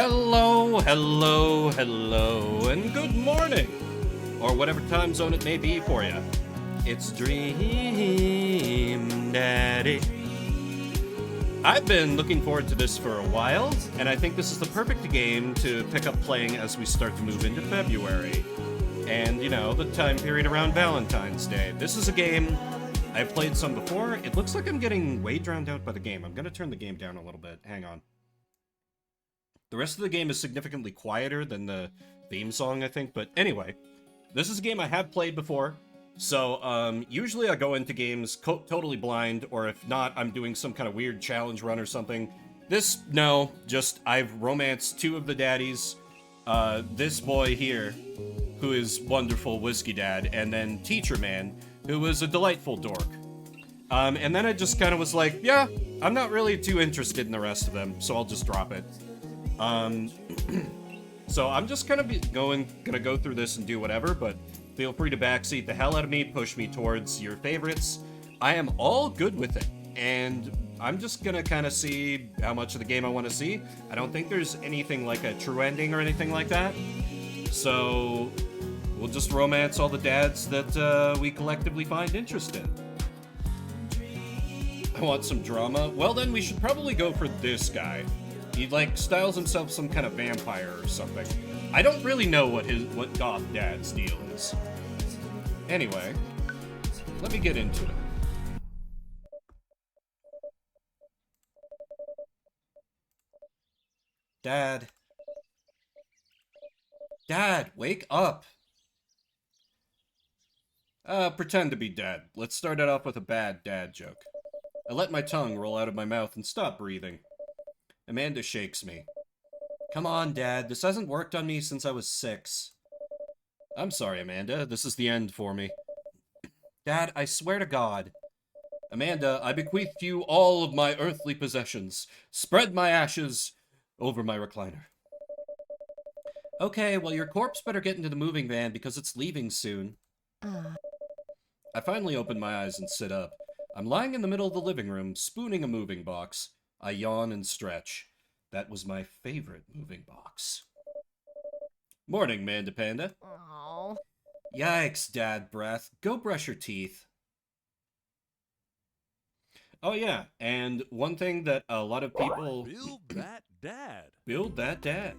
Hello, hello, hello, and good morning, or whatever time zone it may be for you. It's Dream Daddy. I've been looking forward to this for a while, and I think this is the perfect game to pick up playing as we start to move into February. And, you know, the time period around Valentine's Day. This is a game I've played some before. It looks like I'm getting way drowned out by the game. I'm going to turn the game down a little bit. Hang on. The rest of the game is significantly quieter than the theme song, I think. But anyway, this is a game I have played before. So, usually I go into games totally blind, or if not, I'm doing some kind of weird challenge run or something. This, no, just I've romanced two of the daddies. This boy here, who is wonderful whiskey dad, and then Teacher Man, who was a delightful dork. And then I just kind of was like, yeah, I'm not really too interested in the rest of them, so I'll just drop it. So I'm just gonna go through this and do whatever, but feel free to backseat the hell out of me, push me towards your favorites. I am all good with it, and I'm just gonna kind of see how much of the game I want to see. I don't think there's anything like a true ending or anything like that, so we'll just romance all the dads that we collectively find interesting. I want some drama. Well, then we should probably go for this guy. He, like, styles himself some kind of vampire or something. I don't really know what goth dad's deal is. Anyway, let me get into it. Dad. Dad, wake up! Pretend to be dad. Let's start it off with a bad dad joke. I let my tongue roll out of my mouth and stop breathing. Amanda shakes me. Come on, Dad. This hasn't worked on me since I was 6. I'm sorry, Amanda. This is the end for me. Dad, I swear to God. Amanda, I bequeath to you all of my earthly possessions. Spread my ashes over my recliner. Okay, well, your corpse better get into the moving van because it's leaving soon. I finally open my eyes and sit up. I'm lying in the middle of the living room, spooning a moving box. I yawn and stretch. That was my favorite moving box. Morning, Manda Panda. Aww. Yikes, Dad breath. Go brush your teeth. Oh yeah, and one thing that a lot of people... Build that dad. Build that dad.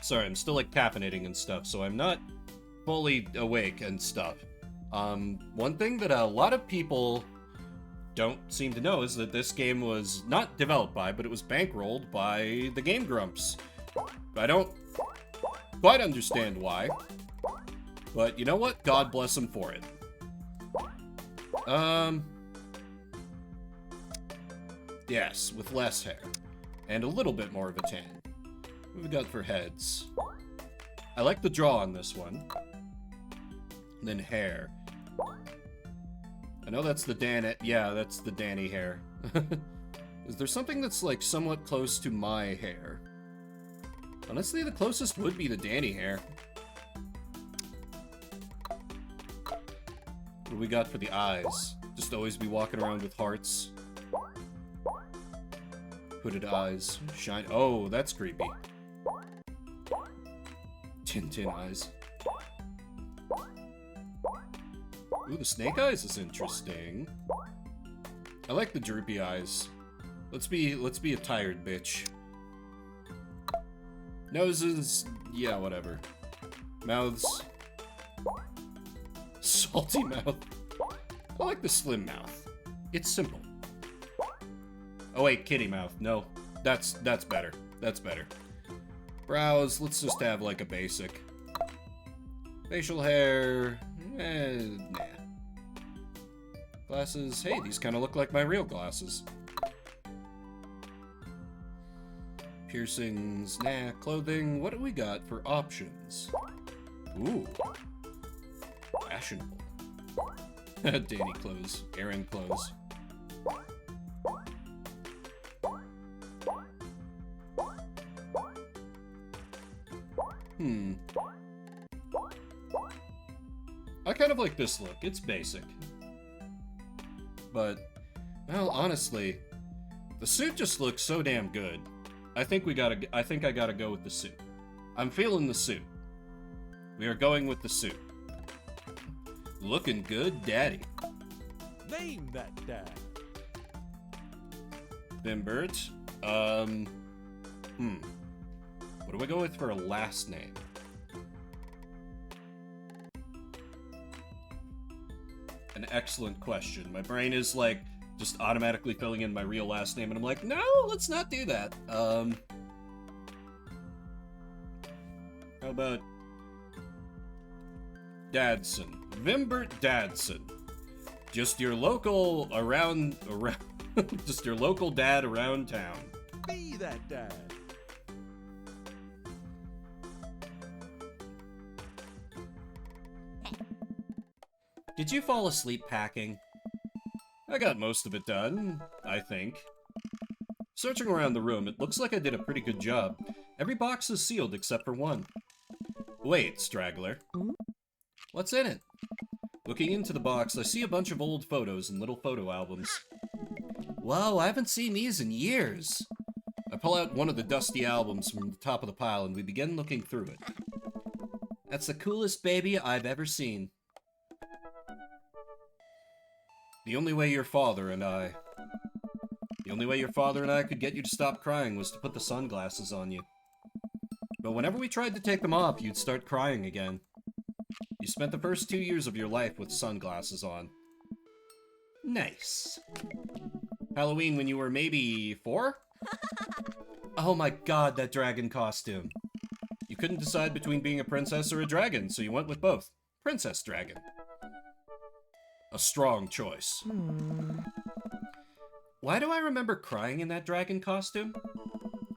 Sorry, I'm still like caffeinating and stuff, so I'm not fully awake and stuff. One thing that a lot of people don't seem to know is that this game was not developed by, but it was bankrolled by the game Grumps. I don't quite understand why, but you know what? God bless them for it. Yes, with less hair. And a little bit more of a tan. What have we got for heads? I like the draw on this one. And then hair. I know that's the yeah, that's the Danny hair. Is there something that's like somewhat close to my hair? Honestly, the closest would be the Danny hair. What do we got for the eyes? Just always be walking around with hearts. Hooded eyes. Shine. Oh, that's creepy. Tintin eyes. Ooh, the snake eyes is interesting. I like the droopy eyes. Let's be a tired bitch. Noses, yeah, whatever. Mouths. Salty mouth. I like the slim mouth. It's simple. Oh wait, kitty mouth. No, that's better. That's better. Brows, let's just have like a basic. Facial hair, nah. Glasses, hey, these kind of look like my real glasses. Piercings, nah. Clothing, what do we got for options? Ooh. Fashionable. Danny clothes, Aaron clothes. I kind of like this look. It's basic. But, well, honestly, the suit just looks so damn good. I think I gotta go with the suit. I'm feeling the suit. We are going with the suit. Looking good, daddy. Name that dad. Bimbert. What do I go with for a last name? An excellent question. My brain is like just automatically filling in my real last name, and I'm like, no, let's not do that. How about Dadson? Vimbert Dadson. Just your local around just your local dad around town. Be that dad. Did you fall asleep packing? I got most of it done, I think. Searching around the room, it looks like I did a pretty good job. Every box is sealed except for one. Wait, straggler. What's in it? Looking into the box, I see a bunch of old photos and little photo albums. Whoa, I haven't seen these in years. I pull out one of the dusty albums from the top of the pile and we begin looking through it. That's the coolest baby I've ever seen. The only way your father and I could get you to stop crying was to put the sunglasses on you. But whenever we tried to take them off, you'd start crying again. You spent the first 2 years of your life with sunglasses on. Nice. Halloween when you were maybe 4? Oh my god, that dragon costume. You couldn't decide between being a princess or a dragon, so you went with both. Princess Dragon. A strong choice. Why do I remember crying in that dragon costume?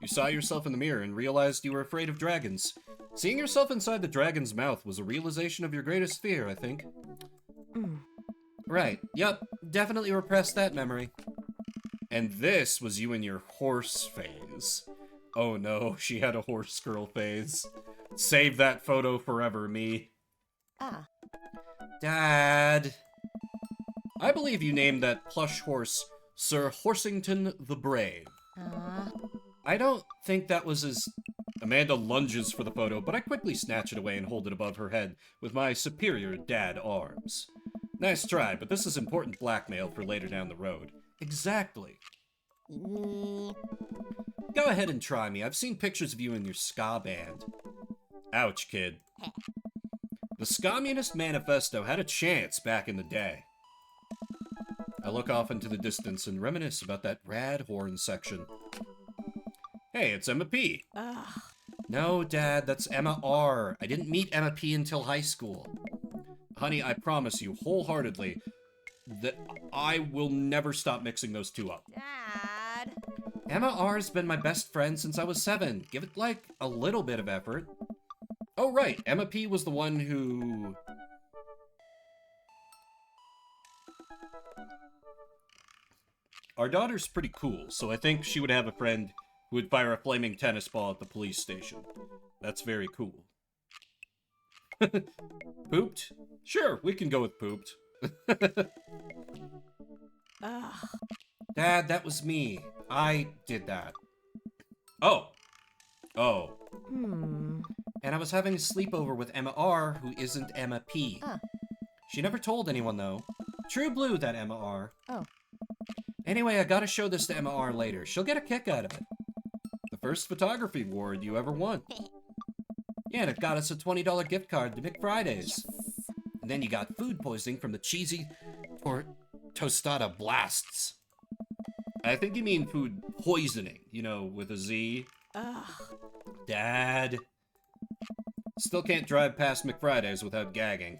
You saw yourself in the mirror and realized you were afraid of dragons. Seeing yourself inside the dragon's mouth was a realization of your greatest fear, I think. Right, yep, definitely repressed that memory. And this was you in your horse phase. Oh no, she had a horse girl phase. Save that photo forever, me. Dad. I believe you named that plush horse Sir Horsington the Brave. I don't think that was his... Amanda lunges for the photo, but I quickly snatch it away and hold it above her head with my superior dad arms. Nice try, but this is important blackmail for later down the road. Exactly. Go ahead and try me. I've seen pictures of you in your ska band. Ouch, kid. The Scommunist Manifesto had a chance back in the day. I look off into the distance and reminisce about that rad horn section. Hey, it's Emma P. No, Dad, that's Emma R. I didn't meet Emma P until high school. Honey, I promise you wholeheartedly that I will never stop mixing those two up. Dad. Emma R's been my best friend since I was 7. Give it, like, a little bit of effort. Oh, right, Emma P was the one who... Our daughter's pretty cool, so I think she would have a friend who would fire a flaming tennis ball at the police station. That's very cool. Pooped? Sure, we can go with pooped. Dad, that was me. I did that. Oh. Oh. And I was having a sleepover with Emma R, who isn't Emma P. She never told anyone, though. True blue, that Emma R. Oh. Anyway, I gotta show this to Emma R later. She'll get a kick out of it. The first photography award you ever won. Yeah, and it got us a $20 gift card to McFridays. Yes. And then you got food poisoning from the cheesy or tostada blasts. I think you mean food poisoning, you know, with a Z. Dad. Still can't drive past McFridays without gagging.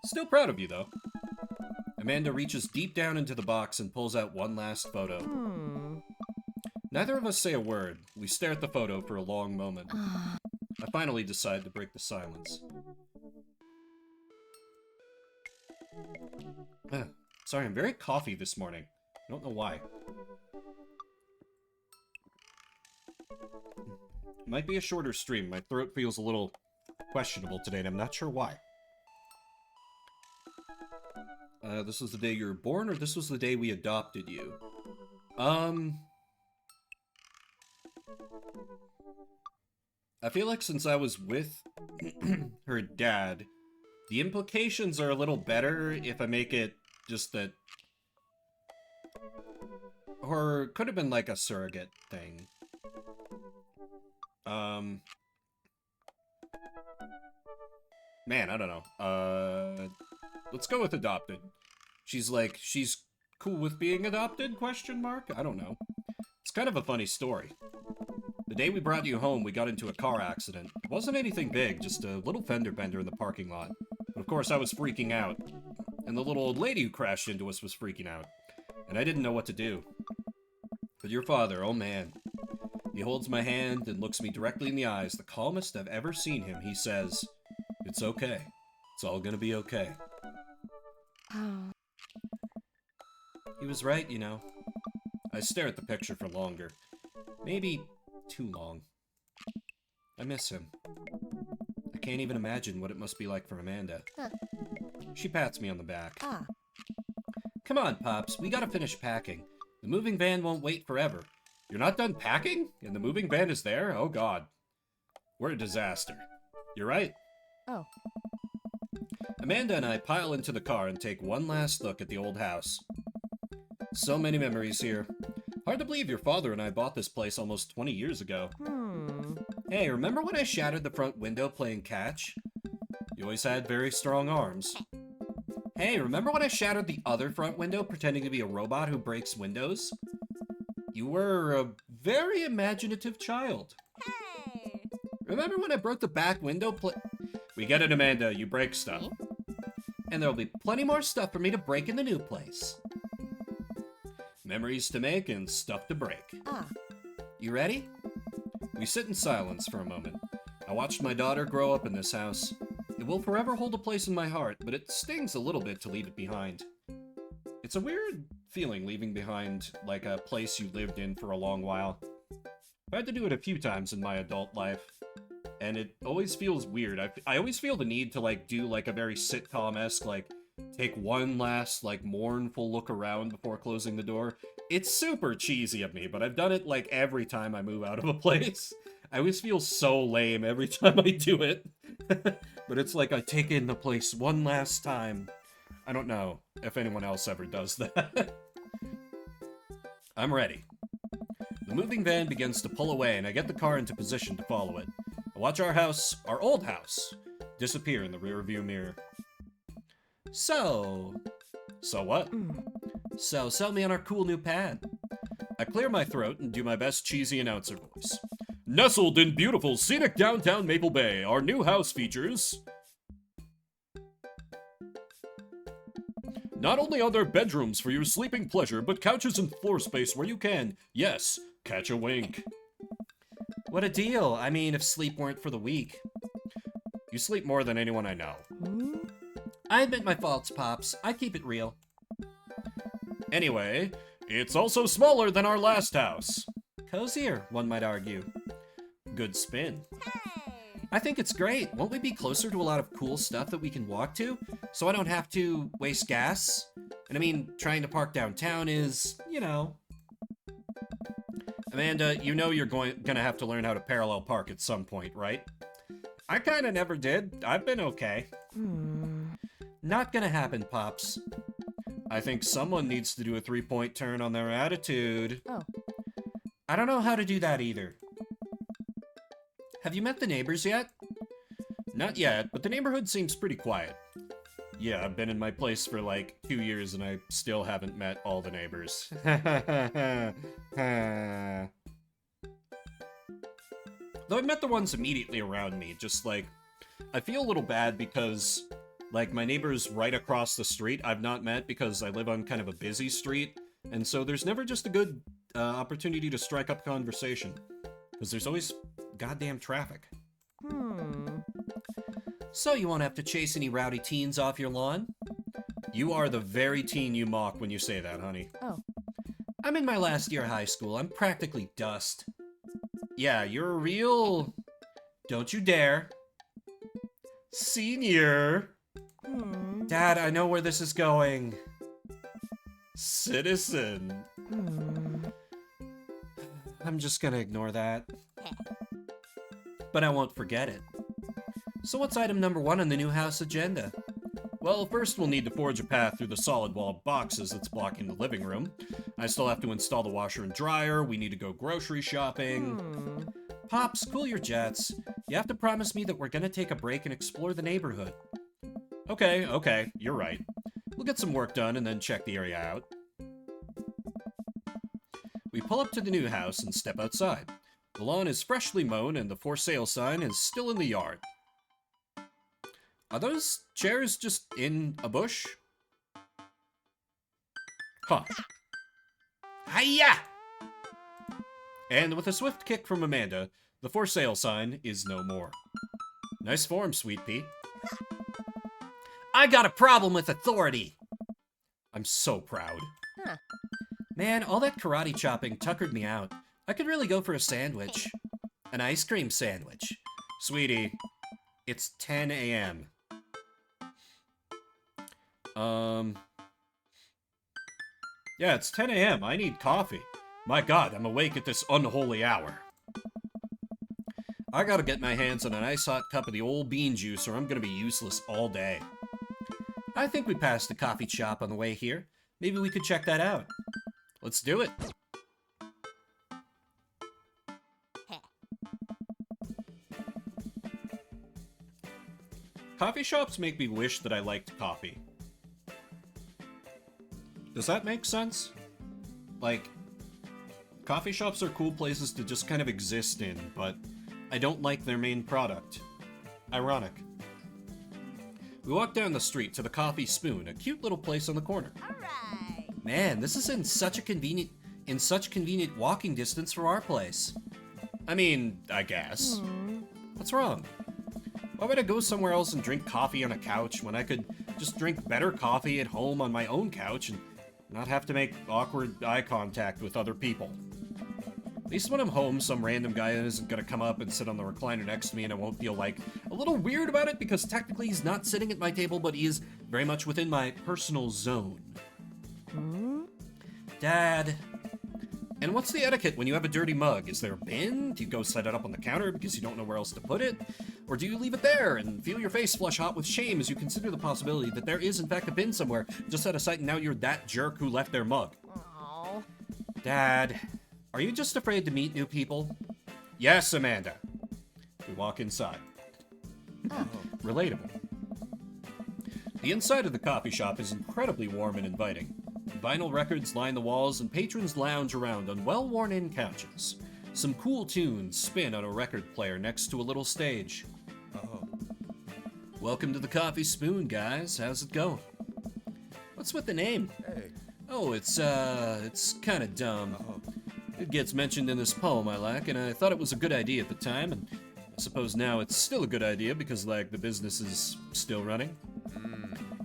Still proud of you, though. Amanda reaches deep down into the box and pulls out one last photo. Neither of us say a word. We stare at the photo for a long moment. I finally decide to break the silence. Sorry, I'm very coffee this morning. I don't know why. It might be a shorter stream. My throat feels a little questionable today, and I'm not sure why. This was the day you were born, or this was the day we adopted you? I feel like since I was with her dad, the implications are a little better if I make it just that... Or could have been like a surrogate thing. Man, I don't know. Let's go with adopted. She's cool with being adopted, question mark? I don't know. It's kind of a funny story. The day we brought you home, we got into a car accident. It wasn't anything big, just a little fender bender in the parking lot. But of course, I was freaking out. And the little old lady who crashed into us was freaking out. And I didn't know what to do. But your father, oh man. He holds my hand and looks me directly in the eyes, the calmest I've ever seen him. He says, "It's okay. It's all gonna be okay." Oh. He was right, you know. I stare at the picture for longer. Maybe too long. I miss him. I can't even imagine what it must be like for Amanda. Huh. She pats me on the back. Ah. Come on, Pops, we gotta finish packing. The moving van won't wait forever. You're not done packing? And the moving van is there? Oh god. We're a disaster. You're right. Oh. Amanda and I pile into the car and take one last look at the old house. So many memories here. Hard to believe your father and I bought this place almost 20 years ago. Hey, remember when I shattered the front window playing catch? You always had very strong arms. Hey, remember when I shattered the other front window pretending to be a robot who breaks windows? You were a very imaginative child. Hey! Remember when I broke the back window We get it, Amanda. You break stuff. And there'll be plenty more stuff for me to break in the new place. Memories to make and stuff to break. Ah. You ready? We sit in silence for a moment. I watched my daughter grow up in this house. It will forever hold a place in my heart, but it stings a little bit to leave it behind. It's a weird feeling leaving behind, like, a place you lived in for a long while. I've had to do it a few times in my adult life, and it always feels weird. I always feel the need to, like, do, like, a very sitcom-esque, like, take one last, like, mournful look around before closing the door. It's super cheesy of me, but I've done it, like, every time I move out of a place. I always feel so lame every time I do it. But it's like I take in the place one last time. I don't know if anyone else ever does that. I'm ready. The moving van begins to pull away, and I get the car into position to follow it. I watch our house, our old house, disappear in the rearview mirror. So what? So sell me on our cool new pad. I clear my throat and do my best cheesy announcer voice. Nestled in beautiful, scenic downtown Maple Bay, our new house features... Not only are there bedrooms for your sleeping pleasure, but couches and floor space where you can, yes, catch a wink. What a deal. I mean, if sleep weren't for the weak. You sleep more than anyone I know. I admit my faults, Pops. I keep it real. Anyway, it's also smaller than our last house. Cozier, one might argue. Good spin. I think it's great. Won't we be closer to a lot of cool stuff that we can walk to? So I don't have to waste gas? And I mean, trying to park downtown is, you know. Amanda, you know you're gonna have to learn how to parallel park at some point, right? I kinda never did. I've been okay. Not gonna happen, Pops. I think someone needs to do a 3-point turn on their attitude. Oh. I don't know how to do that either. Have you met the neighbors yet? Not yet, but the neighborhood seems pretty quiet. Yeah, I've been in my place for like 2 years and I still haven't met all the neighbors. Though I've met the ones immediately around me, just like, I feel a little bad because, like, my neighbors right across the street I've not met because I live on kind of a busy street, and so there's never just a good opportunity to strike up conversation. Because there's always goddamn traffic. So you won't have to chase any rowdy teens off your lawn? You are the very teen you mock when you say that, honey. Oh. I'm in my last year of high school. I'm practically dust. Yeah, you're a real... Don't you dare. Senior. Dad, I know where this is going. Citizen. I'm just gonna ignore that. But I won't forget it. So what's item number 1 on the new house agenda? Well, first we'll need to forge a path through the solid wall of boxes that's blocking the living room. I still have to install the washer and dryer. We need to go grocery shopping. Pops, cool your jets. You have to promise me that we're gonna take a break and explore the neighborhood. Okay, you're right. We'll get some work done and then check the area out. We pull up to the new house and step outside. The lawn is freshly mown and the for sale sign is still in the yard. Are those chairs just in a bush? Huh. Hiya! And with a swift kick from Amanda, the for sale sign is no more. Nice form, Sweet Pea. I got a problem with authority! I'm so proud. Huh. Man, all that karate chopping tuckered me out. I could really go for a sandwich. An ice cream sandwich. Sweetie, it's 10 a.m. Yeah, it's 10 a.m. I need coffee. My god, I'm awake at this unholy hour. I gotta get my hands on an ice hot cup of the old bean juice or I'm gonna be useless all day. I think we passed a coffee shop on the way here. Maybe we could check that out. Let's do it. Coffee shops make me wish that I liked coffee. Does that make sense? Like, coffee shops are cool places to just kind of exist in, but I don't like their main product. Ironic. We walk down the street to the Coffee Spoon, a cute little place on the corner. Alright. Man, this is in such convenient walking distance from our place. I mean, I guess. What's wrong? Why would I go somewhere else and drink coffee on a couch when I could just drink better coffee at home on my own couch and not have to make awkward eye contact with other people? At least when I'm home, some random guy isn't gonna come up and sit on the recliner next to me and I won't feel like a little weird about it because technically he's not sitting at my table, but he is very much within my personal zone. Dad. And what's the etiquette when you have a dirty mug? Is there a bin? Do you go set it up on the counter because you don't know where else to put it? Or do you leave it there and feel your face flush hot with shame as you consider the possibility that there is in fact a bin somewhere just out of sight and now you're that jerk who left their mug? Aww. Dad, are you just afraid to meet new people? Yes, Amanda. We walk inside. Relatable. The inside of the coffee shop is incredibly warm and inviting. Vinyl records line the walls and patrons lounge around on well-worn-in couches. Some cool tunes spin on a record player next to a little stage. Welcome to the Coffee Spoon, guys. How's it going? What's with the name? Hey. Oh, it's kind of dumb. It gets mentioned in this poem I like, and I thought it was a good idea at the time, and I suppose now it's still a good idea because, like, the business is still running.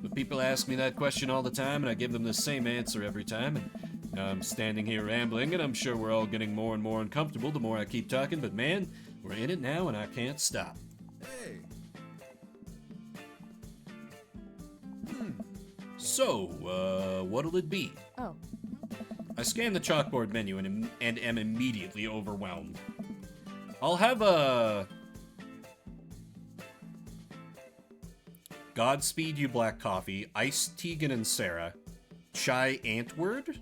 But people ask me that question all the time, and I give them the same answer every time, and now I'm standing here rambling, and I'm sure we're all getting more and more uncomfortable the more I keep talking, but man, we're in it now, and I can't stop. Hey. So, what'll it be? Oh. I scan the chalkboard menu and am immediately overwhelmed. I'll have a... Godspeed You Black Coffee, Iced Tegan and Sarah, Chai Antword?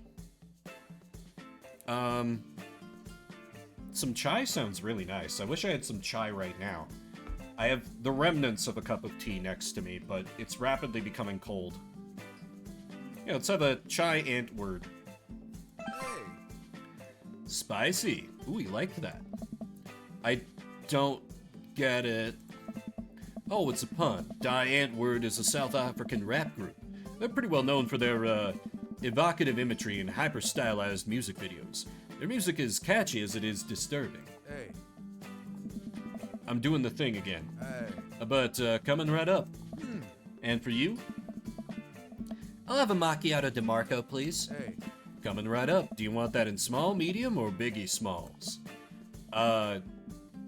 Some chai sounds really nice. I wish I had some chai right now. I have the remnants of a cup of tea next to me, but it's rapidly becoming cold. Yeah, let's have a chai Antword. Hey. Spicy. Ooh, you liked that. I don't get it. Oh, it's a pun. Die Antwoord is a South African rap group. They're pretty well known for their, evocative imagery and hyper-stylized music videos. Their music is catchy as it is disturbing. Hey. I'm doing the thing again. Hey. But, coming right up. And for you? I'll have a macchiato DeMarco, please. Hey. Coming right up. Do you want that in small, medium, or biggie smalls?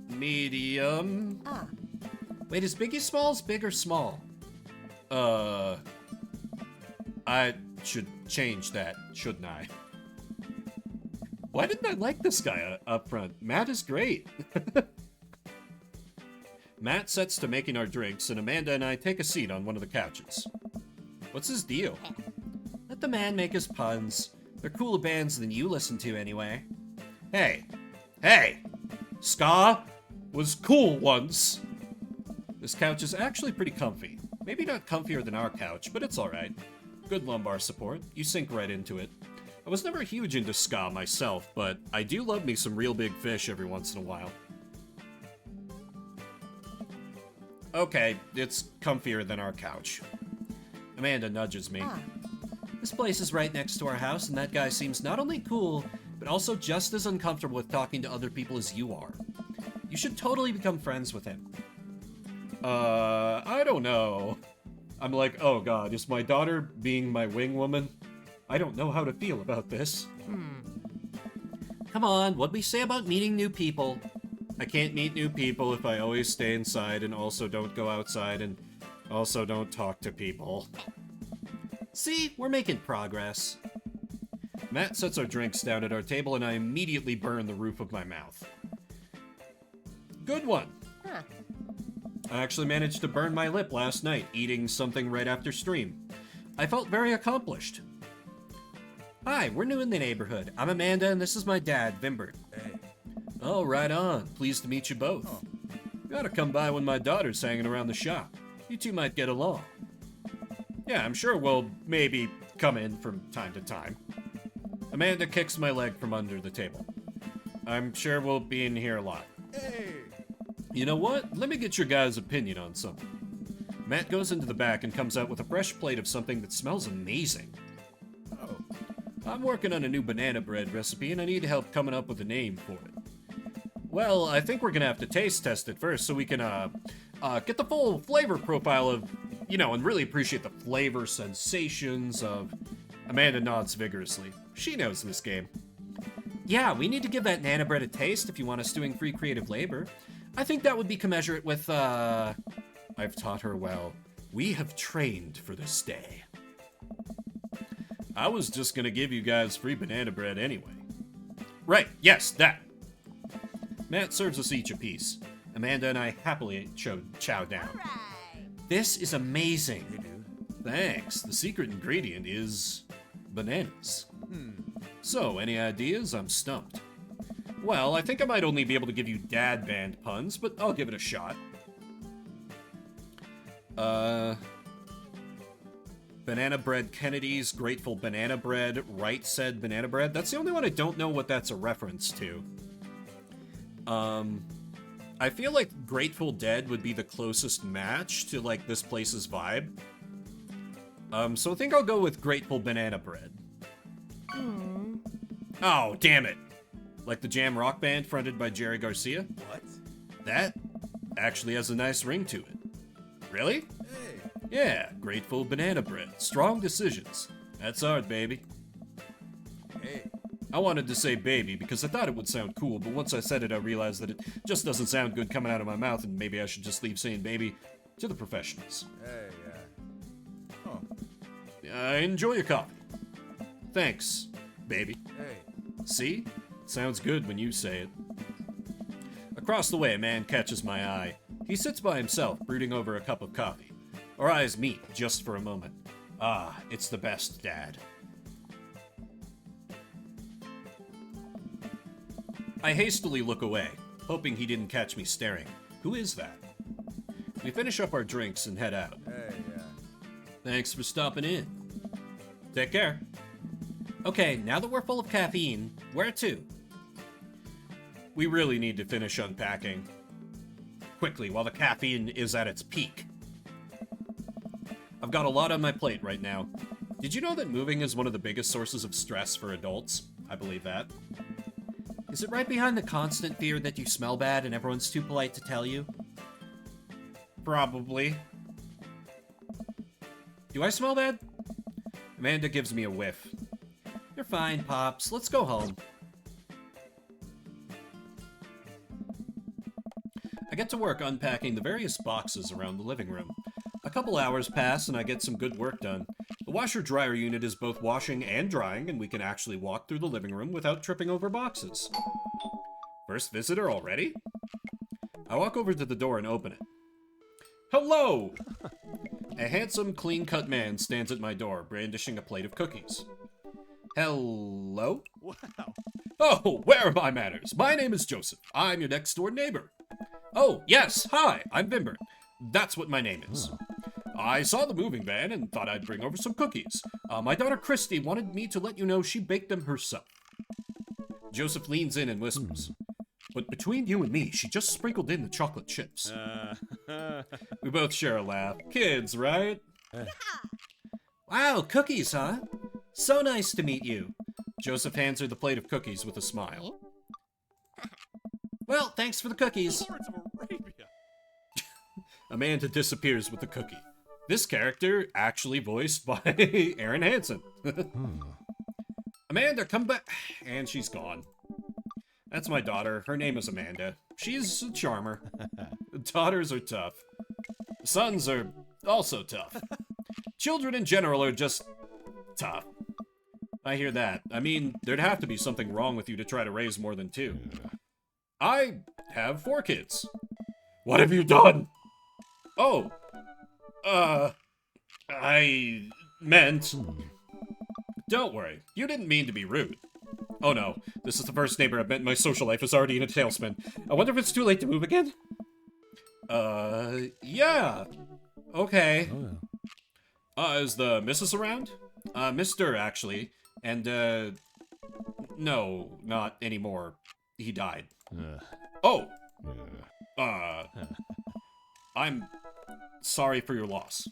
Medium. Ah. Wait, is Biggie Smalls big or small? I should change that, shouldn't I? Why didn't I like this guy up front? Matt is great. Matt sets to making our drinks, and Amanda and I take a seat on one of the couches. What's his deal? Let the man make his puns. They're cooler bands than you listen to anyway. Hey! Ska was cool once. This couch is actually pretty comfy. Maybe not comfier than our couch, but it's alright. Good lumbar support. You sink right into it. I was never huge into ska myself, but I do love me some Real Big Fish every once in a while. Okay, it's comfier than our couch. Amanda nudges me. This place is right next to our house, and that guy seems not only cool, but also just as uncomfortable with talking to other people as you are. You should totally become friends with him. I don't know. I'm like, oh god, is my daughter being my wing woman? I don't know how to feel about this. Come on, what'd we say about meeting new people? I can't meet new people if I always stay inside and also don't go outside and also don't talk to people. See, we're making progress. Matt sets our drinks down at our table and I immediately burn the roof of my mouth. Good one. Huh. I actually managed to burn my lip last night, eating something right after stream. I felt very accomplished. Hi, we're new in the neighborhood. I'm Amanda, and this is my dad, Vimbert. Hey. Oh, right on. Pleased to meet you both. Huh. Gotta come by when my daughter's hanging around the shop. You two might get along. Yeah, I'm sure we'll maybe come in from time to time. Amanda kicks my leg from under the table. I'm sure we'll be in here a lot. Hey. You know what? Let me get your guys' opinion on something. Matt goes into the back and comes out with a fresh plate of something that smells amazing. Oh. I'm working on a new banana bread recipe and I need help coming up with a name for it. Well, I think we're gonna have to taste test it first so we can, get the full flavor profile of, and really appreciate the flavor sensations of... Amanda nods vigorously. She knows this game. Yeah, we need to give that nana bread a taste if you want us doing free creative labor. I think that would be commensurate with, I've taught her well. We have trained for this day. I was just gonna give you guys free banana bread anyway. Right, yes, that. Matt serves us each a piece. Amanda and I happily chow down. Right. This is amazing. Hey, dude. Thanks. The secret ingredient is bananas. So, any ideas? I'm stumped. Well, I think I might only be able to give you dad band puns, but I'll give it a shot. Banana bread Kennedy's, Grateful Banana Bread, Right Said Banana Bread. That's the only one I don't know what that's a reference to. I feel like Grateful Dead would be the closest match to, like, this place's vibe. So I think I'll go with Grateful Banana Bread. Oh, damn it. Like the jam rock band fronted by Jerry Garcia? What? That actually has a nice ring to it. Really? Hey. Yeah, Grateful Banana Bread. Strong decisions. That's art, baby. Hey. I wanted to say baby because I thought it would sound cool, but once I said it, I realized that it just doesn't sound good coming out of my mouth, and maybe I should just leave saying baby to the professionals. Hey, Huh. Enjoy your coffee. Thanks, baby. Hey. See? Sounds good when you say it. Across the way, a man catches my eye. He sits by himself, brooding over a cup of coffee. Our eyes meet just for a moment. Ah, it's the best, Dad. I hastily look away, hoping he didn't catch me staring. Who is that? We finish up our drinks and head out. Hey, Thanks for stopping in. Take care. Okay, now that we're full of caffeine, where to? We really need to finish unpacking. Quickly, while the caffeine is at its peak. I've got a lot on my plate right now. Did you know that moving is one of the biggest sources of stress for adults? I believe that. Is it right behind the constant fear that you smell bad and everyone's too polite to tell you? Probably. Do I smell bad? Amanda gives me a whiff. You're fine, Pops. Let's go home. I get to work unpacking the various boxes around the living room. A couple hours pass and I get some good work done. The washer-dryer unit is both washing and drying, and we can actually walk through the living room without tripping over boxes. First visitor already? I walk over to the door and open it. Hello! A handsome, clean-cut man stands at my door, brandishing a plate of cookies. Hello? Wow. Oh, where are my manners? My name is Joseph. I'm your next-door neighbor. Oh, yes, hi, I'm Bimbert. That's what my name is. I saw the moving van and thought I'd bring over some cookies. My daughter Christy wanted me to let you know she baked them herself. Joseph leans in and whispers, but between you and me, she just sprinkled in the chocolate chips. We both share a laugh. Kids, right? Wow, cookies, huh? So nice to meet you. Joseph hands her the plate of cookies with a smile. Well, thanks for the cookies. Lawrence of Arabia. Amanda disappears with the cookie. This character actually voiced by Aaron Hansen. Amanda, come back. And she's gone. That's my daughter. Her name is Amanda. She's a charmer. Daughters are tough. Sons are also tough. Children in general are just tough. I hear that. I mean, there'd have to be something wrong with you to try to raise more than 2. I have 4 kids. What have you done? Oh. I meant... Don't worry. You didn't mean to be rude. Oh no. This is the first neighbor I've met in my social life is already in a tailspin. I wonder if it's too late to move again? Yeah. Okay. Is the missus around? Mr. actually. And, no, not anymore. He died. Oh! I'm sorry for your loss.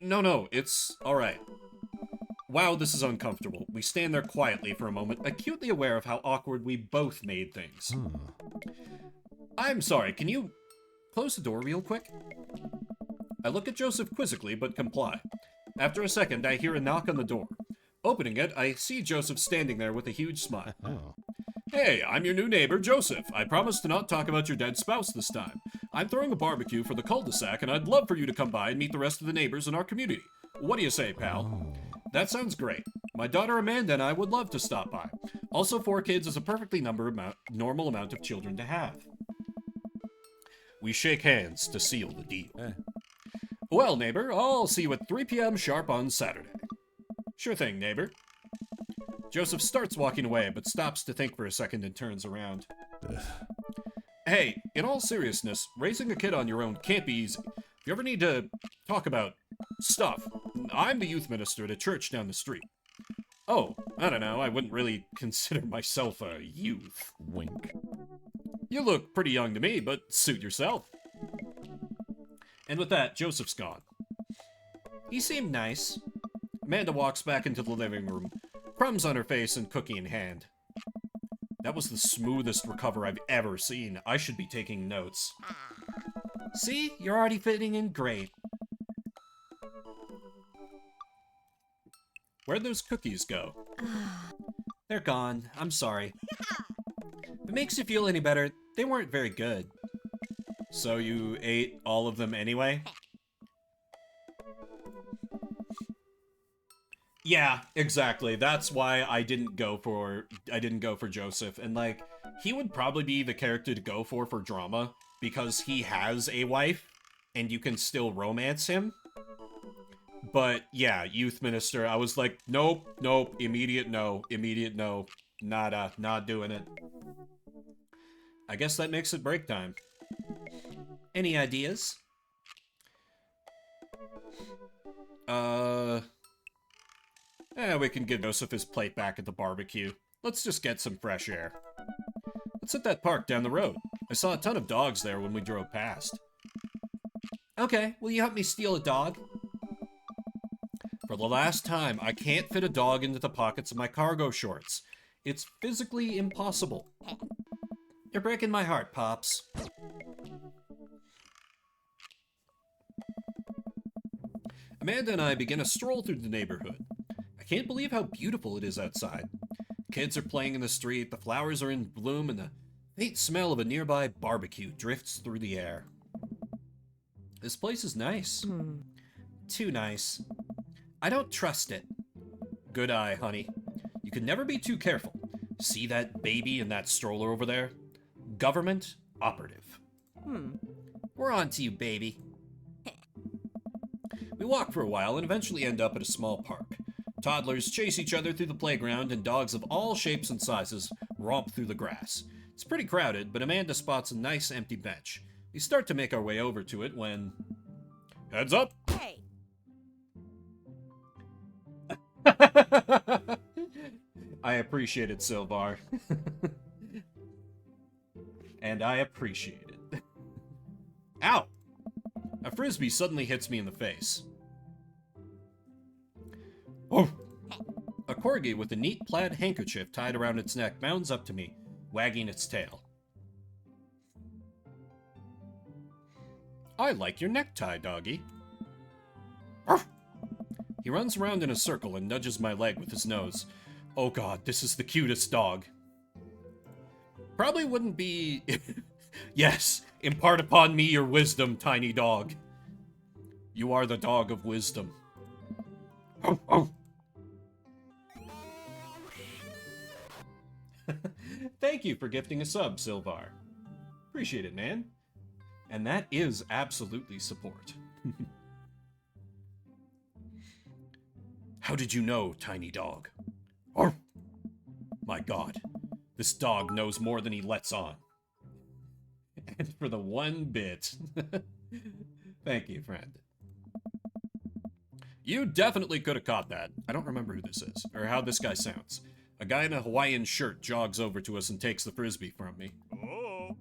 No, it's alright. Wow, this is uncomfortable. We stand there quietly for a moment, acutely aware of how awkward we both made things. I'm sorry, can you close the door real quick? I look at Joseph quizzically, but comply. After a second, I hear a knock on the door. Opening it, I see Joseph standing there with a huge smile. Hey, I'm your new neighbor, Joseph. I promise to not talk about your dead spouse this time. I'm throwing a barbecue for the cul-de-sac, and I'd love for you to come by and meet the rest of the neighbors in our community. What do you say, pal? That sounds great. My daughter Amanda and I would love to stop by. Also, 4 kids is a perfectly normal amount of children to have. We shake hands to seal the deal. Well, neighbor, I'll see you at 3 p.m. sharp on Saturday. Sure thing, neighbor. Joseph starts walking away, but stops to think for a second and turns around. Hey, in all seriousness, raising a kid on your own can't be easy. If you ever need to talk about stuff, I'm the youth minister at a church down the street. Oh, I don't know, I wouldn't really consider myself a youth. Wink. You look pretty young to me, but suit yourself. And with that, Joseph's gone. He seemed nice. Amanda walks back into the living room, crumbs on her face and cookie in hand. That was the smoothest recover I've ever seen. I should be taking notes. See? You're already fitting in great. Where'd those cookies go? They're gone. I'm sorry. If it makes you feel any better, they weren't very good. So you ate all of them anyway? Yeah, exactly. That's why I didn't go for Joseph. And like, he would probably be the character to go for drama because he has a wife and you can still romance him. But yeah, youth minister, I was like, nope, immediate no, nada, not doing it. I guess that makes it break time. Any ideas? We can give Joseph his plate back at the barbecue. Let's just get some fresh air. Let's hit that park down the road. I saw a ton of dogs there when we drove past. Okay, will you help me steal a dog? For the last time, I can't fit a dog into the pockets of my cargo shorts. It's physically impossible. You're breaking my heart, Pops. Amanda and I begin a stroll through the neighborhood. I can't believe how beautiful it is outside. Kids are playing in the street, the flowers are in bloom, and the faint smell of a nearby barbecue drifts through the air. This place is nice. Too nice. I don't trust it. Good eye, honey. You can never be too careful. See that baby in that stroller over there? Government operative. We're on to you, baby. We walk for a while and eventually end up at a small park. Toddlers chase each other through the playground and dogs of all shapes and sizes romp through the grass. It's pretty crowded, but Amanda spots a nice empty bench. We start to make our way over to it when... Heads up! Hey. I appreciate it, Silvar. And I appreciate it. Ow! A frisbee suddenly hits me in the face. Oh! A corgi with a neat plaid handkerchief tied around its neck bounds up to me, wagging its tail. I like your necktie, doggy. Arf! He runs around in a circle and nudges my leg with his nose. Oh god, this is the cutest dog. Probably wouldn't be... Yes, impart upon me your wisdom, tiny dog. You are the dog of wisdom. Oh, oh. Thank you for gifting a sub, Silvar. Appreciate it, man. And that is absolutely support. How did you know, tiny dog? Oh, my god. This dog knows more than he lets on. And for the one bit. Thank you, friend. You definitely could have caught that. I don't remember who this is, or how this guy sounds. A guy in a Hawaiian shirt jogs over to us and takes the frisbee from me. Oh.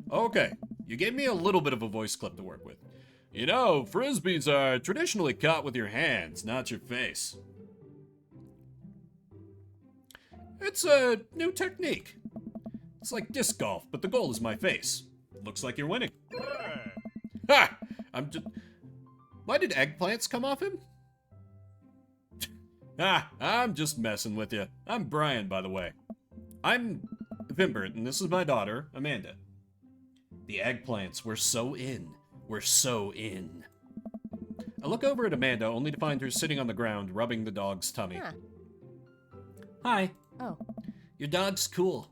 Okay, you gave me a little bit of a voice clip to work with. You know, frisbees are traditionally caught with your hands, not your face. It's a new technique. It's like disc golf, but the goal is my face. Looks like you're winning. Hey. Ha! I'm just... Why did eggplants come off him? Ah, I'm just messing with you. I'm Brian, by the way. I'm Vimbert, and this is my daughter, Amanda. The eggplants, we're so in. We're so in. I look over at Amanda, only to find her sitting on the ground, rubbing the dog's tummy. Huh. Hi. Oh. Your dog's cool.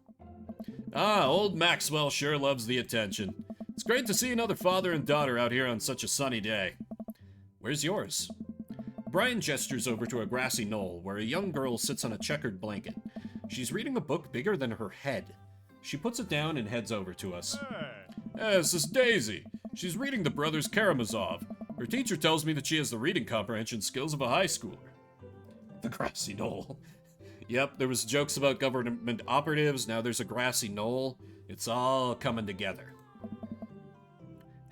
Ah, old Maxwell sure loves the attention. It's great to see another father and daughter out here on such a sunny day. Where's yours? Brian gestures over to a grassy knoll where a young girl sits on a checkered blanket. She's reading a book bigger than her head. She puts it down and heads over to us. Hey. This is Daisy. She's reading the Brothers Karamazov. Her teacher tells me that she has the reading comprehension skills of a high schooler. The grassy knoll. Yep, there was jokes about government operatives, now there's a grassy knoll. It's all coming together.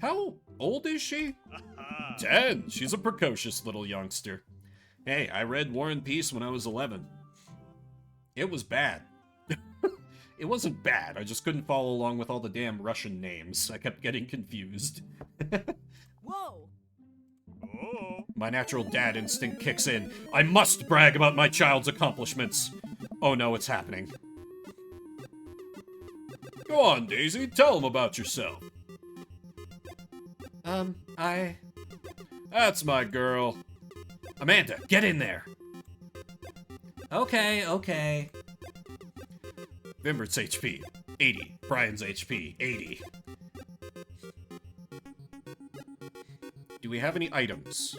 How old is she? 10. She's a precocious little youngster. Hey, I read War and Peace when I was 11. It was bad. It wasn't bad, I just couldn't follow along with all the damn Russian names. I kept getting confused. Whoa. Oh. My natural dad instinct kicks in. I must brag about my child's accomplishments. Oh no, it's happening. Go on, Daisy, tell him about yourself. That's my girl. Amanda, get in there. Okay. Vimbert's HP, 80. Brian's HP, 80. Do we have any items?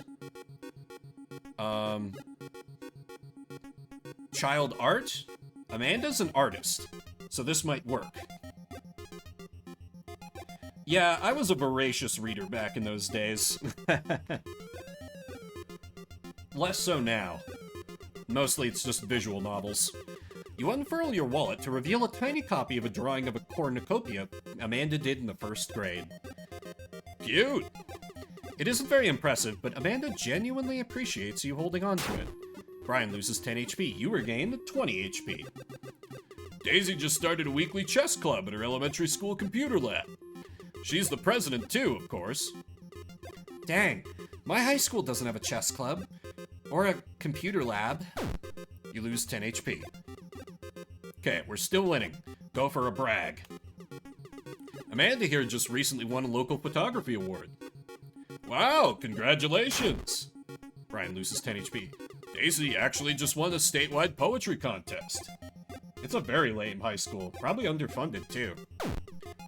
Child art? Amanda's an artist, so this might work. Yeah, I was a voracious reader back in those days. Less so now. Mostly it's just visual novels. You unfurl your wallet to reveal a tiny copy of a drawing of a cornucopia Amanda did in the first grade. Cute! It isn't very impressive, but Amanda genuinely appreciates you holding on to it. Brian loses 10 HP. You regain 20 HP. Daisy just started a weekly chess club at her elementary school computer lab. She's the president too, of course. Dang, my high school doesn't have a chess club. Or a computer lab. You lose 10 HP. Okay, we're still winning. Go for a brag. Amanda here just recently won a local photography award. Wow, congratulations! Brian loses 10 HP. Daisy actually just won a statewide poetry contest. It's a very lame high school, probably underfunded too.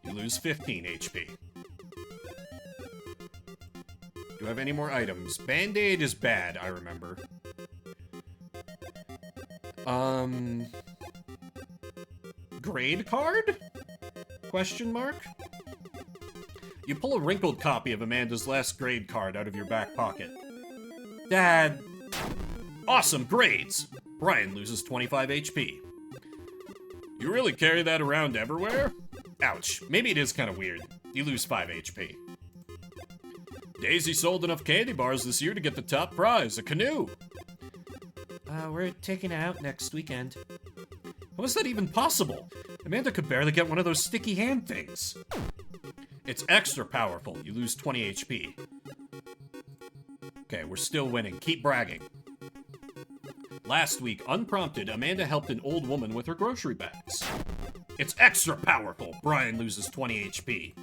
You lose 15 HP. Do I have any more items? Band-Aid is bad, I remember. Grade card? Question mark? You pull a wrinkled copy of Amanda's last grade card out of your back pocket. Dad. Awesome grades! Brian loses 25 HP. You really carry that around everywhere? Ouch. Maybe it is kind of weird. You lose 5 HP. Daisy sold enough candy bars this year to get the top prize, a canoe. We're taking it out next weekend. How is that even possible? Amanda could barely get one of those sticky hand things. It's extra powerful. You lose 20 HP. Okay, we're still winning. Keep bragging. Last week, unprompted, Amanda helped an old woman with her grocery bags. It's extra powerful. Brian loses 20 HP.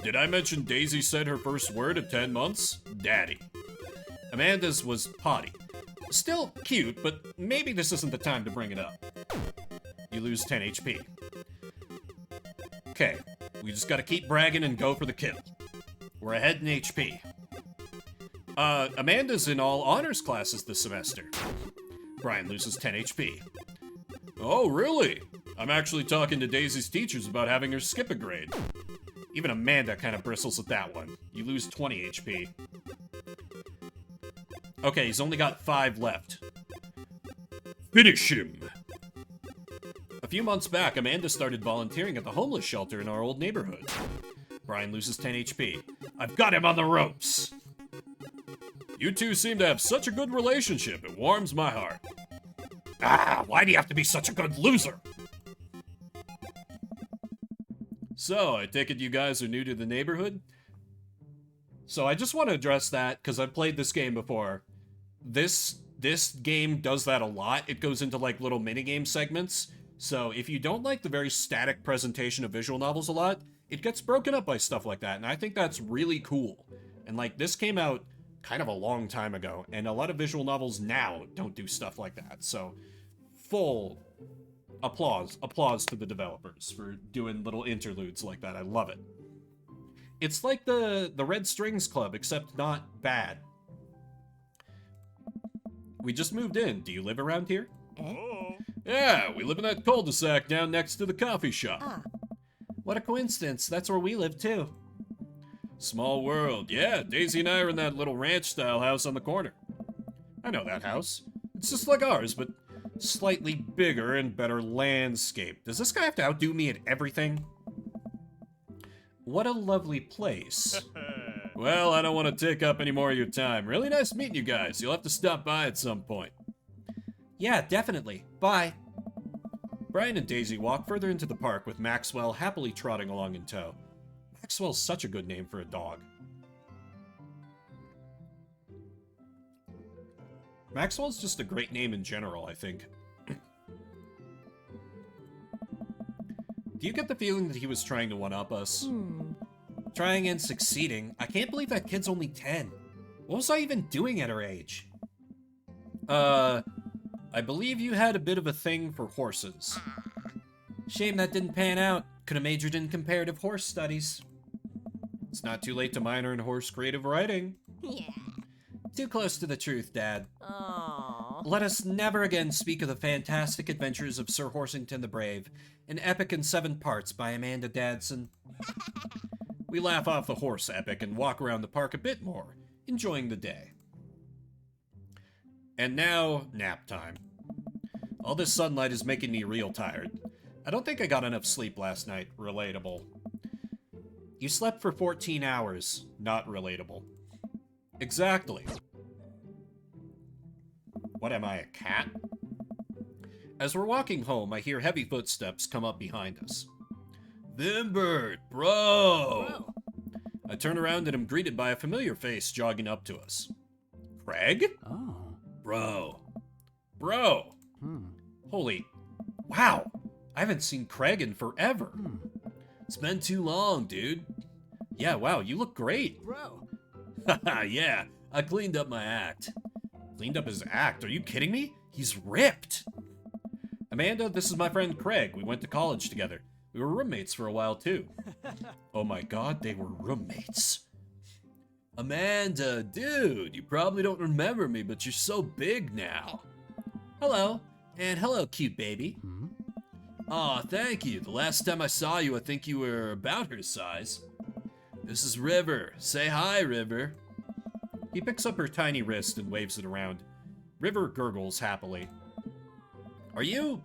Did I mention Daisy said her first word at 10 months? Daddy. Amanda's was potty. Still cute, but maybe this isn't the time to bring it up. You lose 10 HP. Okay, we just gotta keep bragging and go for the kill. We're ahead in HP. Amanda's in all honors classes this semester. Brian loses 10 HP. Oh, really? I'm actually talking to Daisy's teachers about having her skip a grade. Even Amanda kind of bristles at that one. You lose 20 HP. Okay, he's only got 5 left. Finish him! A few months back, Amanda started volunteering at the homeless shelter in our old neighborhood. Brian loses 10 HP. I've got him on the ropes! You two seem to have such a good relationship. It warms my heart. Ah, why do you have to be such a good loser? So, I take it you guys are new to the neighborhood? So I just want to address that, because I've played this game before. This game does that a lot. It goes into, like, little minigame segments. So if you don't like the very static presentation of visual novels a lot, it gets broken up by stuff like that, and I think that's really cool. And, like, this came out kind of a long time ago, and a lot of visual novels now don't do stuff like that. So, full applause to the developers for doing little interludes like that. I love it. It's like the Red Strings Club, except not bad. We just moved in. Do you live around here? Oh. Yeah, we live in that cul-de-sac down next to the coffee shop. Ah. What a coincidence. That's where we live, too. Small world. Yeah, Daisy and I are in that little ranch-style house on the corner. I know that house. It's just like ours, but slightly bigger and better landscape. Does this guy have to outdo me at everything? What a lovely place. Well, I don't want to take up any more of your time. Really nice meeting you guys. You'll have to stop by at some point. Yeah, definitely. Bye. Brian and Daisy walk further into the park with Maxwell happily trotting along in tow. Maxwell's such a good name for a dog. Maxwell's just a great name in general, I think. Do you get the feeling that he was trying to one-up us? Trying and succeeding. I can't believe that kid's only 10. What was I even doing at her age? I believe you had a bit of a thing for horses. Shame that didn't pan out. Could have majored in comparative horse studies. It's not too late to minor in horse creative writing. Yeah. Too close to the truth, Dad. Aww. Let us never again speak of the fantastic adventures of Sir Horsington the Brave, an epic in 7 parts by Amanda Dadson. We laugh off the horse epic and walk around the park a bit more, enjoying the day. And now, nap time. All this sunlight is making me real tired. I don't think I got enough sleep last night. Relatable. You slept for 14 hours. Not relatable. Exactly. What am I, a cat? As we're walking home, I hear heavy footsteps come up behind us. Vimbert, bro! I turn around and am greeted by a familiar face jogging up to us. Craig? Oh. Bro. Bro! Holy... Wow! I haven't seen Craig in forever. It's been too long, dude. Yeah, wow, you look great. Bro. Haha, yeah, I cleaned up my act. Cleaned up his act? Are you kidding me? He's ripped. Amanda, this is my friend Craig. We went to college together. We were roommates for a while, too. Oh my god, they were roommates. Amanda, dude, you probably don't remember me, but you're so big now. Hello, and hello, cute baby. Aw, thank you. The last time I saw you, I think you were about her size. This is River. Say hi, River. He picks up her tiny wrist and waves it around. River gurgles happily. Are you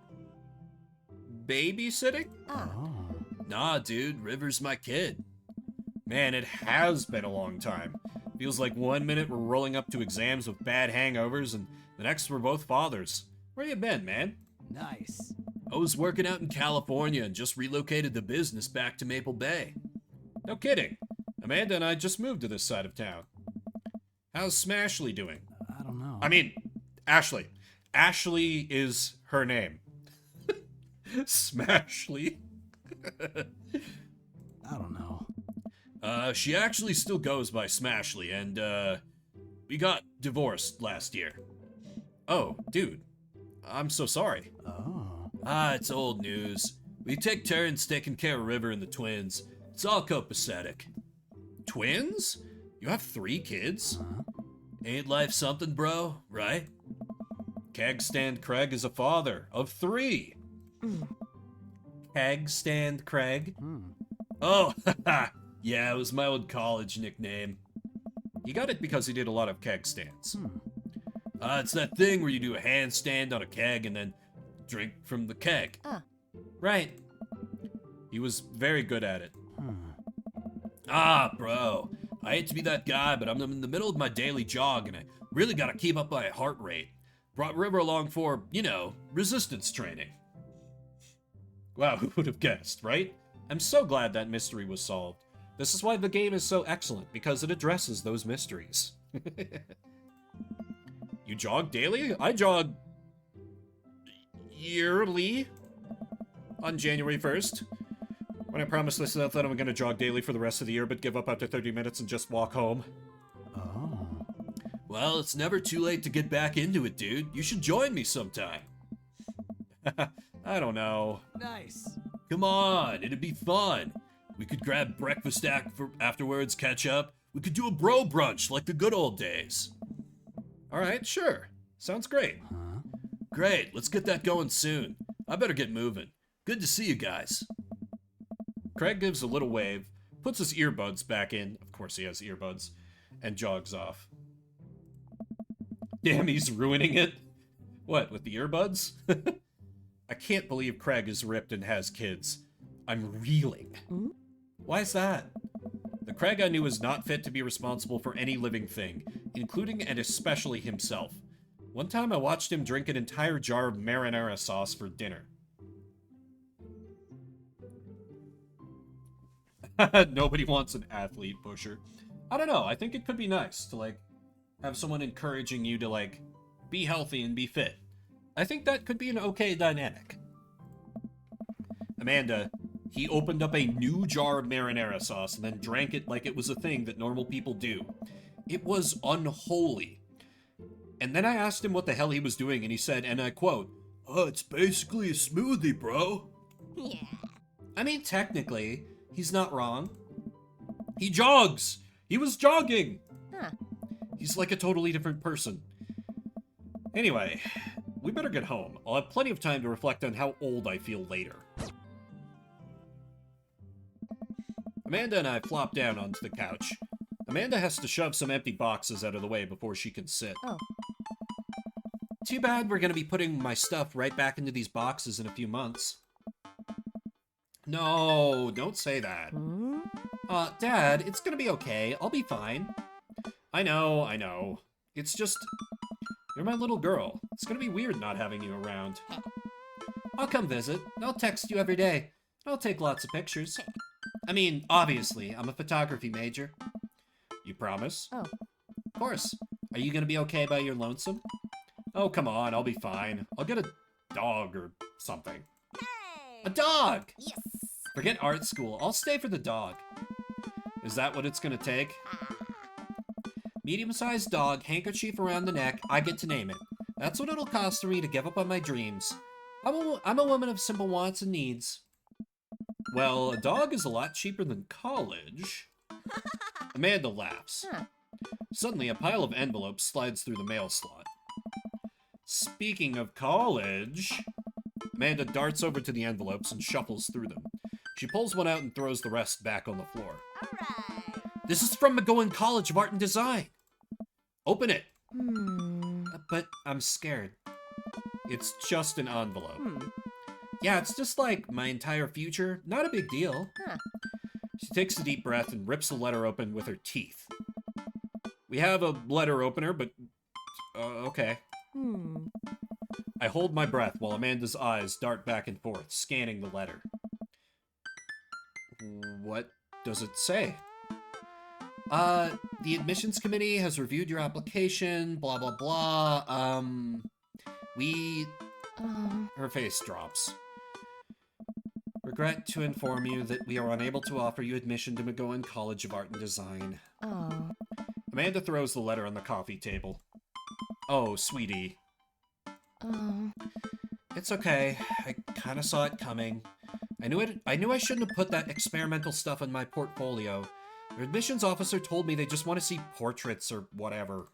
babysitting? Nah, dude, River's my kid. Man, it has been a long time. Feels like 1 minute we're rolling up to exams with bad hangovers, and the next we're both fathers. Where you been, man? Nice. I was working out in California and just relocated the business back to Maple Bay. No kidding. Amanda and I just moved to this side of town. How's Smashly doing? I don't know. I mean, Ashley. Ashley is her name. Smashly. I don't know. She actually still goes by Smashly, and, we got divorced last year. Oh, dude. I'm so sorry. Oh. It's old news. We take turns taking care of River and the twins. It's all copacetic. Twins? You have 3 kids? Ain't life something, bro, right? Keg Stand Craig is a father of 3. Keg Stand Craig? Oh, yeah, it was my old college nickname. He got it because he did a lot of keg stands. It's that thing where you do a handstand on a keg and then drink from the keg. Right. He was very good at it. Bro. I hate to be that guy, but I'm in the middle of my daily jog and I really gotta keep up my heart rate. Brought River along for, resistance training. Wow, who would have guessed, right? I'm so glad that mystery was solved. This is why the game is so excellent, because it addresses those mysteries. You jog daily? I jog yearly on January 1st. When I promised myself that I'm gonna jog daily for the rest of the year, but give up after 30 minutes and just walk home. Oh. Well, it's never too late to get back into it, dude. You should join me sometime. I don't know. Nice. Come on, it'd be fun. We could grab breakfast afterwards, catch up. We could do a bro brunch like the good old days. Alright, sure. Sounds great. Great, let's get that going soon. I better get moving. Good to see you guys. Craig gives a little wave, puts his earbuds back in, of course he has earbuds, and jogs off. Damn, he's ruining it. What, with the earbuds? I can't believe Craig is ripped and has kids. I'm reeling. Why is that? The Craig I knew is not fit to be responsible for any living thing, including and especially himself. One time I watched him drink an entire jar of marinara sauce for dinner. Nobody wants an athlete pusher. I don't know, I think it could be nice to, have someone encouraging you to, be healthy and be fit. I think that could be an okay dynamic. Amanda, he opened up a new jar of marinara sauce and then drank it like it was a thing that normal people do. It was unholy. And then I asked him what the hell he was doing, and he said, and I quote, "Oh, it's basically a smoothie, bro." Yeah. I mean, technically, he's not wrong. He jogs! He was jogging! Huh. He's like a totally different person. Anyway, we better get home. I'll have plenty of time to reflect on how old I feel later. Amanda and I flop down onto the couch. Amanda has to shove some empty boxes out of the way before she can sit. Oh. Too bad we're gonna be putting my stuff right back into these boxes in a few months. No, don't say that. Dad, it's gonna be okay. I'll be fine. I know. It's just... You're my little girl. It's gonna be weird not having you around. I'll come visit. I'll text you every day. I'll take lots of pictures. I mean, obviously, I'm a photography major. You promise? Oh. Of course. Are you gonna be okay by your lonesome? Oh, come on, I'll be fine. I'll get a dog or something. Hey! A dog! Yes. Forget art school. I'll stay for the dog. Is that what it's gonna take? Medium-sized dog, handkerchief around the neck, I get to name it. That's what it'll cost for me to give up on my dreams. I'm a woman of simple wants and needs. Well, a dog is a lot cheaper than college. Amanda laughs. Huh. Suddenly, a pile of envelopes slides through the mail slot. Speaking of college... Amanda darts over to the envelopes and shuffles through them. She pulls one out and throws the rest back on the floor. Alright. This is from McGowan College of Art and Design. Open it. But I'm scared. It's just an envelope. Yeah, it's just like my entire future. Not a big deal. Huh. She takes a deep breath and rips the letter open with her teeth. We have a letter opener, but... okay. I hold my breath while Amanda's eyes dart back and forth, scanning the letter. What does it say? The admissions committee has reviewed your application, blah, blah, blah. Her face drops. Regret to inform you that we are unable to offer you admission to McGowan College of Art and Design. Oh. Amanda throws the letter on the coffee table. Oh, sweetie. Oh. It's okay. I kind of saw it coming. I knew I shouldn't have put that experimental stuff in my portfolio. Your admissions officer told me they just want to see portraits or whatever.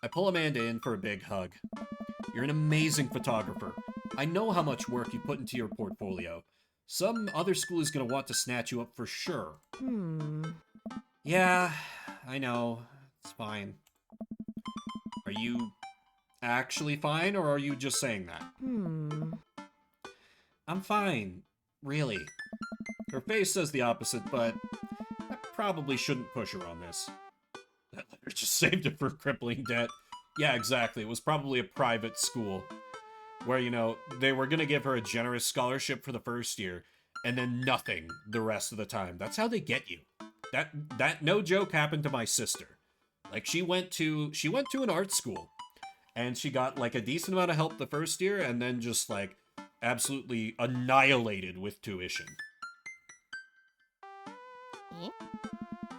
I pull Amanda in for a big hug. You're an amazing photographer. I know how much work you put into your portfolio. Some other school is going to want to snatch you up for sure. Yeah, I know. It's fine. Are you actually fine, or are you just saying that? I'm fine. Really. Her face says the opposite, but I probably shouldn't push her on this. That letter just saved her for crippling debt. Yeah, exactly. It was probably a private school where, you know, they were going to give her a generous scholarship for the first year and then nothing the rest of the time. That's how they get you. That no joke happened to my sister. Like, she went to an art school and she got like a decent amount of help the first year and then just like absolutely annihilated with tuition.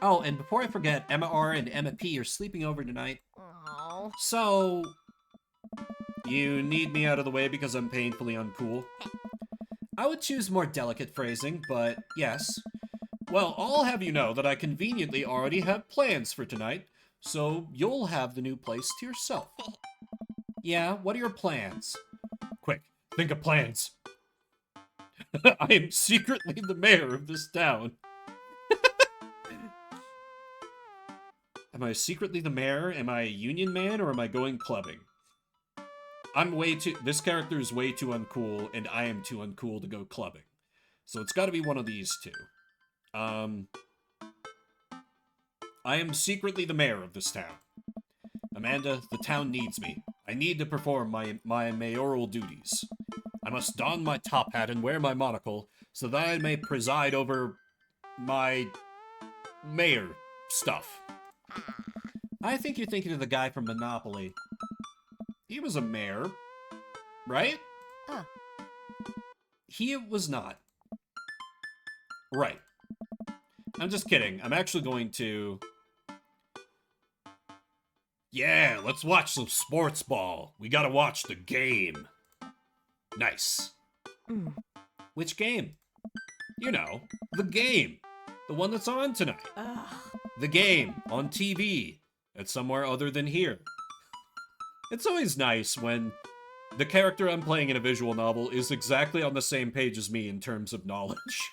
Oh, and before I forget, Emma R and Emma P are sleeping over tonight. Oh. So, you need me out of the way because I'm painfully uncool? I would choose more delicate phrasing, but yes. Well, I'll have you know that I conveniently already have plans for tonight, so you'll have the new place to yourself. Yeah, what are your plans? Quick, think of plans. I am secretly the mayor of this town. Am I secretly the mayor? Am I a union man, or am I going clubbing? This character is way too uncool, and I am too uncool to go clubbing. So it's gotta be one of these two. I am secretly the mayor of this town. Amanda, the town needs me. I need to perform my mayoral duties. I must don my top hat and wear my monocle so that I may preside over my mayor stuff. I think you're thinking of the guy from Monopoly. He was a mayor, right? He was not. Right. I'm just kidding. I'm actually going to... Yeah, let's watch some sports ball. We gotta watch the game. Nice. Which game? You know, the game. The one that's on tonight. The game on TV. It's somewhere other than here. It's always nice when the character I'm playing in a visual novel is exactly on the same page as me in terms of knowledge.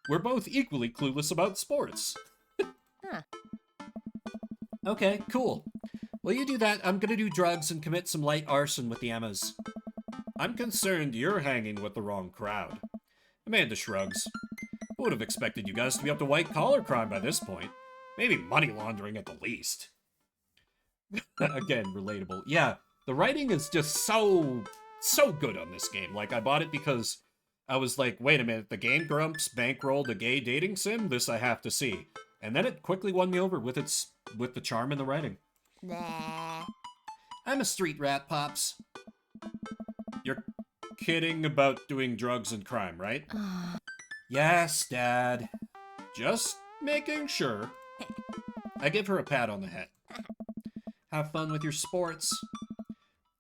We're both equally clueless about sports. Okay, cool. While you do that, I'm gonna do drugs and commit some light arson with the Emmas. I'm concerned you're hanging with the wrong crowd. Amanda shrugs. I would have expected you guys to be up to white-collar crime by this point. Maybe money laundering at the least. Again, relatable. Yeah, the writing is just so good on this game. Like, I bought it because I was like, wait a minute, the game Grumps bankrolled a gay dating sim? This I have to see. And then it quickly won me over with the charm in the writing. Nah. I'm a street rat, Pops. You're kidding about doing drugs and crime, right? Yes, Dad. Just making sure. I give her a pat on the head. Have fun with your sports.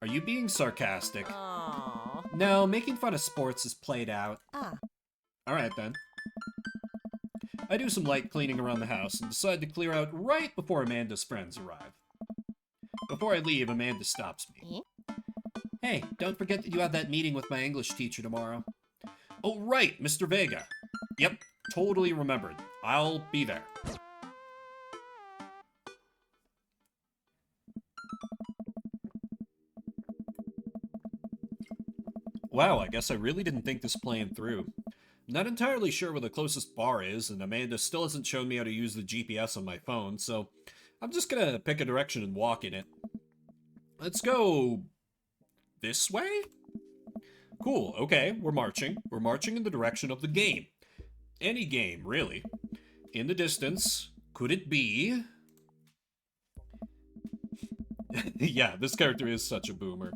Are you being sarcastic? Oh. No, making fun of sports is played out. Ah. Alright then. I do some light cleaning around the house and decide to clear out right before Amanda's friends arrive. Before I leave, Amanda stops me. Hey, don't forget that you have that meeting with my English teacher tomorrow. Oh, right, Mr. Vega. Yep, totally remembered. I'll be there. Wow, I guess I really didn't think this plan through. Not entirely sure where the closest bar is, and Amanda still hasn't shown me how to use the GPS on my phone, so I'm just gonna pick a direction and walk in it. Let's go this way? Cool, okay, we're marching. We're marching in the direction of the game. Any game, really. In the distance, could it be... Yeah, this character is such a boomer.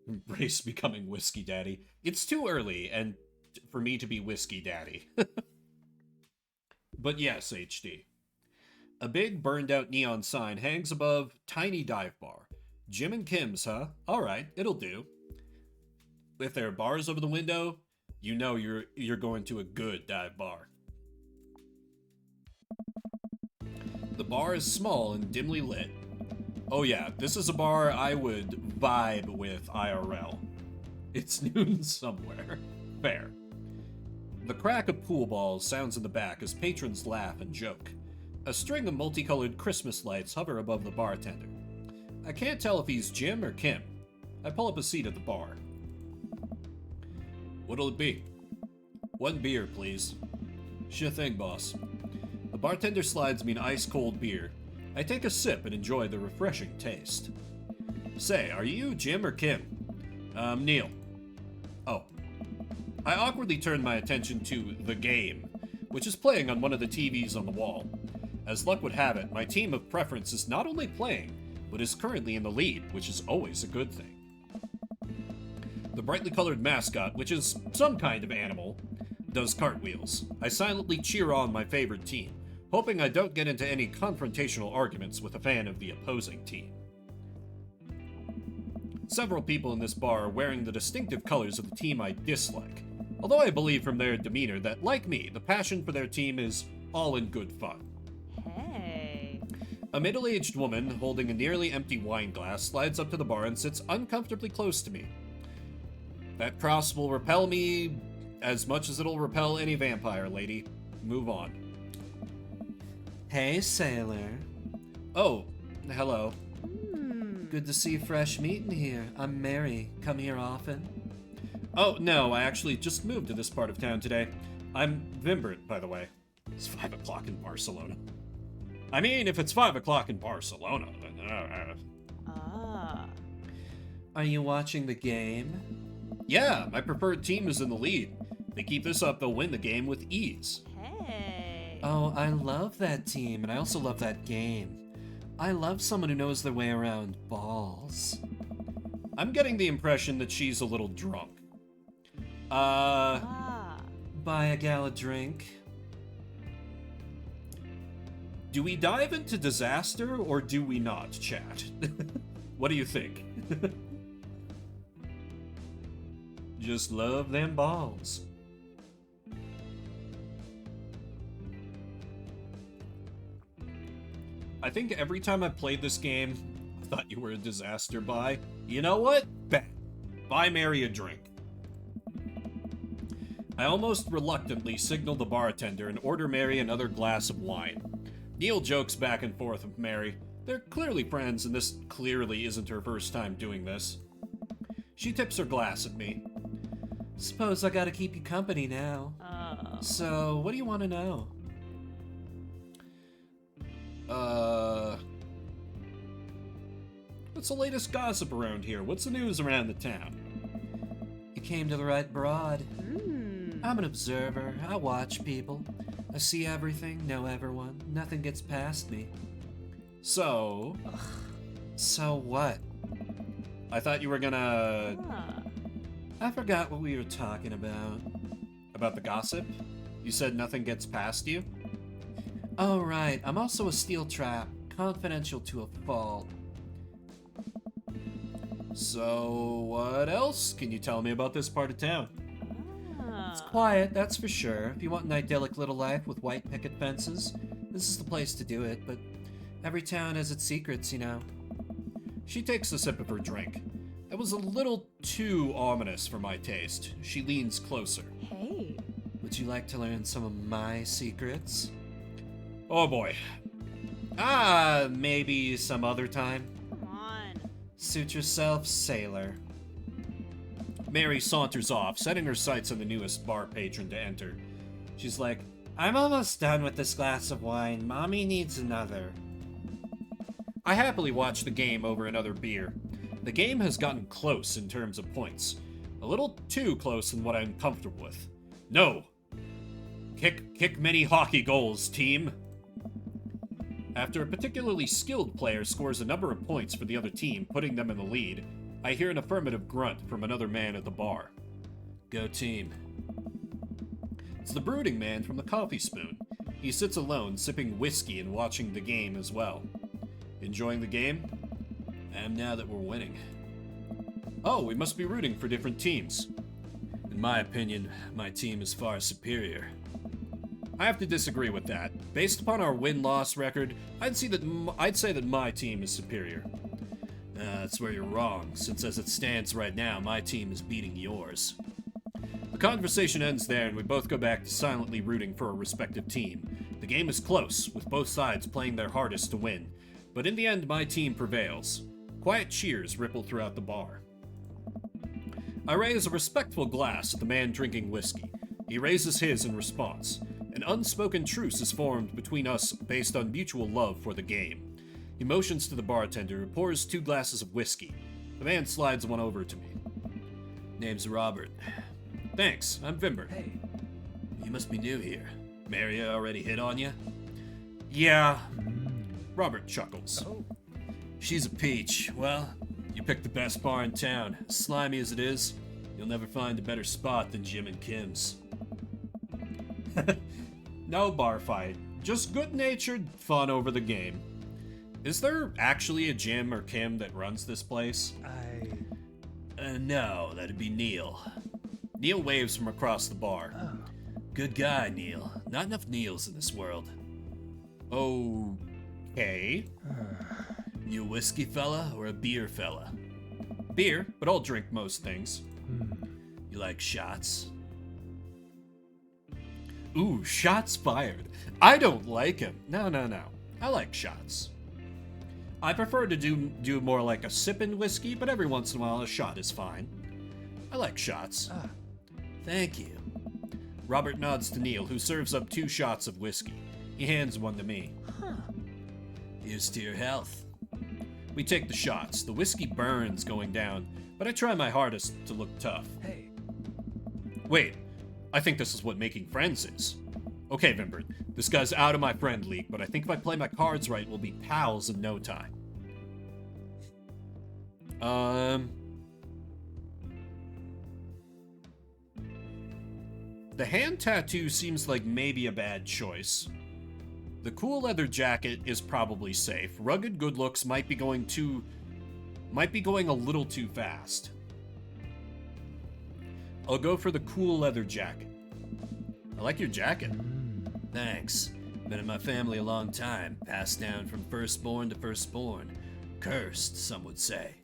Embrace becoming Whiskey Daddy. It's too early, and for me to be Whiskey Daddy. But yes, HD. A big burned-out neon sign hangs above Tiny Dive Bar. Jim and Kim's, huh? Alright, it'll do. If there are bars over the window, you know you're going to a good dive bar. The bar is small and dimly lit. Oh yeah, this is a bar I would vibe with IRL. It's noon somewhere. Fair. The crack of pool balls sounds in the back as patrons laugh and joke. A string of multicolored Christmas lights hover above the bartender. I can't tell if he's Jim or Kim. I pull up a seat at the bar. What'll it be? One beer, please. Sure thing, boss. The bartender slides me an ice-cold beer. I take a sip and enjoy the refreshing taste. Say, are you Jim or Kim? Neil. Oh. I awkwardly turn my attention to The Game, which is playing on one of the TVs on the wall. As luck would have it, my team of preference is not only playing, but is currently in the lead, which is always a good thing. The brightly colored mascot, which is some kind of animal, does cartwheels. I silently cheer on my favorite team, hoping I don't get into any confrontational arguments with a fan of the opposing team. Several people in this bar are wearing the distinctive colors of the team I dislike, although I believe from their demeanor that, like me, the passion for their team is all in good fun. Hey. A middle-aged woman holding a nearly empty wine glass slides up to the bar and sits uncomfortably close to me. That cross will repel me as much as it'll repel any vampire, lady. Move on. Hey, sailor. Oh, hello. Good to see fresh meat in here. I'm Mary. Come here often? Oh, no, I actually just moved to this part of town today. I'm Vimbert, by the way. It's 5 o'clock in Barcelona. I mean, if it's 5 o'clock in Barcelona, then... Ah. Are you watching the game? Yeah, my preferred team is in the lead. If they keep this up, they'll win the game with ease. Hey. Oh, I love that team, and I also love that game. I love someone who knows their way around balls. I'm getting the impression that she's a little drunk. Ah. Buy a gal a drink. Do we dive into disaster, or do we not, chat? What do you think? Just love them balls. I think every time I played this game, I thought you were a disaster. Buy. You know what? Bet. Buy Mary a drink. I almost reluctantly signal the bartender and order Mary another glass of wine. Neil jokes back and forth with Mary. They're clearly friends, and this clearly isn't her first time doing this. She tips her glass at me. Suppose I gotta keep you company now. Oh. So, what do you want to know? What's the latest gossip around here? What's the news around the town? You came to the right broad. I'm an observer. I watch people. I see everything, know everyone. Nothing gets past me. So... So what? I thought you were gonna... Ah. I forgot what we were talking about. About the gossip? You said nothing gets past you? Oh, right. I'm also a steel trap. Confidential to a fault. So, what else can you tell me about this part of town? It's Ah. quiet, that's for sure. If you want an idyllic little life with white picket fences, this is the place to do it, but every town has its secrets, you know. She takes a sip of her drink. That was a little too ominous for my taste. She leans closer. Hey. Would you like to learn some of my secrets? Oh boy. Ah, maybe some other time. Come on. Suit yourself, sailor. Mary saunters off, setting her sights on the newest bar patron to enter. She's like, I'm almost done with this glass of wine. Mommy needs another. I happily watch the game over another beer. The game has gotten close in terms of points. A little too close in what I'm comfortable with. No! Kick many hockey goals, team! After a particularly skilled player scores a number of points for the other team, putting them in the lead, I hear an affirmative grunt from another man at the bar. Go team. It's the brooding man from the Coffee Spoon. He sits alone, sipping whiskey and watching the game as well. Enjoying the game? I am now that we're winning. Oh, we must be rooting for different teams. In my opinion, my team is far superior. I have to disagree with that. Based upon our win-loss record, I'd say that my team is superior. That's where you're wrong, since as it stands right now, my team is beating yours. The conversation ends there, and we both go back to silently rooting for a respective team. The game is close, with both sides playing their hardest to win, but in the end, my team prevails. Quiet cheers ripple throughout the bar. I raise a respectful glass at the man drinking whiskey. He raises his in response. An unspoken truce is formed between us based on mutual love for the game. He motions to the bartender, who pours 2 glasses of whiskey. The man slides one over to me. Name's Robert. Thanks, I'm Vimber. Hey. You must be new here. Maria already hit on you? Yeah. Robert chuckles. Oh. She's a peach. Well, you picked the best bar in town. Slimy as it is, you'll never find a better spot than Jim and Kim's. No bar fight. Just good-natured fun over the game. Is there actually a Jim or Kim that runs this place? No, that'd be Neil. Neil waves from across the bar. Oh. Good guy, Neil. Not enough Neils in this world. Okay. You a whiskey fella or a beer fella? Beer, but I'll drink most things. You like shots? Ooh, shots fired. I don't like him. No. I like shots. I prefer to do more like a sippin' whiskey, but every once in a while a shot is fine. I like shots. Thank you. Robert nods to Neil, who serves up 2 shots of whiskey. He hands one to me. Here's to your health. We take the shots. The whiskey burns going down, but I try my hardest to look tough. Hey. Wait, I think this is what making friends is. Okay, Vimbert, this guy's out of my friend league, but I think if I play my cards right, we'll be pals in no time. The hand tattoo seems like maybe a bad choice. The cool leather jacket is probably safe. Rugged good looks might be going a little too fast. I'll go for the cool leather jacket. I like your jacket. Thanks. Been in my family a long time, passed down from firstborn to firstborn. Cursed, some would say.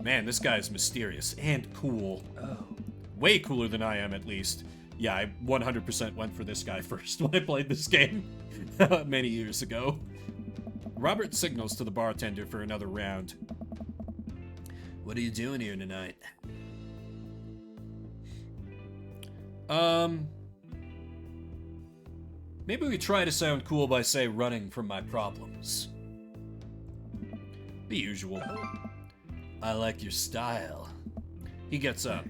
Man, this guy's mysterious and cool. Oh. Way cooler than I am, at least. Yeah, I 100% went for this guy first when I played this game many years ago. Robert signals to the bartender for another round. What are you doing here tonight? Maybe we try to sound cool by, say, running from my problems. The usual. I like your style. He gets up.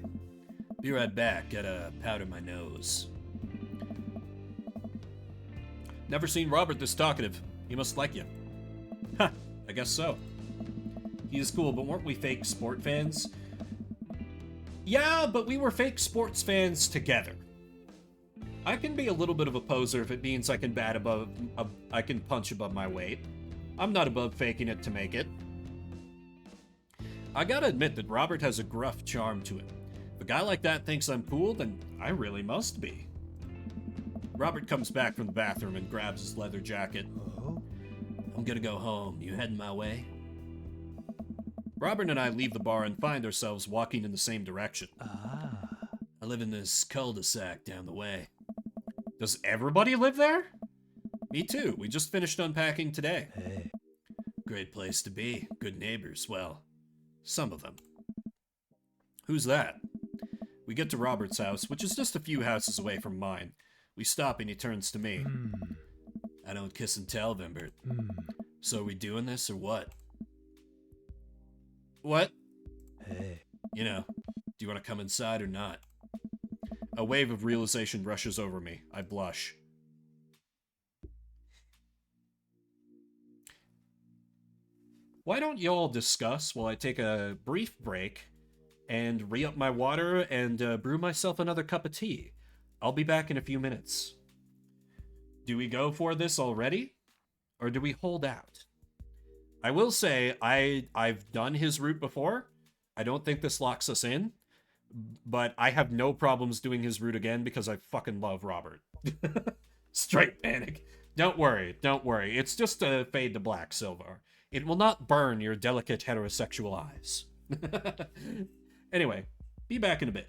Be right back, gotta powder my nose. Never seen Robert this talkative. He must like you. Ha, I guess so. He is cool, but weren't we fake sport fans? Yeah, but we were fake sports fans together. I can be a little bit of a poser if it means I can I can punch above my weight. I'm not above faking it to make it. I gotta admit that Robert has a gruff charm to him. If a guy like that thinks I'm cool, then I really must be. Robert comes back from the bathroom and grabs his leather jacket. Oh. I'm gonna go home. You heading my way? Robert and I leave the bar and find ourselves walking in the same direction. Ah. I live in this cul-de-sac down the way. Does everybody live there? Me too. We just finished unpacking today. Hey. Great place to be. Good neighbors. Well, some of them. Who's that? We get to Robert's house, which is just a few houses away from mine. We stop and he turns to me. I don't kiss and tell, Vimbert. So are we doing this or what? What? Hey. You know, do you want to come inside or not? A wave of realization rushes over me. I blush. Why don't y'all discuss while I take a brief break and re-up my water and brew myself another cup of tea? I'll be back in a few minutes. Do we go for this already? Or do we hold out? I will say, I've done his route before. I don't think this locks us in. But I have no problems doing his route again because I fucking love Robert. Straight panic. Don't worry, don't worry. It's just a fade to black silver. It will not burn your delicate heterosexual eyes. Anyway, be back in a bit.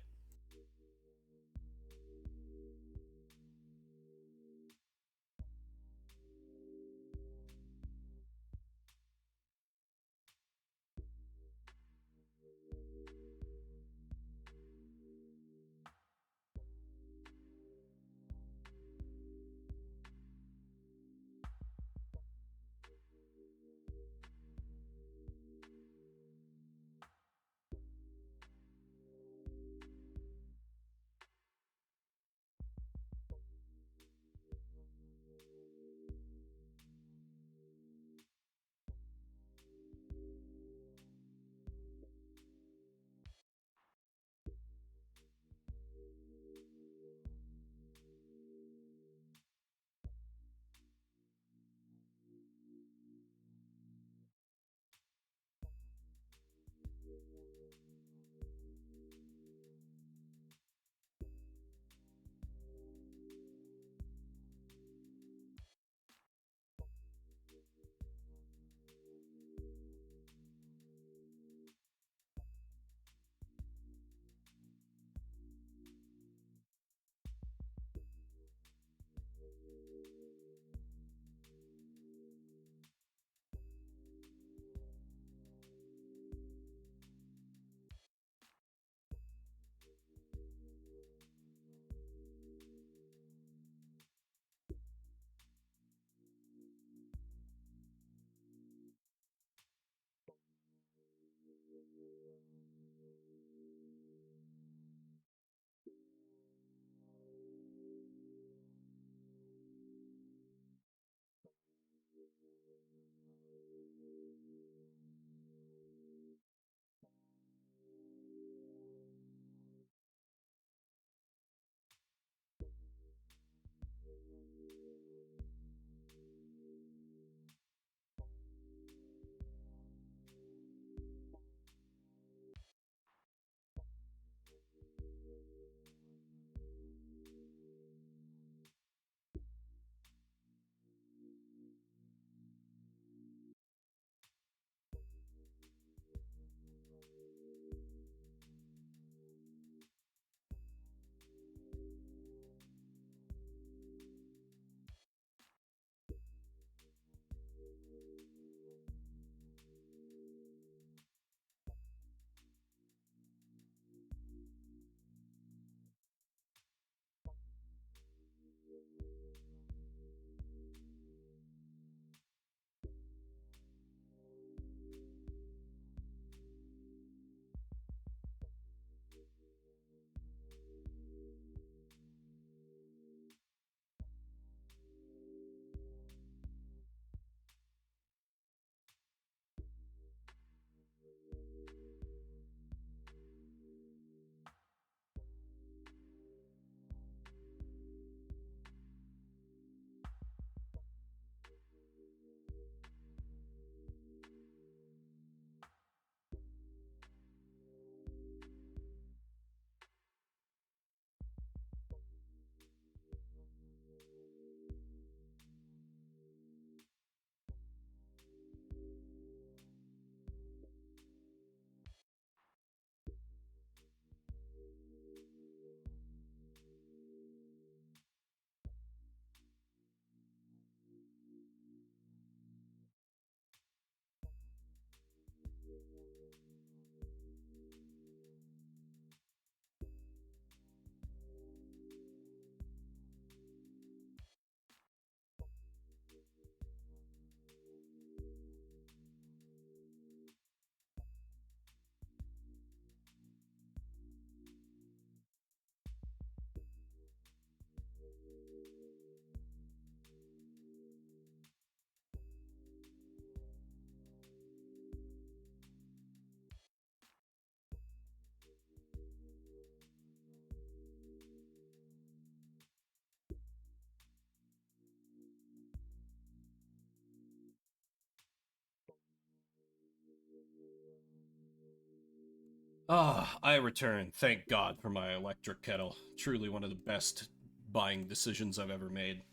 Ah, I return. Thank God for my electric kettle. Truly one of the best buying decisions I've ever made.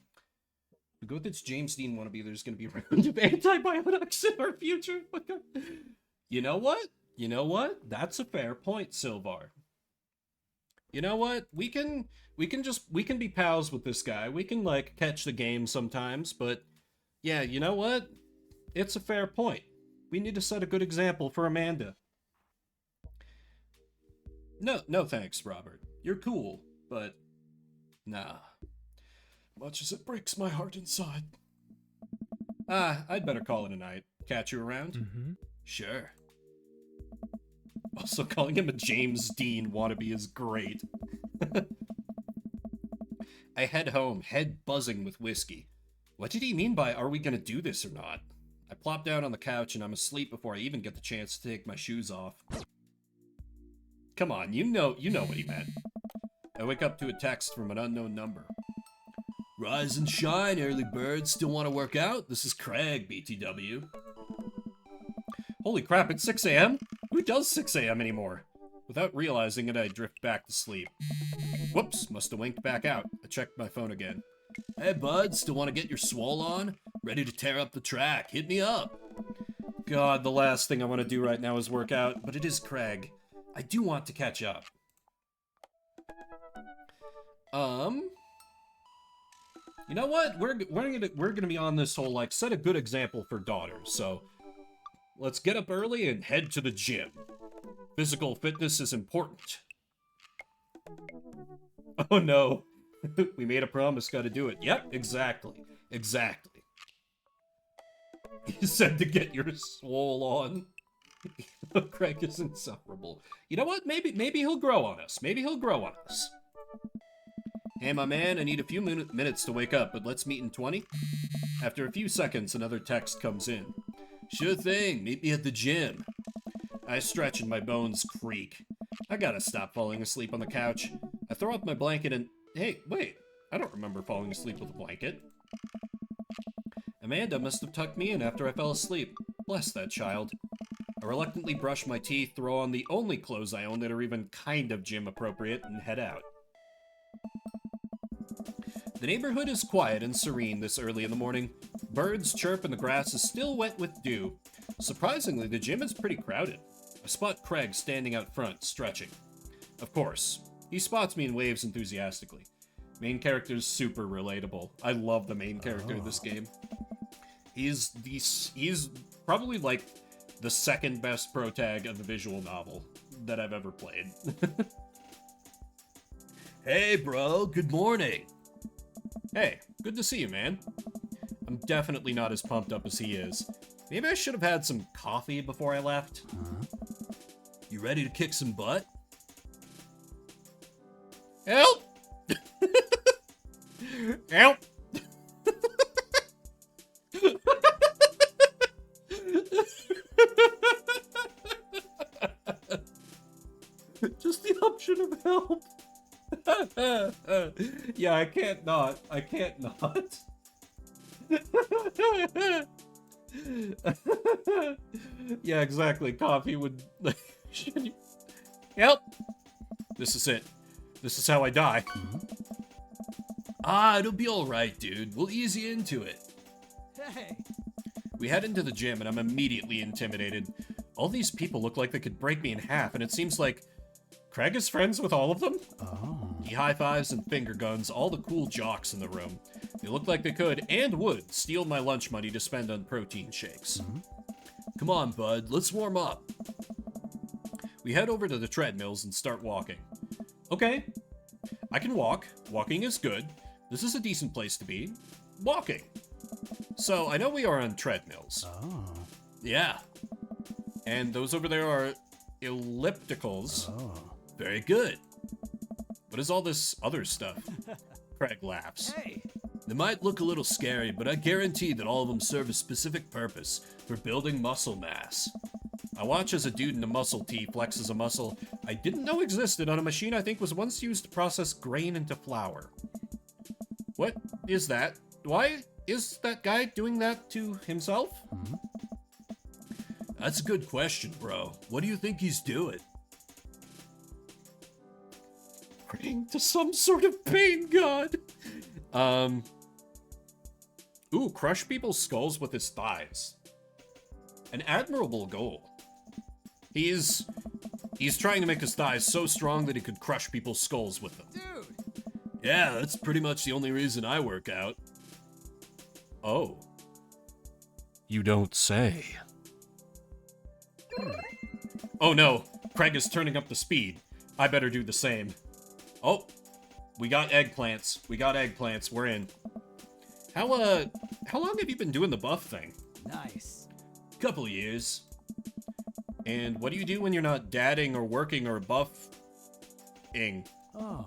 To go with its James Dean wannabe, there's going to be a round of antibiotics in our future. You know what? You know what? That's a fair point, Silvar. You know what? We can be pals with this guy. We can, like, catch the game sometimes, but yeah, you know what? It's a fair point. We need to set a good example for Amanda. No thanks, Robert. You're cool, but nah. Much as it breaks my heart inside. I'd better call it a night. Catch you around? Mm-hmm. Sure. Also, calling him a James Dean wannabe is great. I head home, head buzzing with whiskey. What did he mean by, are we gonna do this or not? I plop down on the couch and I'm asleep before I even get the chance to take my shoes off. Come on, you know what he meant. I wake up to a text from an unknown number. Rise and shine, early birds. Still want to work out? This is Craig, BTW. Holy crap, it's 6 a.m.? Who does 6 a.m. anymore? Without realizing it, I drift back to sleep. Whoops, must have winked back out. I checked my phone again. Hey, bud, still want to get your swole on? Ready to tear up the track? Hit me up. God, the last thing I want to do right now is work out, but it is Craig. I do want to catch up. You know what? We're gonna be on this whole, like, set a good example for daughters, so let's get up early and head to the gym. Physical fitness is important. Oh no. We made a promise, gotta do it. Yep, exactly. Exactly. You said to get your swole on. Craig is insufferable. You know what? Maybe he'll grow on us. Maybe he'll grow on us. Hey, my man, I need a few minutes to wake up, but let's meet in 20. After a few seconds, another text comes in. Sure thing, meet me at the gym. I stretch and my bones creak. I gotta stop falling asleep on the couch. I throw up my blanket and... Hey, wait, I don't remember falling asleep with a blanket. Amanda must have tucked me in after I fell asleep. Bless that child. I reluctantly brush my teeth, throw on the only clothes I own that are even kind of gym appropriate, and head out. The neighborhood is quiet and serene this early in the morning. Birds chirp and the grass is still wet with dew. Surprisingly, the gym is pretty crowded. I spot Craig standing out front, stretching. Of course, he spots me and waves enthusiastically. Main character's super relatable. I love the main character of this game. He's probably like the second best protag of the visual novel that I've ever played. Hey bro, good morning. Hey, good to see you, man. I'm definitely not as pumped up as he is. Maybe I should have had some coffee before I left. You ready to kick some butt? Help! Help! Just the option of help. Yeah, I can't not. I can't not. Yeah, exactly. Coffee would... Help! This is it. This is how I die. It'll be alright, dude. We'll ease you into it. Hey. We head into the gym, and I'm immediately intimidated. All these people look like they could break me in half, and it seems like Craig is friends with all of them? Oh. He high-fives and finger guns all the cool jocks in the room. They look like they could, and would, steal my lunch money to spend on protein shakes. Come on, bud, let's warm up. We head over to the treadmills and start walking. Okay, I can walk. Walking is good. This is a decent place to be. Walking. So, I know we are on treadmills. Oh. Yeah. And those over there are ellipticals. Oh. Very good. What is all this other stuff? Craig laughs. Hey. They might look a little scary, but I guarantee that all of them serve a specific purpose for building muscle mass. I watch as a dude in a muscle tee flexes a muscle I didn't know existed on a machine I think was once used to process grain into flour. What is that? Why is that guy doing that to himself? That's a good question, bro. What do you think he's doing? praying to some sort of pain god. Ooh, crush people's skulls with his thighs. An admirable goal. He's trying to make his thighs so strong that he could crush people's skulls with them. Dude! Yeah, that's pretty much the only reason I work out. Oh. You don't say. Oh no, Craig is turning up the speed. I better do the same. Oh, we got eggplants. We got eggplants. We're in. How long have you been doing the buff thing? Nice. Couple of years. And what do you do when you're not dadding or working or buffing? Oh.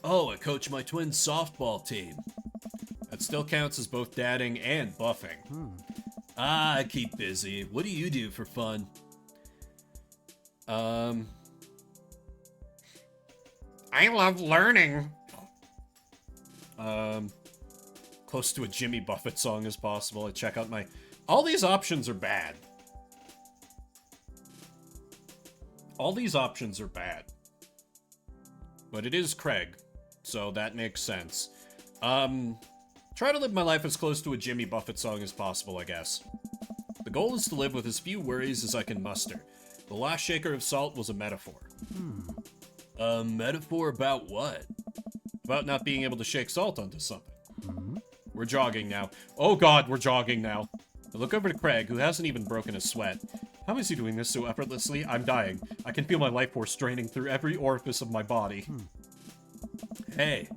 Oh, I coach my twins' softball team. That still counts as both dadding and buffing. Ah, I keep busy. What do you do for fun? I love learning. Close to a Jimmy Buffett song as possible. I check out my... All these options are bad. All these options are bad. But it is Craig, so that makes sense. Try to live my life as close to a Jimmy Buffett song as possible, I guess. The goal is to live with as few worries as I can muster. The last shaker of salt was a metaphor. A metaphor about what? About not being able to shake salt onto something. We're jogging now. Oh god, we're jogging now. I look over to Craig, who hasn't even broken a sweat. How is he doing this so effortlessly? I'm dying. I can feel my life force draining through every orifice of my body. Hey,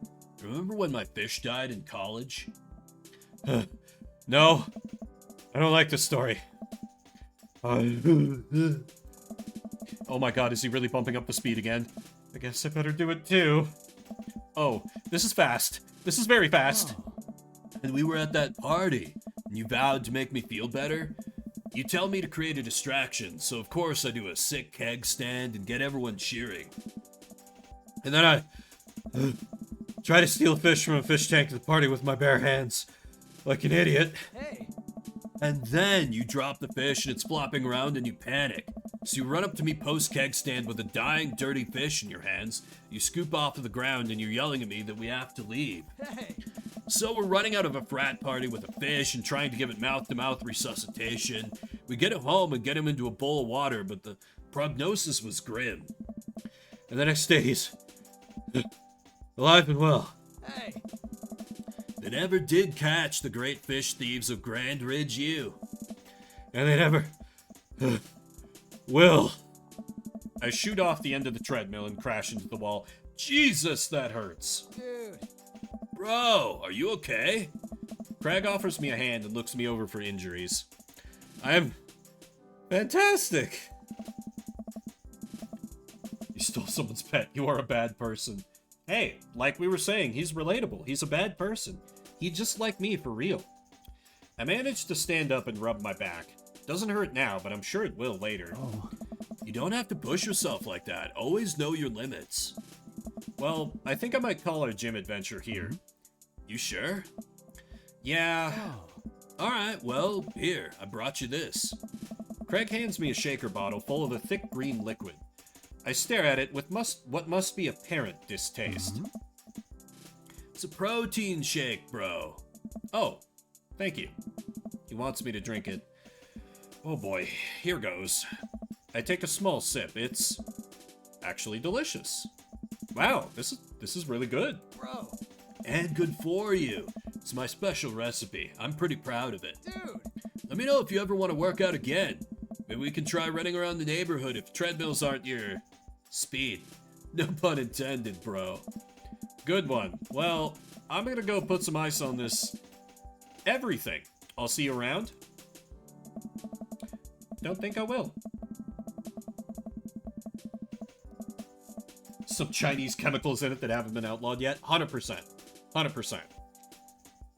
remember when my fish died in college? No, I don't like this story. Oh my god, is he really bumping up the speed again? I guess I better do it too. Oh, this is fast. This is very fast. And we were at that party, and you vowed to make me feel better? You tell me to create a distraction, so of course I do a sick keg stand and get everyone cheering. And then I try to steal fish from a fish tank at the party with my bare hands. Like an idiot. Hey! And then you drop the fish and it's flopping around and you panic. So you run up to me post-keg stand with a dying, dirty fish in your hands. You scoop off of the ground and you're yelling at me that we have to leave. Hey! So we're running out of a frat party with a fish and trying to give it mouth-to-mouth resuscitation. We get him home and get him into a bowl of water, but the prognosis was grim. And the next day he's alive and well. Hey! They never did catch the great fish thieves of Grand Ridge U. And they never will. I shoot off the end of the treadmill and crash into the wall. Jesus, that hurts. Dude! Bro, are you okay? Craig offers me a hand and looks me over for injuries. I'm fantastic. You stole someone's pet. You are a bad person. Hey, like we were saying, he's relatable. He's a bad person. He'd just like me for real. I managed to stand up and rub my back. Doesn't hurt now, but I'm sure it will later. Oh. You don't have to push yourself like that. Always know your limits. Well, I think I might call our gym adventure here. You sure? Yeah. Oh. Alright, well, here, I brought you this. Craig hands me a shaker bottle full of a thick green liquid. I stare at it with what must be apparent distaste. It's a protein shake, bro. Oh, thank you. He wants me to drink it. Oh boy, here goes. I take a small sip. It's actually delicious. Wow, this is really good. Bro! And good for you. It's my special recipe. I'm pretty proud of it. Dude! Let me know if you ever want to work out again. Maybe we can try running around the neighborhood if treadmills aren't your speed. No pun intended, bro. Good one. Well, I'm gonna go put some ice on this everything. I'll see you around. Don't think I will. Some Chinese chemicals in it that haven't been outlawed yet. 100%. 100%.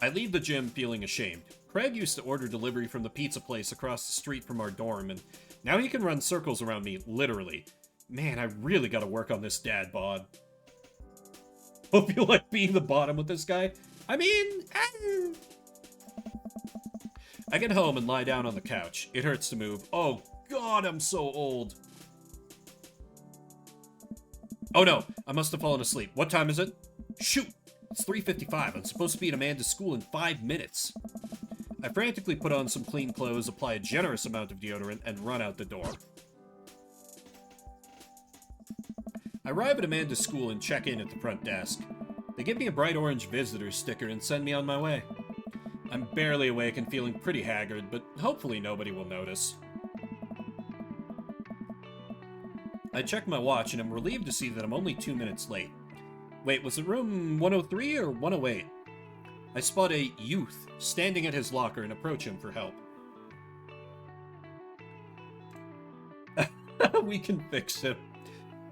I leave the gym feeling ashamed. Craig used to order delivery from the pizza place across the street from our dorm, and now he can run circles around me, literally. Man, I really gotta work on this dad bod. Hope you like being the bottom with this guy. I mean, I get home and lie down on the couch. It hurts to move. Oh god, I'm so old. Oh no, I must have fallen asleep. What time is it? Shoot! It's 3:55. I'm supposed to be at Amanda's school in 5 minutes. I frantically put on some clean clothes, apply a generous amount of deodorant, and run out the door. I arrive at Amanda's school and check in at the front desk. They give me a bright orange visitor sticker and send me on my way. I'm barely awake and feeling pretty haggard, but hopefully nobody will notice. I check my watch and I'm relieved to see that I'm only 2 minutes late. Wait, was it room 103 or 108? I spot a youth standing at his locker and approach him for help. We can fix him.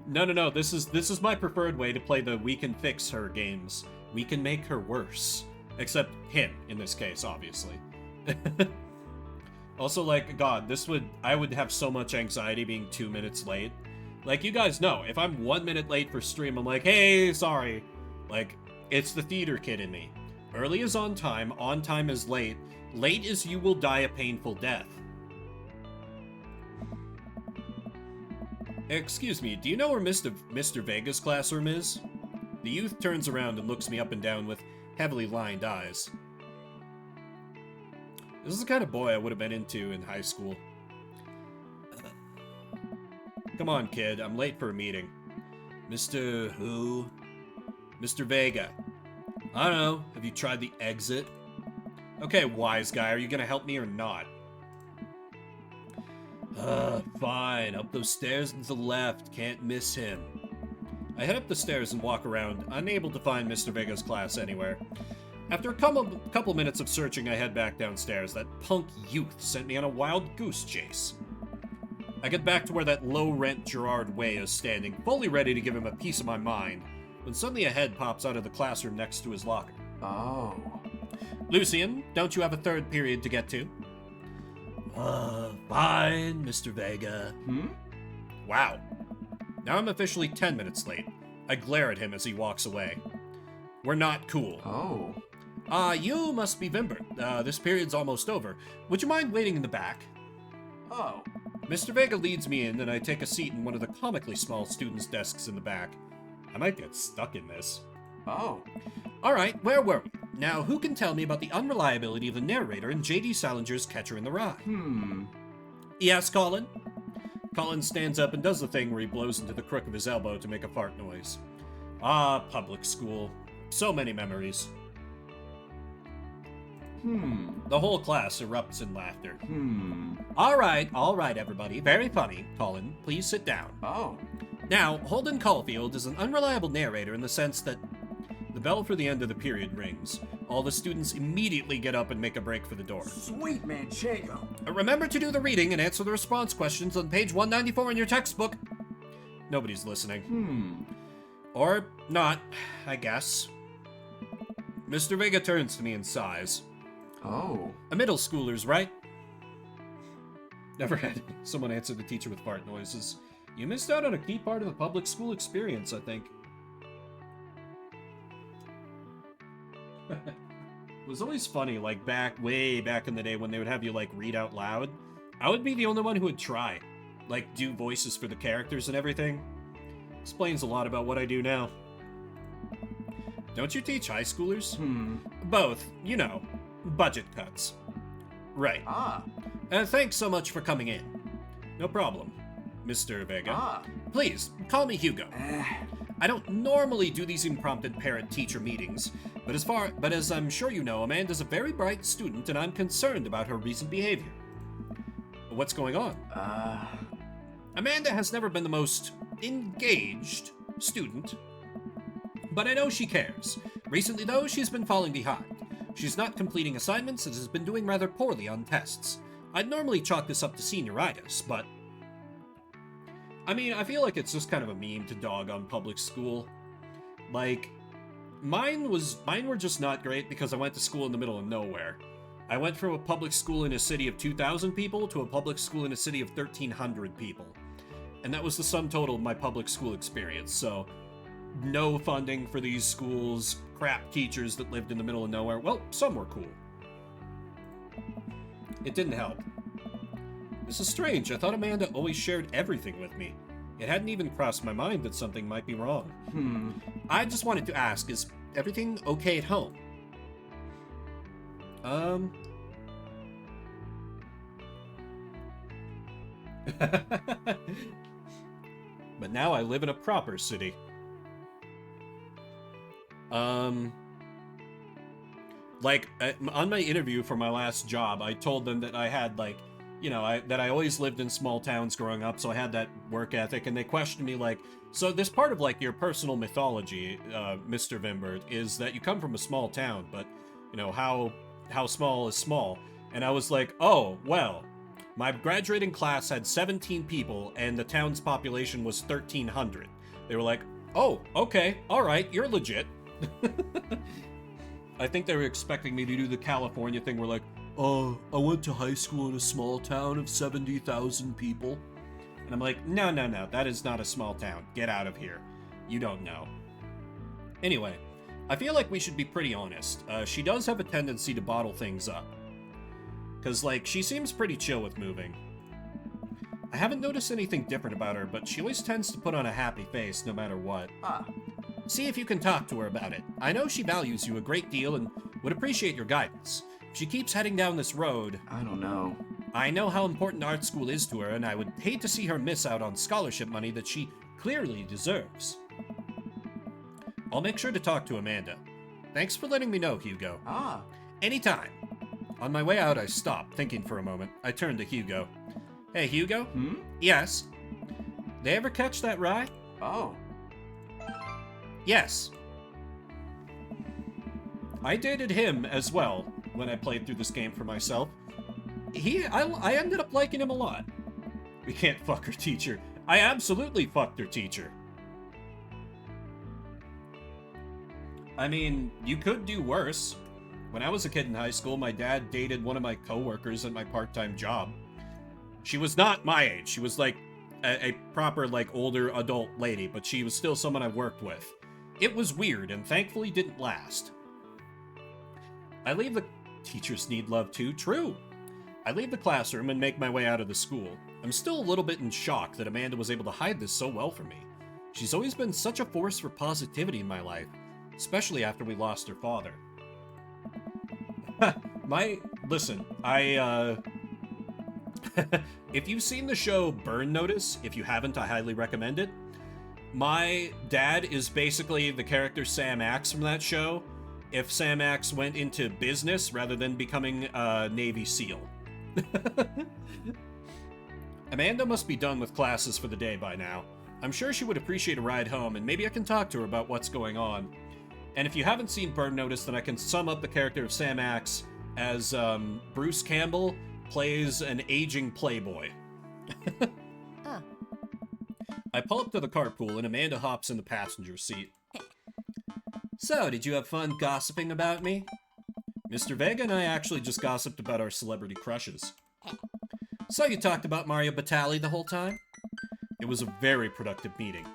No, this is my preferred way to play the we can fix her games. We can make her worse. Except him, in this case, obviously. Also, like, God, I would have so much anxiety being 2 minutes late. Like, you guys know, if I'm 1 minute late for stream, I'm like, hey, sorry. Like, it's the theater kid in me. Early is on time is late. Late is you will die a painful death. Excuse me, do you know where Mr. Vega's classroom is? The youth turns around and looks me up and down with heavily lined eyes. This is the kind of boy I would have been into in high school. Come on, kid, I'm late for a meeting. Mr. who? Mr. Vega. I don't know, have you tried the exit? Okay, wise guy, are you gonna help me or not? Fine, up those stairs and to the left, can't miss him. I head up the stairs and walk around, unable to find Mr. Vega's class anywhere. After a couple minutes of searching, I head back downstairs. That punk youth sent me on a wild goose chase. I get back to where that low-rent Gerard Way is standing, fully ready to give him a piece of my mind, when suddenly a head pops out of the classroom next to his locker. Oh. Lucian, don't you have a third period to get to? Fine, Mr. Vega. Wow. Now I'm officially 10 minutes late. I glare at him as he walks away. We're not cool. Oh. You must be Vimber. This period's almost over. Would you mind waiting in the back? Oh. Mr. Vega leads me in, and I take a seat in one of the comically small students' desks in the back. I might get stuck in this. Oh. Alright, where were we? Now, who can tell me about the unreliability of the narrator in J.D. Salinger's Catcher in the Rye? Yes, Colin? Colin stands up and does the thing where he blows into the crook of his elbow to make a fart noise. Ah, public school. So many memories. The whole class erupts in laughter. All right, everybody. Very funny. Colin, please sit down. Oh. Now, Holden Caulfield is an unreliable narrator in the sense that the bell for the end of the period rings. All the students immediately get up and make a break for the door. Sweet manchego. Remember to do the reading and answer the response questions on page 194 in your textbook. Nobody's listening. Or not, I guess. Mr. Vega turns to me and sighs. Oh. A middle schooler's, right? Never had someone answer the teacher with fart noises. You missed out on a key part of the public school experience, I think. It was always funny, like way back in the day when they would have you like read out loud. I would be the only one who would try. Like do voices for the characters and everything. Explains a lot about what I do now. Don't you teach high schoolers? Both, you know. Budget cuts. Right. Ah. Thanks so much for coming in. No problem, Mr. Vega. Ah. Please, call me Hugo. I don't normally do these impromptu parent-teacher meetings, but as I'm sure you know, Amanda's a very bright student, and I'm concerned about her recent behavior. What's going on? Amanda has never been the most engaged student, but I know she cares. Recently, though, she's been falling behind. She's not completing assignments and has been doing rather poorly on tests. I'd normally chalk this up to senioritis, but... I mean, I feel like it's just kind of a meme to dog on public school. Like, mine were just not great because I went to school in the middle of nowhere. I went from a public school in a city of 2,000 people to a public school in a city of 1,300 people. And that was the sum total of my public school experience, so... No funding for these schools, crap teachers that lived in the middle of nowhere. Well, some were cool. It didn't help. This is strange. I thought Amanda always shared everything with me. It hadn't even crossed my mind that something might be wrong. Hmm. I just wanted to ask, is everything okay at home? But now I live in a proper city. Like, on my interview for my last job, I told them that I had, like, you know, that I always lived in small towns growing up, so I had that work ethic, and they questioned me, like, so this part of, like, your personal mythology, Mr. Vimbert, is that you come from a small town, but, you know, how small is small? And I was like, oh, well, my graduating class had 17 people, and the town's population was 1,300. They were like, oh, okay, alright, you're legit. I think they were expecting me to do the California thing where, like, I went to high school in a small town of 70,000 people. And I'm like, no, that is not a small town. Get out of here. You don't know. Anyway, I feel like we should be pretty honest. She does have a tendency to bottle things up. Because, like, she seems pretty chill with moving. I haven't noticed anything different about her, but she always tends to put on a happy face no matter what. Ah. See if you can talk to her about it. I know she values you a great deal and would appreciate your guidance. If she keeps heading down this road... I don't know. I know how important art school is to her, and I would hate to see her miss out on scholarship money that she clearly deserves. I'll make sure to talk to Amanda. Thanks for letting me know, Hugo. Ah. Anytime. On my way out, I stopped, thinking for a moment. I turned to Hugo. Hey, Hugo? Hmm? Yes. They ever catch that rye? Oh. Yes. I dated him as well when I played through this game for myself. I ended up liking him a lot. We can't fuck her teacher. I absolutely fucked her teacher. I mean, you could do worse. When I was a kid in high school, my dad dated one of my coworkers at my part-time job. She was not my age. She was like a proper, like, older adult lady, but she was still someone I worked with. It was weird, and thankfully didn't last. I leave the... Teachers need love too, true. I leave the classroom and make my way out of the school. I'm still a little bit in shock that Amanda was able to hide this so well from me. She's always been such a force for positivity in my life, especially after we lost her father. Listen, if you've seen the show Burn Notice, if you haven't, I highly recommend it. My dad is basically the character Sam Axe from that show, if Sam Axe went into business rather than becoming a Navy SEAL. Amanda must be done with classes for the day by now. I'm sure she would appreciate a ride home, and maybe I can talk to her about what's going on. And if you haven't seen Burn Notice, then I can sum up the character of Sam Axe as Bruce Campbell plays an aging playboy. I pull up to the carpool, and Amanda hops in the passenger seat. So, did you have fun gossiping about me? Mr. Vega and I actually just gossiped about our celebrity crushes. So you talked about Mario Batali the whole time? It was a very productive meeting.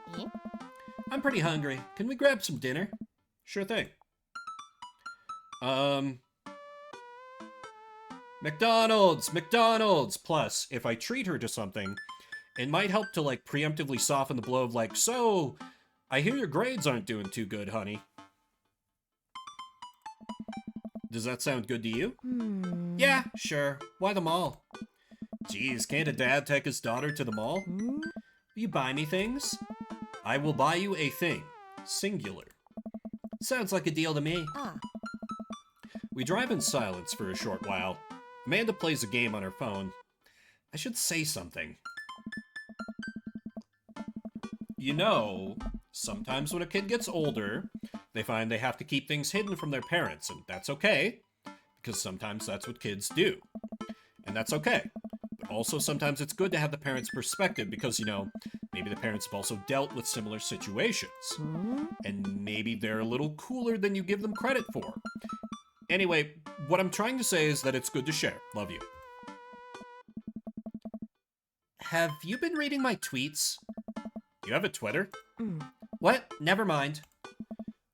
I'm pretty hungry. Can we grab some dinner? Sure thing. McDonald's! Plus, if I treat her to something, it might help to, like, preemptively soften the blow of, like, so, I hear your grades aren't doing too good, honey. Does that sound good to you? Yeah, sure. Why the mall? Geez, can't a dad take his daughter to the mall? Will you buy me things? I will buy you a thing. Singular. Sounds like a deal to me. We drive in silence for a short while. Amanda plays a game on her phone. I should say something. You know, sometimes when a kid gets older, they find they have to keep things hidden from their parents, and that's okay, because sometimes that's what kids do. And that's okay. But also sometimes it's good to have the parents' perspective because, you know, maybe the parents have also dealt with similar situations. And maybe they're a little cooler than you give them credit for. Anyway, what I'm trying to say is that it's good to share. Love you. Have you been reading my tweets? You have a Twitter? What? Never mind.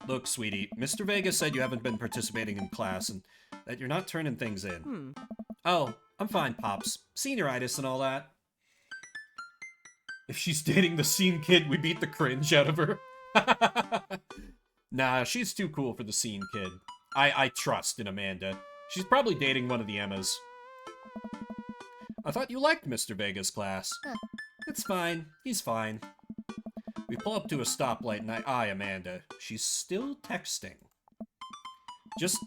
Look, sweetie, Mr. Vega said you haven't been participating in class and that you're not turning things in. Oh, I'm fine, Pops. Senioritis and all that. If she's dating the scene kid, we beat the cringe out of her. Nah, she's too cool for the scene kid. I trust in Amanda. She's probably dating one of the Emmas. I thought you liked Mr. Vega's class. It's fine. He's fine. We pull up to a stoplight and I eye Amanda. She's still texting. Just,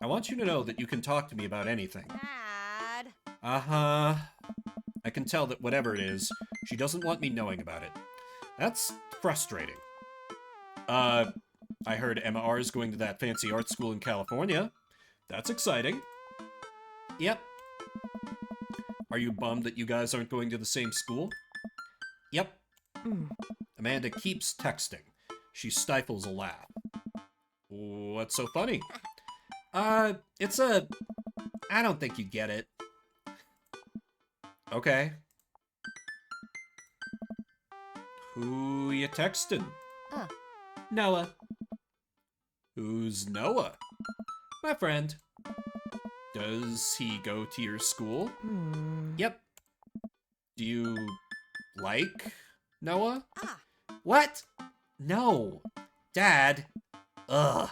I want you to know that you can talk to me about anything. Dad. Uh-huh. I can tell that whatever it is, she doesn't want me knowing about it. That's frustrating. I heard Emma R is going to that fancy art school in California. That's exciting. Yep. Are you bummed that you guys aren't going to the same school? Yep. Amanda keeps texting. She stifles a laugh. What's so funny? I don't think you get it. Okay. Who you texting? Noah. Who's Noah? My friend. Does he go to your school? Yep. Do you like Noah? What? No. Dad. Ugh.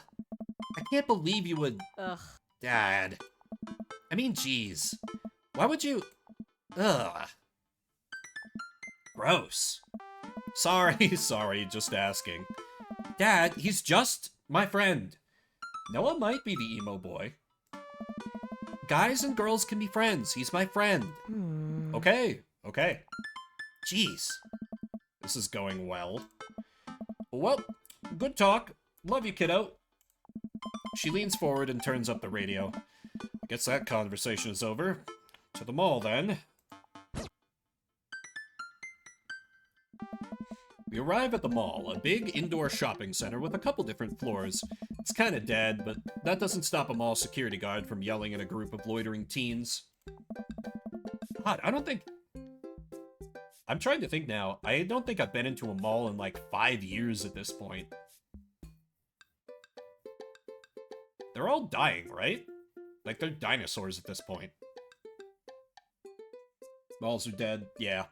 I can't believe you would... Ugh. Dad. I mean, jeez. Why would you... Ugh. Gross. Sorry, just asking. Dad, he's just my friend. Noah might be the emo boy. Guys and girls can be friends. He's my friend. Okay. Jeez. This is going well. Well, good talk. Love you, kiddo. She leans forward and turns up the radio. Guess that conversation is over. To the mall, then. We arrive at the mall, a big indoor shopping center with a couple different floors. It's kinda dead, but that doesn't stop a mall security guard from yelling at a group of loitering teens. God, I'm trying to think now. I don't think I've been into a mall in like 5 years at this point. They're all dying, right? Like, they're dinosaurs at this point. Malls are dead, yeah.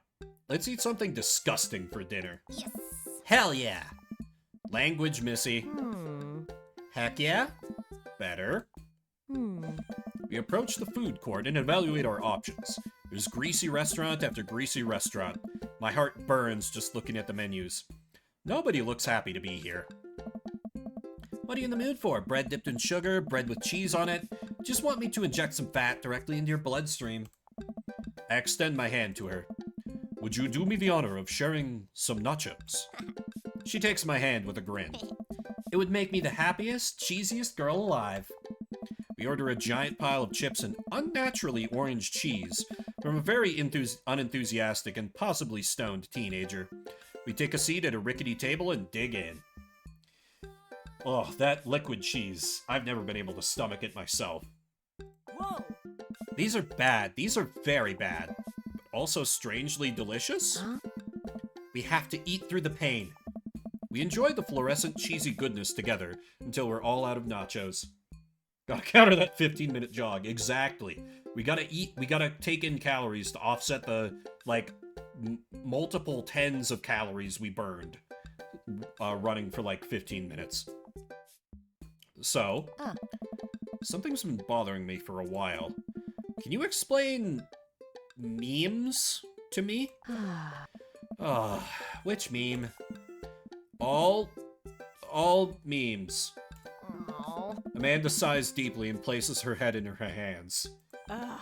Let's eat something disgusting for dinner. Yes. Hell yeah! Language, Missy. Heck yeah? Better. We approach the food court and evaluate our options. There's greasy restaurant after greasy restaurant. My heart burns just looking at the menus. Nobody looks happy to be here. What are you in the mood for? Bread dipped in sugar? Bread with cheese on it? Just want me to inject some fat directly into your bloodstream. I extend my hand to her. Would you do me the honor of sharing some nachos? She takes my hand with a grin. It would make me the happiest, cheesiest girl alive. We order a giant pile of chips and unnaturally orange cheese from a very unenthusiastic and possibly stoned teenager. We take a seat at a rickety table and dig in. Oh, that liquid cheese. I've never been able to stomach it myself. Whoa. These are bad. These are very bad. But also strangely delicious? Huh? We have to eat through the pain. We enjoy the fluorescent cheesy goodness together until we're all out of nachos. Gotta counter that 15-minute jog. Exactly. We gotta eat, we gotta take in calories to offset the, like, multiple tens of calories we burned running for, like, 15 minutes. So, something's been bothering me for a while. Can you explain memes to me? Which meme? All memes. Aw. Amanda sighs deeply and places her head in her hands. Ugh.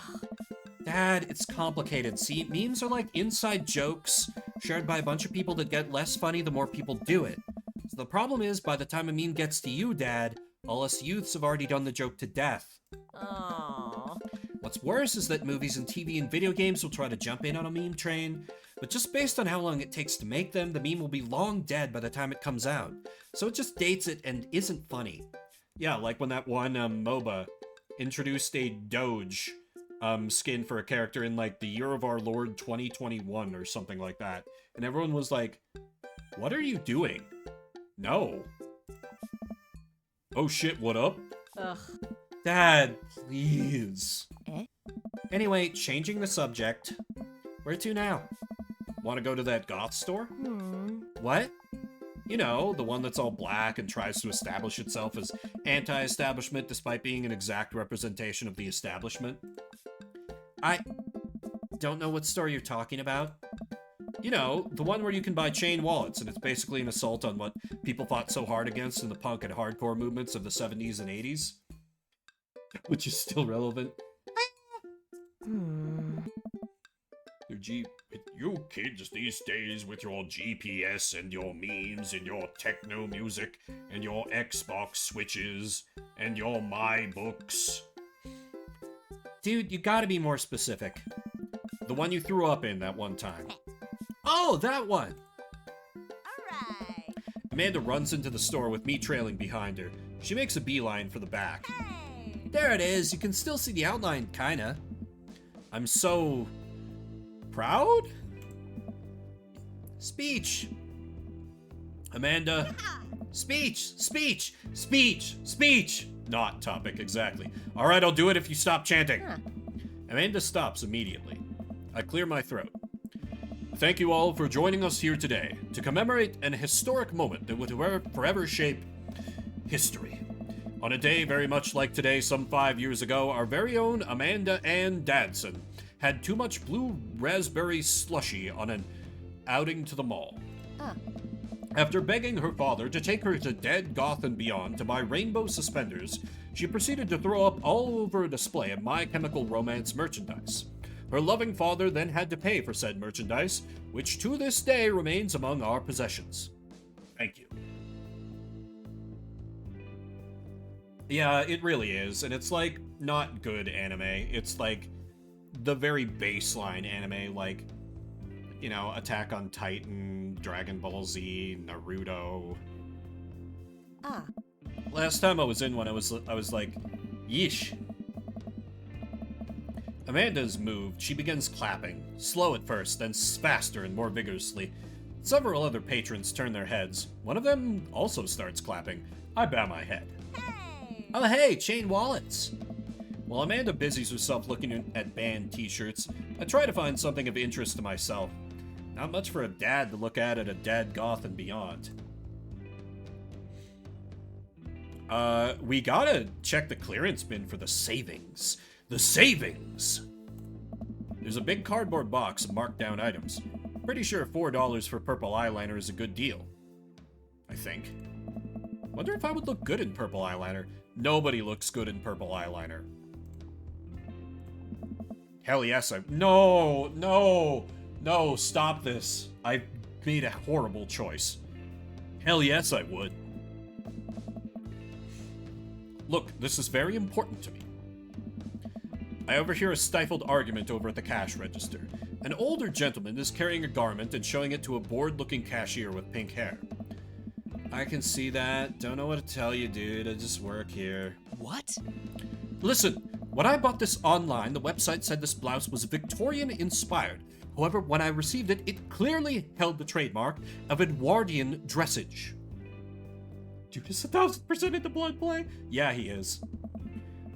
Dad, it's complicated. See, memes are like inside jokes shared by a bunch of people that get less funny the more people do it. So the problem is, by the time a meme gets to you, Dad, all us youths have already done the joke to death. Aw. What's worse is that movies and TV and video games will try to jump in on a meme train, but just based on how long it takes to make them, the meme will be long dead by the time it comes out. So it just dates it and isn't funny. Yeah, like when that one MOBA introduced a Doge skin for a character in like the year of our Lord 2021 or something like that. And everyone was like, what are you doing? No. Oh shit, what up? Ugh. Dad, please. Eh? Anyway, changing the subject. Where to now? Want to go to that goth store? Hmm. What? You know, the one that's all black and tries to establish itself as anti-establishment despite being an exact representation of the establishment. I don't know what store you're talking about. You know, the one where you can buy chain wallets, and it's basically an assault on what people fought so hard against in the punk and hardcore movements of the 70s and 80s. Which is still relevant. Hmm. You kids these days with your GPS and your memes and your techno music and your Xbox switches and your my books. Dude, you gotta be more specific. The one you threw up in that one time. Oh, that one! Alright. Amanda runs into the store with me trailing behind her. She makes a beeline for the back. Hey. There it is. You can still see the outline, kinda. I'm so... proud? Speech. Amanda. Speech. Speech. Speech. Speech. Not topic, exactly. Alright, I'll do it if you stop chanting. Huh. Amanda stops immediately. I clear my throat. Thank you all for joining us here today to commemorate an historic moment that would forever shape history. On a day very much like today, some 5 years ago, our very own Amanda Ann Dadson had too much blue raspberry slushy on an outing to the mall. Huh. After begging her father to take her to Dead, Goth, and Beyond to buy rainbow suspenders, she proceeded to throw up all over a display of My Chemical Romance merchandise. Her loving father then had to pay for said merchandise, which to this day remains among our possessions. Thank you. Yeah, it really is, and it's like not good anime. It's like the very baseline anime, like, you know, Attack on Titan, Dragon Ball Z, Naruto. Ah. Last time I was in one, I was like, yeesh. Amanda's moved. She begins clapping, slow at first, then faster and more vigorously. Several other patrons turn their heads. One of them also starts clapping. I bow my head. Hey. Oh hey, chain wallets! While Amanda busies herself looking at band t-shirts, I try to find something of interest to myself. Not much for a dad to look at a Dead, Goth, and Beyond. We gotta check the clearance bin for the savings. The savings! There's a big cardboard box of marked down items. Pretty sure $4 for purple eyeliner is a good deal. I think. Wonder if I would look good in purple eyeliner. Nobody looks good in purple eyeliner. Hell yes, No, stop this. I made a horrible choice. Hell yes, I would. Look, this is very important to me. I overhear a stifled argument over at the cash register. An older gentleman is carrying a garment and showing it to a bored-looking cashier with pink hair. I can see that. Don't know what to tell you, dude. I just work here. What? Listen, when I bought this online, the website said this blouse was Victorian-inspired. However, when I received it, it clearly held the trademark of Edwardian dressage. Dude, is 1,000% into blood play? Yeah, he is.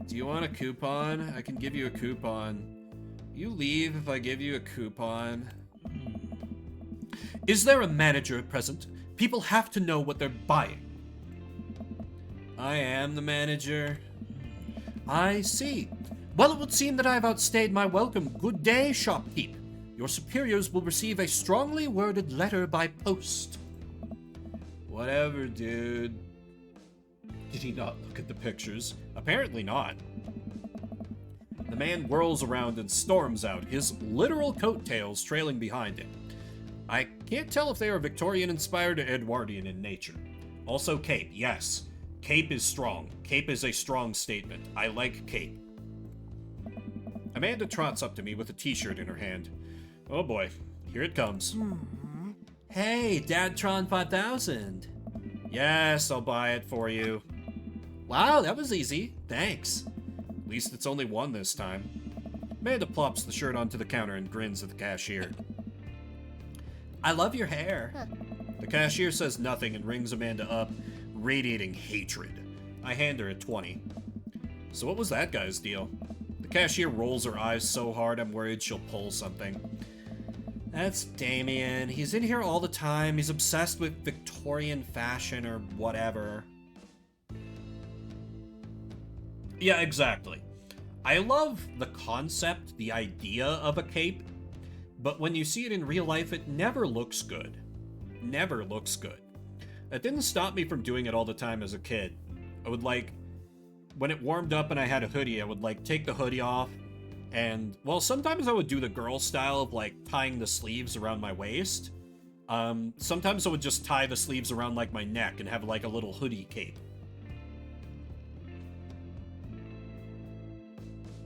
Do you want a coupon? I can give you a coupon. You leave if I give you a coupon. Is there a manager present? People have to know what they're buying. I am the manager. I see. Well, it would seem that I've outstayed my welcome. Good day, shopkeep. Your superiors will receive a strongly worded letter by post. Whatever, dude. Did he not look at the pictures? Apparently not. The man whirls around and storms out, his literal coattails trailing behind him. I can't tell if they are Victorian-inspired or Edwardian in nature. Also cape, yes. Cape is strong. Cape is a strong statement. I like cape. Amanda trots up to me with a t-shirt in her hand. Oh boy, here it comes. Hey, Dadtron 5000. Yes, I'll buy it for you. Wow, that was easy. Thanks. At least it's only one this time. Amanda plops the shirt onto the counter and grins at the cashier. I love your hair. Huh. The cashier says nothing and rings Amanda up, radiating hatred. I hand her a 20. So what was that guy's deal? The cashier rolls her eyes so hard I'm worried she'll pull something. That's Damien. He's in here all the time. He's obsessed with Victorian fashion or whatever. Yeah, exactly. I love the concept, the idea of a cape, but when you see it in real life, it never looks good. Never looks good. It didn't stop me from doing it all the time as a kid. I would when it warmed up and I had a hoodie, I would take the hoodie off and, well, sometimes I would do the girl style of tying the sleeves around my waist. Sometimes I would just tie the sleeves around my neck and have a little hoodie cape.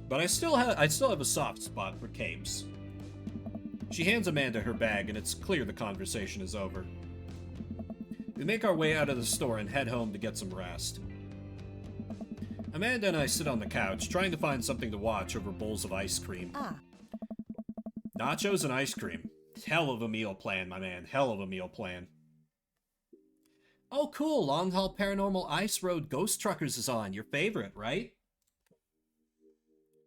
But I still have a soft spot for capes. She hands Amanda her bag and it's clear the conversation is over. We make our way out of the store and head home to get some rest. Amanda and I sit on the couch, trying to find something to watch over bowls of ice cream. Nachos and ice cream. Hell of a meal plan, my man. Hell of a meal plan. Oh, cool. Long Haul Paranormal Ice Road Ghost Truckers is on. Your favorite, right?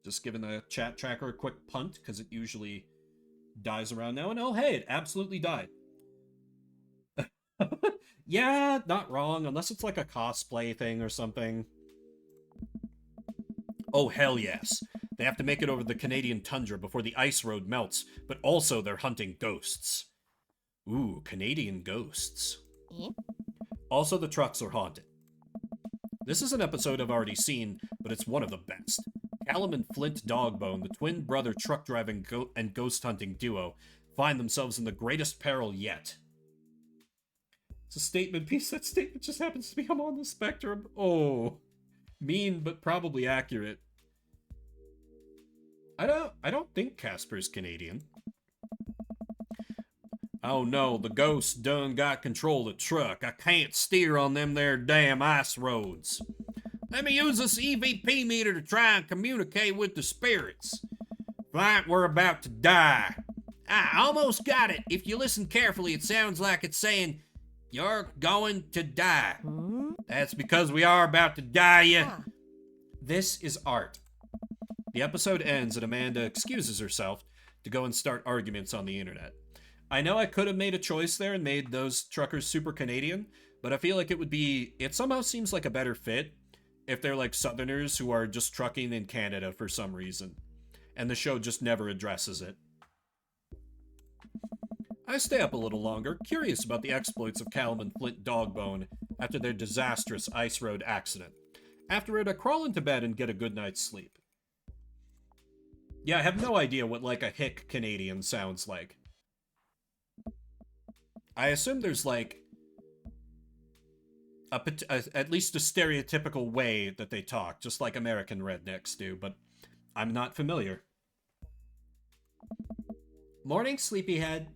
Just giving the chat tracker a quick punt, because it usually dies around now. And oh, hey, it absolutely died. Yeah, not wrong, unless it's a cosplay thing or something. Oh, hell yes. They have to make it over the Canadian tundra before the ice road melts, but also they're hunting ghosts. Ooh, Canadian ghosts. Also, the trucks are haunted. This is an episode I've already seen, but it's one of the best. Callum and Flint Dogbone, the twin brother truck driving and ghost hunting duo, find themselves in the greatest peril yet. It's a statement piece. That statement just happens to be I'm on the spectrum. Oh. Mean, but probably accurate. I don't think Casper's Canadian. Oh no, the ghost done got control of the truck. I can't steer on them there damn ice roads. Let me use this EVP meter to try and communicate with the spirits. Like we're about to die. I almost got it. If you listen carefully, it sounds like it's saying, "You're going to die." That's because we are about to die, ya. This is art. The episode ends and Amanda excuses herself to go and start arguments on the internet. I know I could have made a choice there and made those truckers super Canadian, but I feel like it somehow seems like a better fit if they're Southerners who are just trucking in Canada for some reason. And the show just never addresses it. I stay up a little longer, curious about the exploits of Callum and Flint Dogbone after their disastrous ice road accident. After it, I crawl into bed and get a good night's sleep. Yeah, I have no idea what a hick Canadian sounds like. I assume there's at least a stereotypical way that they talk, just like American rednecks do, but I'm not familiar. Morning, sleepyhead.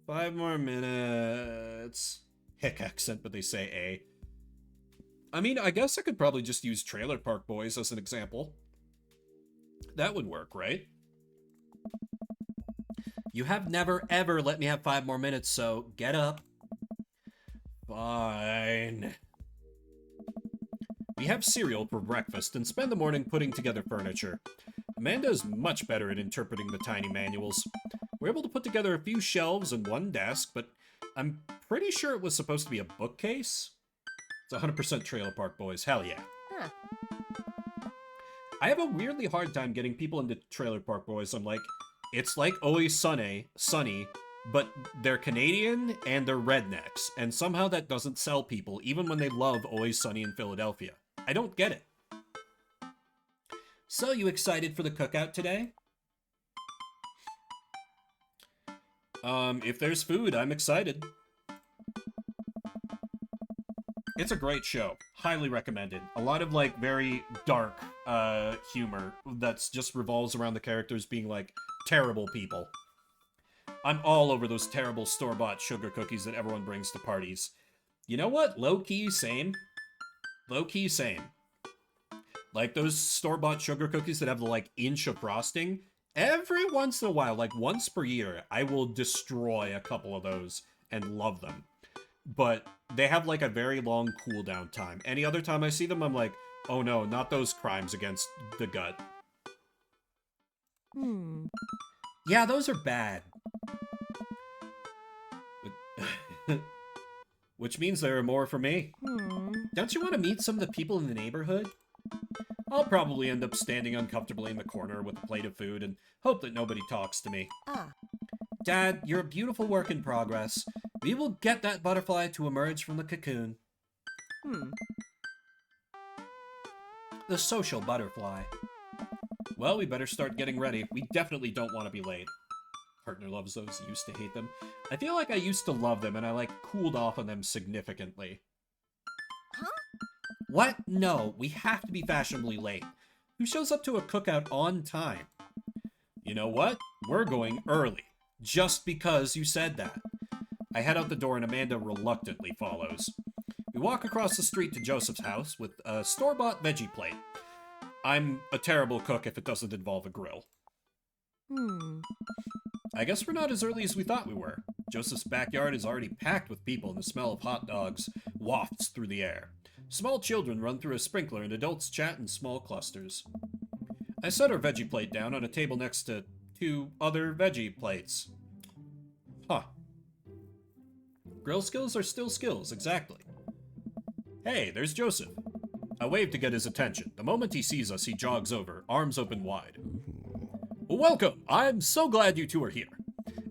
5 more minutes. Hick accent, but they say A. I mean, I guess I could probably just use Trailer Park Boys as an example. That would work, right? You have never, ever let me have 5 more minutes, so get up. Fine. We have cereal for breakfast and spend the morning putting together furniture. Amanda is much better at interpreting the tiny manuals. We're able to put together a few shelves and one desk, but I'm pretty sure it was supposed to be a bookcase. It's 100% Trailer Park Boys. Hell yeah. I have a weirdly hard time getting people into Trailer Park Boys. I'm like, it's like Always Sunny, but they're Canadian and they're rednecks, and somehow that doesn't sell people, even when they love Always Sunny in Philadelphia. I don't get it. So, you excited for the cookout today? If there's food, I'm excited. It's a great show. Highly recommended. A lot of, very dark, humor that's just revolves around the characters being, terrible people. I'm all over those terrible store-bought sugar cookies that everyone brings to parties. You know what? Low-key, same. Low-key, same. Those store-bought sugar cookies that have the, inch of frosting. Every once in a while, once per year, I will destroy a couple of those and love them. But they have, a very long cooldown time. Any other time I see them, I'm like, oh no, not those crimes against the gut. Yeah, those are bad. Which means there are more for me. Don't you want to meet some of the people in the neighborhood? I'll probably end up standing uncomfortably in the corner with a plate of food and hope that nobody talks to me. Ah. Dad, you're a beautiful work in progress. We will get that butterfly to emerge from the cocoon. The social butterfly. Well, we better start getting ready. We definitely don't want to be late. Partner loves those. Used to hate them. I feel like I used to love them, and I, like, cooled off on them significantly. Huh? What? No, we have to be fashionably late. Who shows up to a cookout on time? You know what? We're going early. Just because you said that. I head out the door and Amanda reluctantly follows. We walk across the street to Joseph's house with a store-bought veggie plate. I'm a terrible cook if it doesn't involve a grill. I guess we're not as early as we thought we were. Joseph's backyard is already packed with people and the smell of hot dogs wafts through the air. Small children run through a sprinkler and adults chat in small clusters. I set our veggie plate down on a table next to 2 other veggie plates. Huh. Grill skills are still skills, exactly. Hey, there's Joseph. I wave to get his attention. The moment he sees us, he jogs over, arms open wide. Welcome! I'm so glad you two are here.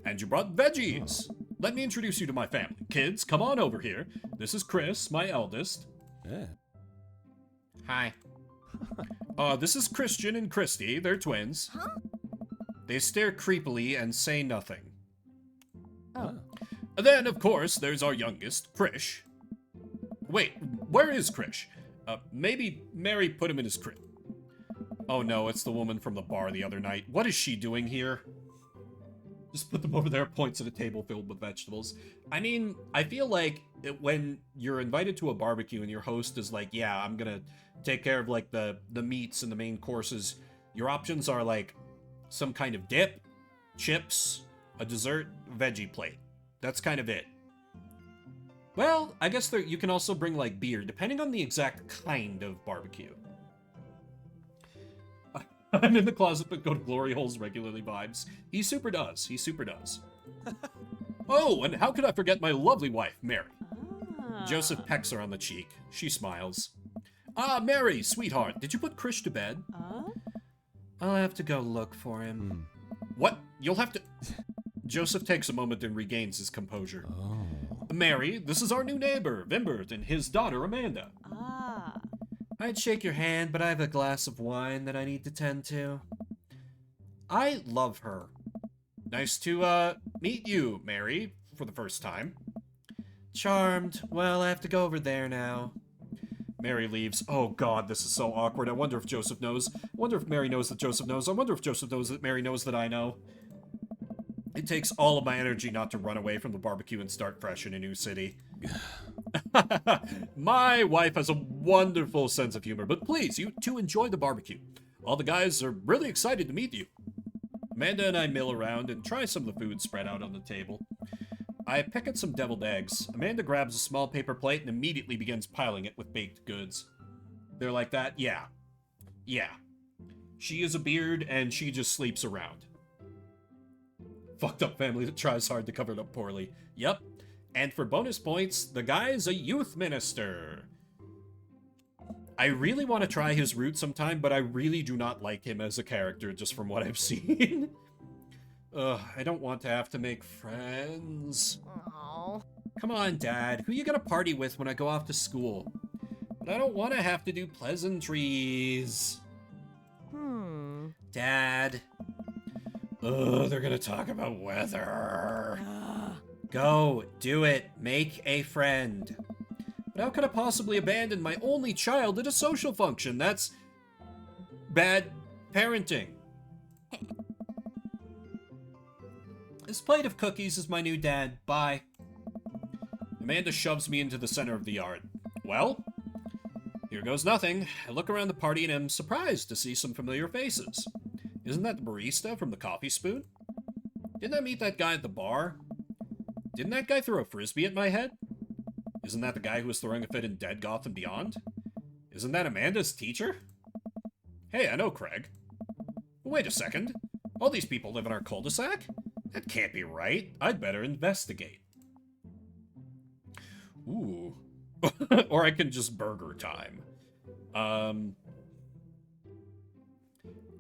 And you brought veggies! Let me introduce you to my family. Kids, come on over here. This is Chris, my eldest. Yeah. Hi. This is Christian and Christy. They're twins. Huh? They stare creepily and say nothing. Oh. Then, of course, there's our youngest, Krish. Wait, where is Krish? Maybe Mary put him in his crib. Oh no, it's the woman from the bar the other night. What is she doing here? Just put them over there, points at a table filled with vegetables. I mean, I feel like when you're invited to a barbecue and your host is like, yeah, I'm gonna take care of, like, the meats and the main courses, your options are, like, some kind of dip, chips, a dessert, veggie plate. That's kind of it. Well, I guess you can also bring, like, beer, depending on the exact kind of barbecue. I'm in the closet but go to glory holes regularly vibes. He super does. He super does. Oh, and how could I forget my lovely wife, Mary? Joseph pecks her on the cheek. She smiles. Ah, Mary, sweetheart, did you put Krish to bed? I'll have to go look for him. What? You'll have to... Joseph takes a moment and regains his composure. Oh. Mary, this is our new neighbor, Vimbert, and his daughter, Amanda. I'd shake your hand, but I have a glass of wine that I need to tend to. I love her. Nice to, meet you, Mary, for the first time. Charmed. Well, I have to go over there now. Mary leaves. Oh god, this is so awkward. I wonder if Joseph knows. I wonder if Mary knows that Joseph knows. I wonder if Joseph knows that Mary knows that I know. It takes all of my energy not to run away from the barbecue and start fresh in a new city. My wife has a wonderful sense of humor, but please, you two enjoy the barbecue. All the guys are really excited to meet you. Amanda and I mill around and try some of the food spread out on the table. I pick at some deviled eggs. Amanda grabs a small paper plate and immediately begins piling it with baked goods. They're like that? Yeah. Yeah. She is a beard and she just sleeps around. Fucked up family that tries hard to cover it up poorly. Yep. And for bonus points, the guy's a youth minister. I really want to try his route sometime, but I really do not like him as a character just from what I've seen. Ugh, I don't want to have to make friends. Oh. Come on, Dad. Who you gonna party with when I go off to school? But I don't want to have to do pleasantries. Dad. Ugh, they're gonna talk about weather. Go, do it. Make a friend. But how could I possibly abandon my only child at a social function? That's bad parenting. This plate of cookies is my new dad. Bye. Amanda shoves me into the center of the yard. Well, here goes nothing. I look around the party and am surprised to see some familiar faces. Isn't that the barista from the Coffee Spoon? Didn't I meet that guy at the bar? Didn't that guy throw a frisbee at my head? Isn't that the guy who was throwing a fit in Dead Gotham Beyond? Isn't that Amanda's teacher? Hey, I know Craig. Wait a second. All these people live in our cul-de-sac? That can't be right. I'd better investigate. Ooh. Or I can just burger time.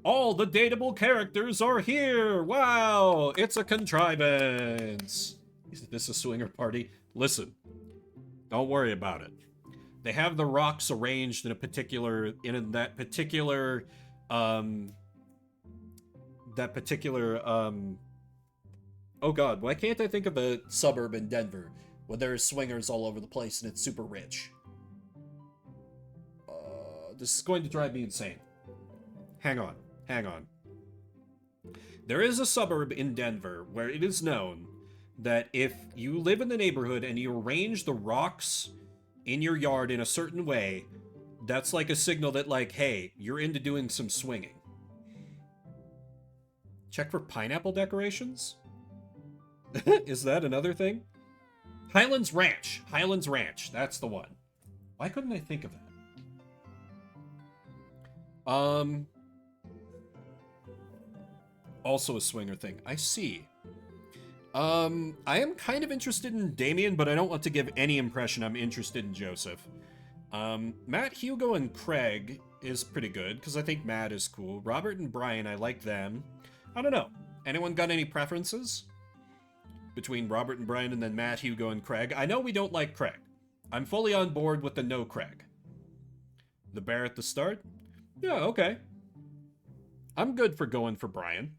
All the dateable characters are here! Wow! It's a contrivance! Is this a swinger party? Listen, don't worry about it. They have the rocks arranged in a particular, oh god, why can't I think of a suburb in Denver where there's swingers all over the place and it's super rich? This is going to drive me insane. Hang on. There is a suburb in Denver where it is known that if you live in the neighborhood and you arrange the rocks in your yard in a certain way, that's like a signal that, like, hey, you're into doing some swinging. Check for pineapple decorations? Is that another thing? Highlands Ranch, that's the one. Why couldn't I think of that? Also a swinger thing. I see. I am kind of interested in Damien, but I don't want to give any impression I'm interested in Joseph. Matt, Hugo, and Craig is pretty good, because I think Matt is cool. Robert and Brian, I like them. I don't know. Anyone got any preferences? Between Robert and Brian and then Matt, Hugo, and Craig. I know we don't like Craig. I'm fully on board with the no Craig. The bear at the start? Yeah, okay. I'm good for going for Brian.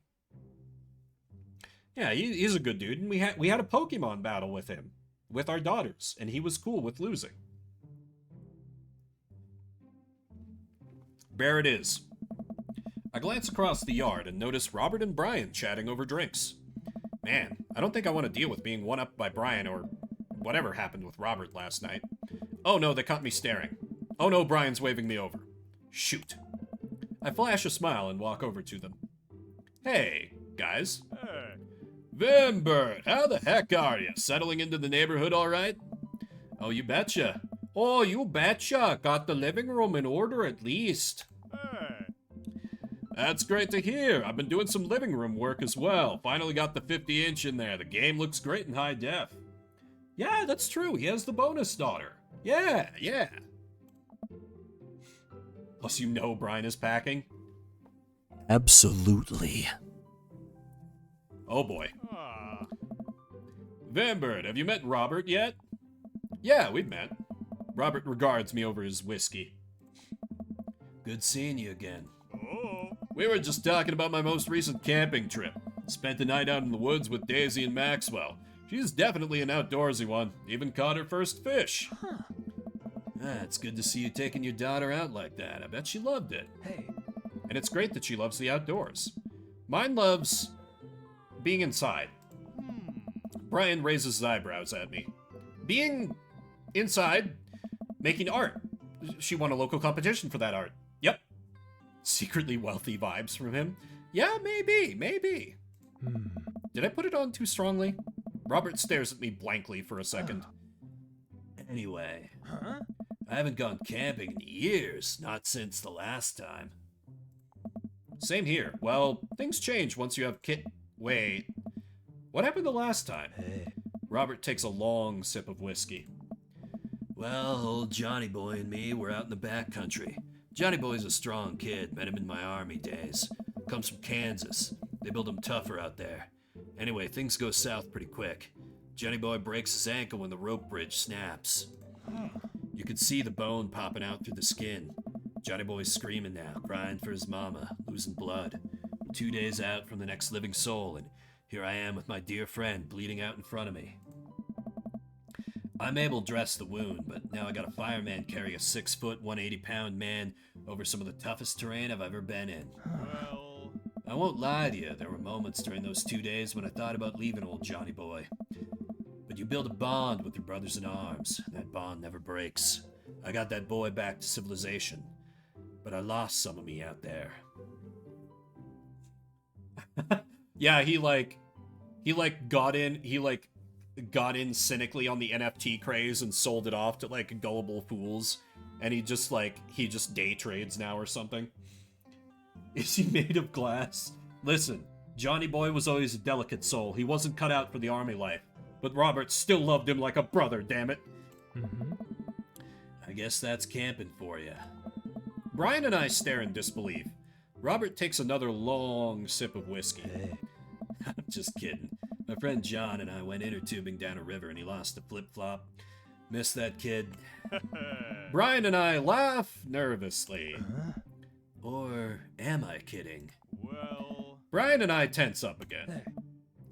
Yeah, he's a good dude, and we had a Pokemon battle with him, with our daughters, and he was cool with losing. Bear it is. I glance across the yard and notice Robert and Brian chatting over drinks. Man, I don't think I want to deal with being one-upped by Brian or whatever happened with Robert last night. Oh no, they caught me staring. Oh no, Brian's waving me over. Shoot. I flash a smile and walk over to them. Hey, guys. Hey. Vimbert, how the heck are you? Settling into the neighborhood all right? Oh, you betcha. Oh, you betcha. Got the living room in order at least. Hey. That's great to hear. I've been doing some living room work as well. Finally got the 50-inch in there. The game looks great in high def. Yeah, that's true. He has the bonus daughter. Yeah. Plus, you know Brian is packing. Absolutely. Oh boy. Ah. Vimbert, have you met Robert yet? Yeah, we've met. Robert regards me over his whiskey. Good seeing you again. Oh. We were just talking about my most recent camping trip. Spent the night out in the woods with Daisy and Maxwell. She's definitely an outdoorsy one. Even caught her first fish. Huh. It's good to see you taking your daughter out like that. I bet she loved it. Hey. And it's great that she loves the outdoors. Mine loves being inside. Brian raises his eyebrows at me. Being inside, making art. She won a local competition for that art. Yep. Secretly wealthy vibes from him. Yeah, maybe. Did I put it on too strongly? Robert stares at me blankly for a second. Anyway, Huh? I haven't gone camping in years, not since the last time. Same here. Well, things change once you have Wait. What happened the last time? Hey. Robert takes a long sip of whiskey. Well, old Johnny Boy and me were out in the back country. Johnny Boy's a strong kid, met him in my army days. Comes from Kansas. They build him tougher out there. Anyway, things go south pretty quick. Johnny Boy breaks his ankle when the rope bridge snaps. You can see the bone popping out through the skin. Johnny Boy's screaming now, crying for his mama, losing blood. I'm 2 days out from the next living soul, and here I am with my dear friend bleeding out in front of me. I'm able to dress the wound, but now I got a fireman carry a 6-foot, 180-pound man over some of the toughest terrain I've ever been in. Well. I won't lie to you, there were moments during those 2 days when I thought about leaving old Johnny Boy. But you build a bond with your brothers in arms, and that bond never breaks. I got that boy back to civilization, but I lost some of me out there. Yeah, he got in cynically on the NFT craze and sold it off to like gullible fools, and he just day trades now or something. Is he made of glass? Listen, Johnny Boy was always a delicate soul. He wasn't cut out for the army life. But Robert still loved him like a brother, damn it. I guess that's camping for you. Brian and I stare in disbelief. Robert takes another long sip of whiskey. I'm just kidding. My friend John and I went inner tubing down a river and he lost a flip-flop. Miss that kid. Brian and I laugh nervously. Or am I kidding? Well. Brian and I tense up again.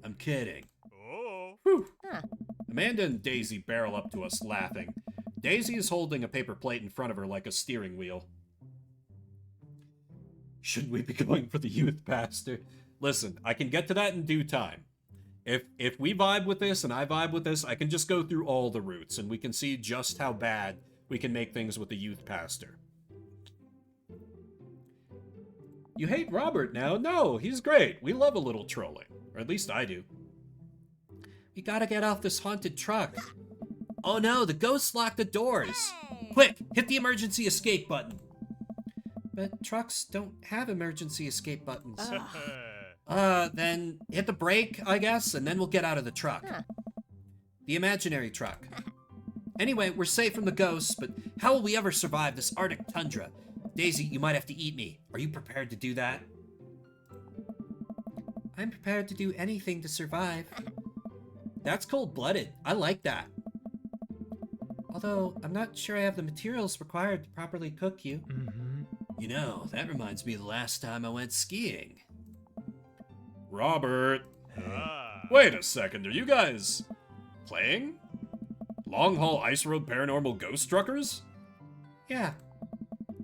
I'm kidding. Oh. Whew. Huh. Amanda and Daisy barrel up to us, laughing. Daisy is holding a paper plate in front of her like a steering wheel. Should we be going for the youth pastor? Listen, I can get to that in due time. If we vibe with this and I vibe with this, I can just go through all the routes and we can see just how bad we can make things with the youth pastor. You hate Robert now? No, he's great. We love a little trolling. Or at least I do. We gotta get off this haunted truck. Oh no, the ghosts locked the doors. Quick, hit the emergency escape button. But trucks don't have emergency escape buttons. Then hit the brake, I guess, and then we'll get out of the truck. Huh. The imaginary truck. Anyway, we're safe from the ghosts, but how will we ever survive this Arctic tundra? Daisy, you might have to eat me. Are you prepared to do that? I'm prepared to do anything to survive. That's cold-blooded. I like that. Although, I'm not sure I have the materials required to properly cook you. You know, that reminds me of the last time I went skiing. Robert! Wait a second, are you guys playing? Long Haul Ice Road Paranormal Ghost Truckers? Yeah.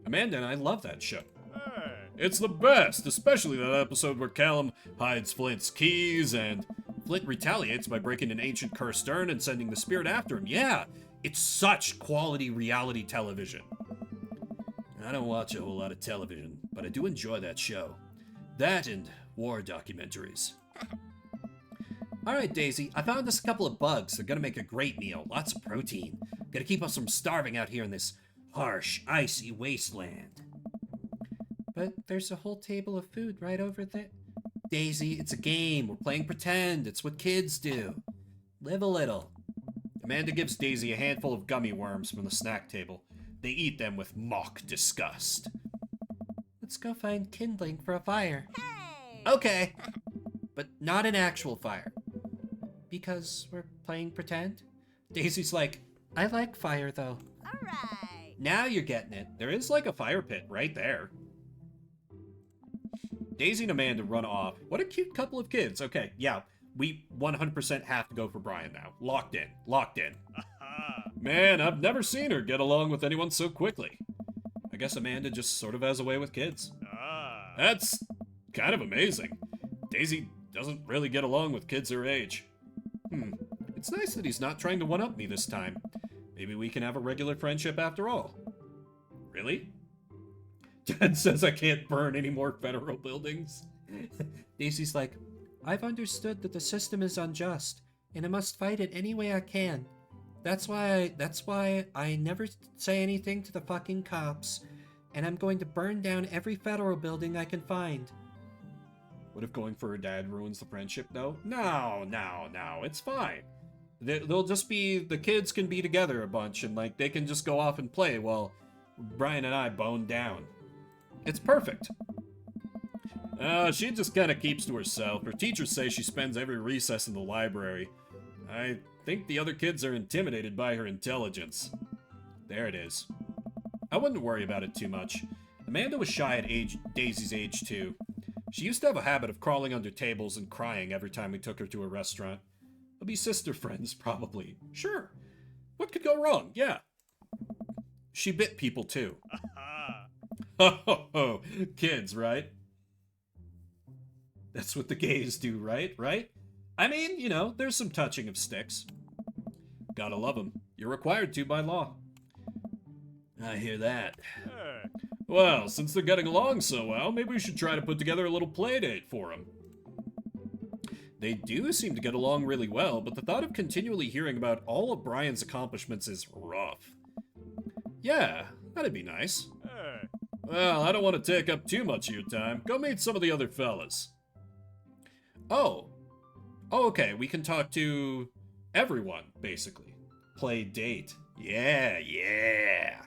Amanda and I love that show. It's the best, especially that episode where Callum hides Flint's keys and Flint retaliates by breaking an ancient cursed urn and sending the spirit after him. Yeah, it's such quality reality television. I don't watch a whole lot of television, but I do enjoy that show. That and war documentaries. Alright, Daisy, I found us a couple of bugs. They're gonna make a great meal. Lots of protein. Gonna keep us from starving out here in this harsh, icy wasteland. But there's a whole table of food right over there. Daisy, it's a game. We're playing pretend. It's what kids do. Live a little. Amanda gives Daisy a handful of gummy worms from the snack table. They eat them with mock disgust. Let's go find kindling for a fire. Okay. But not an actual fire. Because we're playing pretend? Daisy's like, I like fire though. Alright. Now you're getting it. There is like a fire pit right there. Daisy and Amanda run off. What a cute couple of kids. Okay, yeah, we 100% have to go for Brian now. Locked in. Locked in. Man, I've never seen her get along with anyone so quickly. I guess Amanda just sort of has a way with kids. That's kind of amazing. Daisy doesn't really get along with kids her age. It's nice that he's not trying to one-up me this time. Maybe we can have a regular friendship after all. Really? Dad says I can't burn any more federal buildings. Daisy's like, I've understood that the system is unjust, and I must fight it any way I can. That's why I never say anything to the fucking cops, and I'm going to burn down every federal building I can find. What if going for her dad ruins the friendship, though? No, it's fine. They'll just be, the kids can be together a bunch, and, like, they can just go off and play while Brian and I bone down. It's perfect. She just kind of keeps to herself. Her teachers say she spends every recess in the library. I think the other kids are intimidated by her intelligence. There it is. I wouldn't worry about it too much. Amanda was shy at Daisy's age, too. She used to have a habit of crawling under tables and crying every time we took her to a restaurant. They'll be sister friends, probably. Sure. What could go wrong? Yeah. She bit people, too. Oh, kids, right? That's what the gays do, right? Right? I mean, you know, there's some touching of sticks. Gotta love them. You're required to by law. I hear that. Well, since they're getting along so well, maybe we should try to put together a little play date for them. They do seem to get along really well, but the thought of continually hearing about all of Brian's accomplishments is rough. Yeah, that'd be nice. Well, I don't want to take up too much of your time. Go meet some of the other fellas. Oh. Oh, okay. We can talk to everyone, basically. Play date. Yeah, yeah.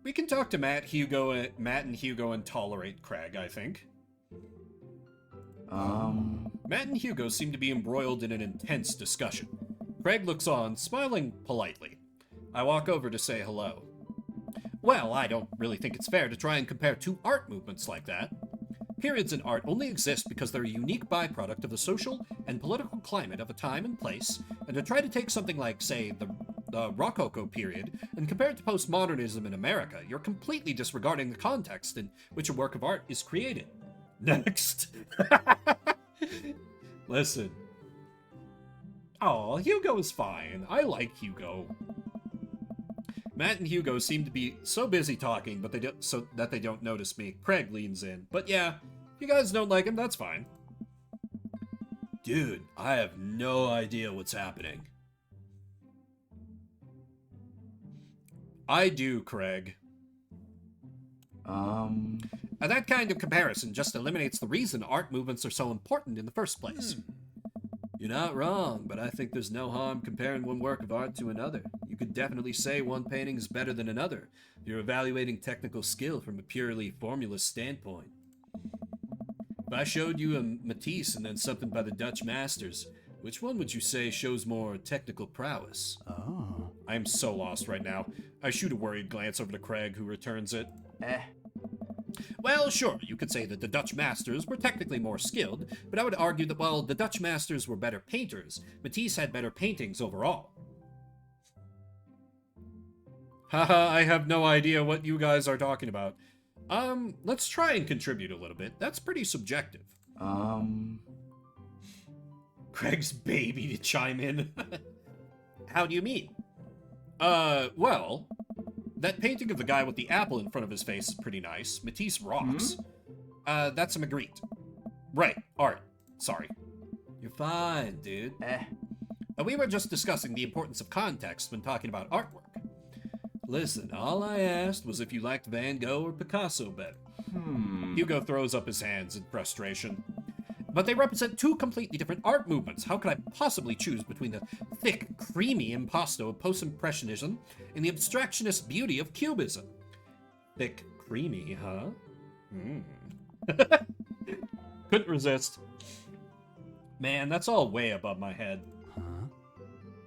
We can talk to Matt and Hugo and tolerate Craig, I think. Matt and Hugo seem to be embroiled in an intense discussion. Craig looks on, smiling politely. I walk over to say hello. Well, I don't really think it's fair to try and compare two art movements like that. Periods in art only exist because they're a unique byproduct of the social and political climate of a time and place, and to try to take something like, say, the Rococo period and compare it to postmodernism in America, you're completely disregarding the context in which a work of art is created. Next. Listen. Oh, Hugo is fine. I like Hugo. Matt and Hugo seem to be so busy talking, but they don't notice me. Craig leans in. But yeah, if you guys don't like him, that's fine. Dude, I have no idea what's happening. I do, Craig. And that kind of comparison just eliminates the reason art movements are so important in the first place. You're not wrong, but I think there's no harm comparing one work of art to another. You could definitely say one painting is better than another if you're evaluating technical skill from a purely formula standpoint. If I showed you a Matisse and then something by the Dutch masters, which one would you say shows more technical prowess? Oh. I am so lost right now. I shoot a worried glance over to Craig, who returns it. Well, sure, you could say that the Dutch masters were technically more skilled, but I would argue that while the Dutch masters were better painters, Matisse had better paintings overall. Haha, I have no idea what you guys are talking about. Let's try and contribute a little bit. That's pretty subjective. Craig's baby to chime in. How do you mean? Well, that painting of the guy with the apple in front of his face is pretty nice. Matisse rocks. That's a Magritte. Right, art. Sorry. You're fine, dude. We were just discussing the importance of context when talking about artwork. Listen, all I asked was if you liked Van Gogh or Picasso better. Hugo throws up his hands in frustration. But they represent two completely different art movements. How could I possibly choose between the thick, creamy impasto of post-impressionism and the abstractionist beauty of cubism? Thick, creamy, huh? Couldn't resist. Man, that's all way above my head.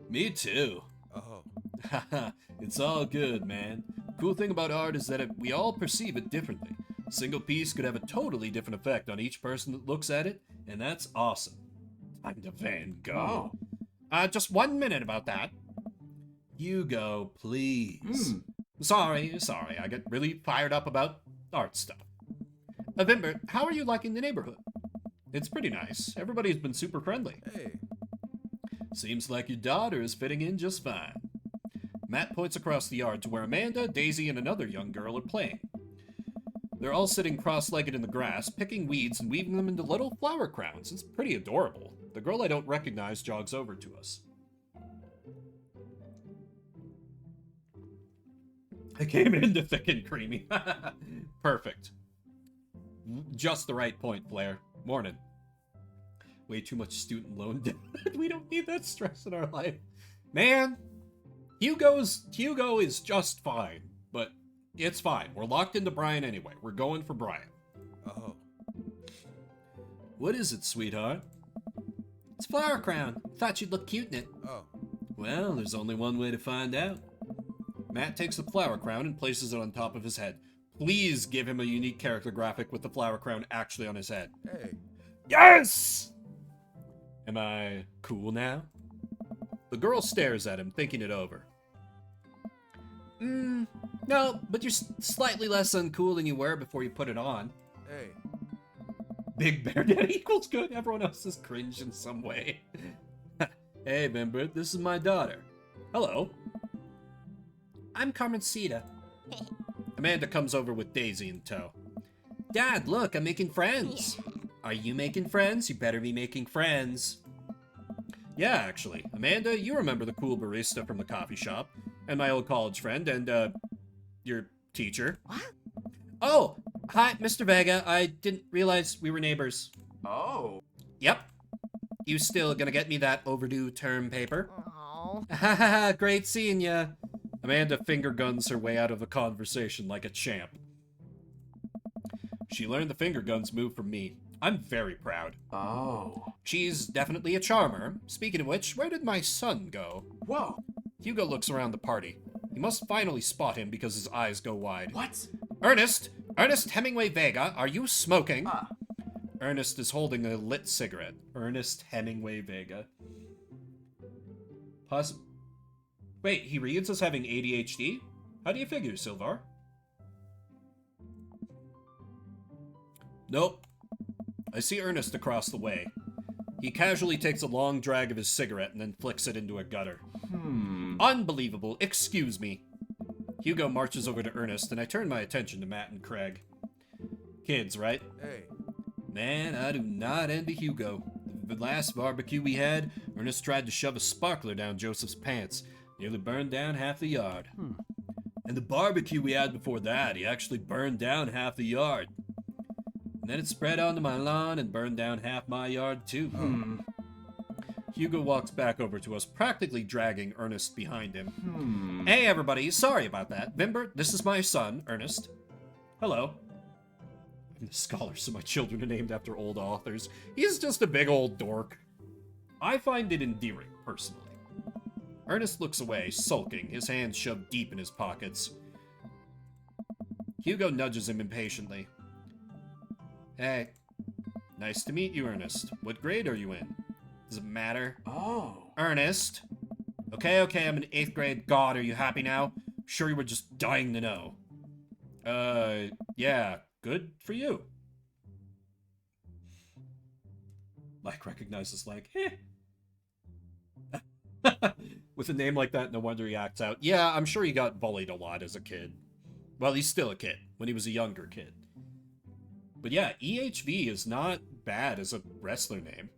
Me too. Oh. Haha, it's all good, man. Cool thing about art is that we all perceive it differently. A single piece could have a totally different effect on each person that looks at it, and that's awesome. Time to Van Gogh. Just 1 minute about that. Hugo, please. Sorry, I get really fired up about art stuff. Vimbert, how are you liking the neighborhood? It's pretty nice. Everybody's been super friendly. Hey. Seems like your daughter is fitting in just fine. Matt points across the yard to where Amanda, Daisy, and another young girl are playing. They're all sitting cross-legged in the grass, picking weeds and weaving them into little flower crowns. It's pretty adorable. The girl I don't recognize jogs over to us. I came into thick and creamy. Perfect. Just the right point, Blair. Morning. Way too much student loan debt. We don't need that stress in our life. Man, Hugo is just fine, but it's fine. We're locked into Brian anyway. We're going for Brian. Oh. What is it, sweetheart? It's flower crown. Thought you'd look cute in it. Oh. Well, there's only one way to find out. Matt takes the flower crown and places it on top of his head. Please give him a unique character graphic with the flower crown actually on his head. Hey. Yes! Am I cool now? The girl stares at him, thinking it over. No, but you're slightly less uncool than you were before you put it on. Hey. Big Bear Daddy equals good. Everyone else is cringe in some way. Hey, Bimbert, this is my daughter. Hello. I'm Carmencita. Amanda comes over with Daisy in tow. Dad, look, I'm making friends. Are you making friends? You better be making friends. Yeah, actually. Amanda, you remember the cool barista from the coffee shop, and my old college friend, and, your teacher. What? Oh, Hi, Mr. Vega. I didn't realize we were neighbors. Oh. Yep. You still gonna get me that overdue term paper? Oh. Hahaha, great seeing ya. Amanda finger guns her way out of the conversation like a champ. She learned the finger guns move from me. I'm very proud. Oh. She's definitely a charmer. Speaking of which, where did my son go? Whoa. Hugo looks around the party. He must finally spot him because his eyes go wide. What? Ernest! Ernest Hemingway Vega, are you smoking? Ah. Ernest is holding a lit cigarette. Ernest Hemingway Vega. Wait, he reads as having ADHD? How do you figure, Silvar? Nope. I see Ernest across the way. He casually takes a long drag of his cigarette and then flicks it into a gutter. Unbelievable. Excuse me. Hugo marches over to Ernest, and I turn my attention to Matt and Craig. Kids, right? Hey. Man, I do not envy Hugo. The last barbecue we had, Ernest tried to shove a sparkler down Joseph's pants. Nearly burned down half the yard. And the barbecue we had before that, he actually burned down half the yard. And then it spread onto my lawn and burned down half my yard too. Hugo walks back over to us, practically dragging Ernest behind him. Hey everybody, sorry about that. Vimber, this is my son, Ernest. Hello. I'm the scholar, so my children are named after old authors. He's just a big old dork. I find it endearing, personally. Ernest looks away, sulking, his hands shoved deep in his pockets. Hugo nudges him impatiently. Hey, nice to meet you, Ernest. What grade are you in? Does it matter? Oh. Ernest? Okay, I'm in 8th grade. God, are you happy now? Sure you were just dying to know. Yeah, good for you. Like recognizes like, With a name like that, no wonder he acts out. Yeah, I'm sure he got bullied a lot as a kid. Well, he's still a kid, when he was a younger kid. But yeah, EHV is not bad as a wrestler name.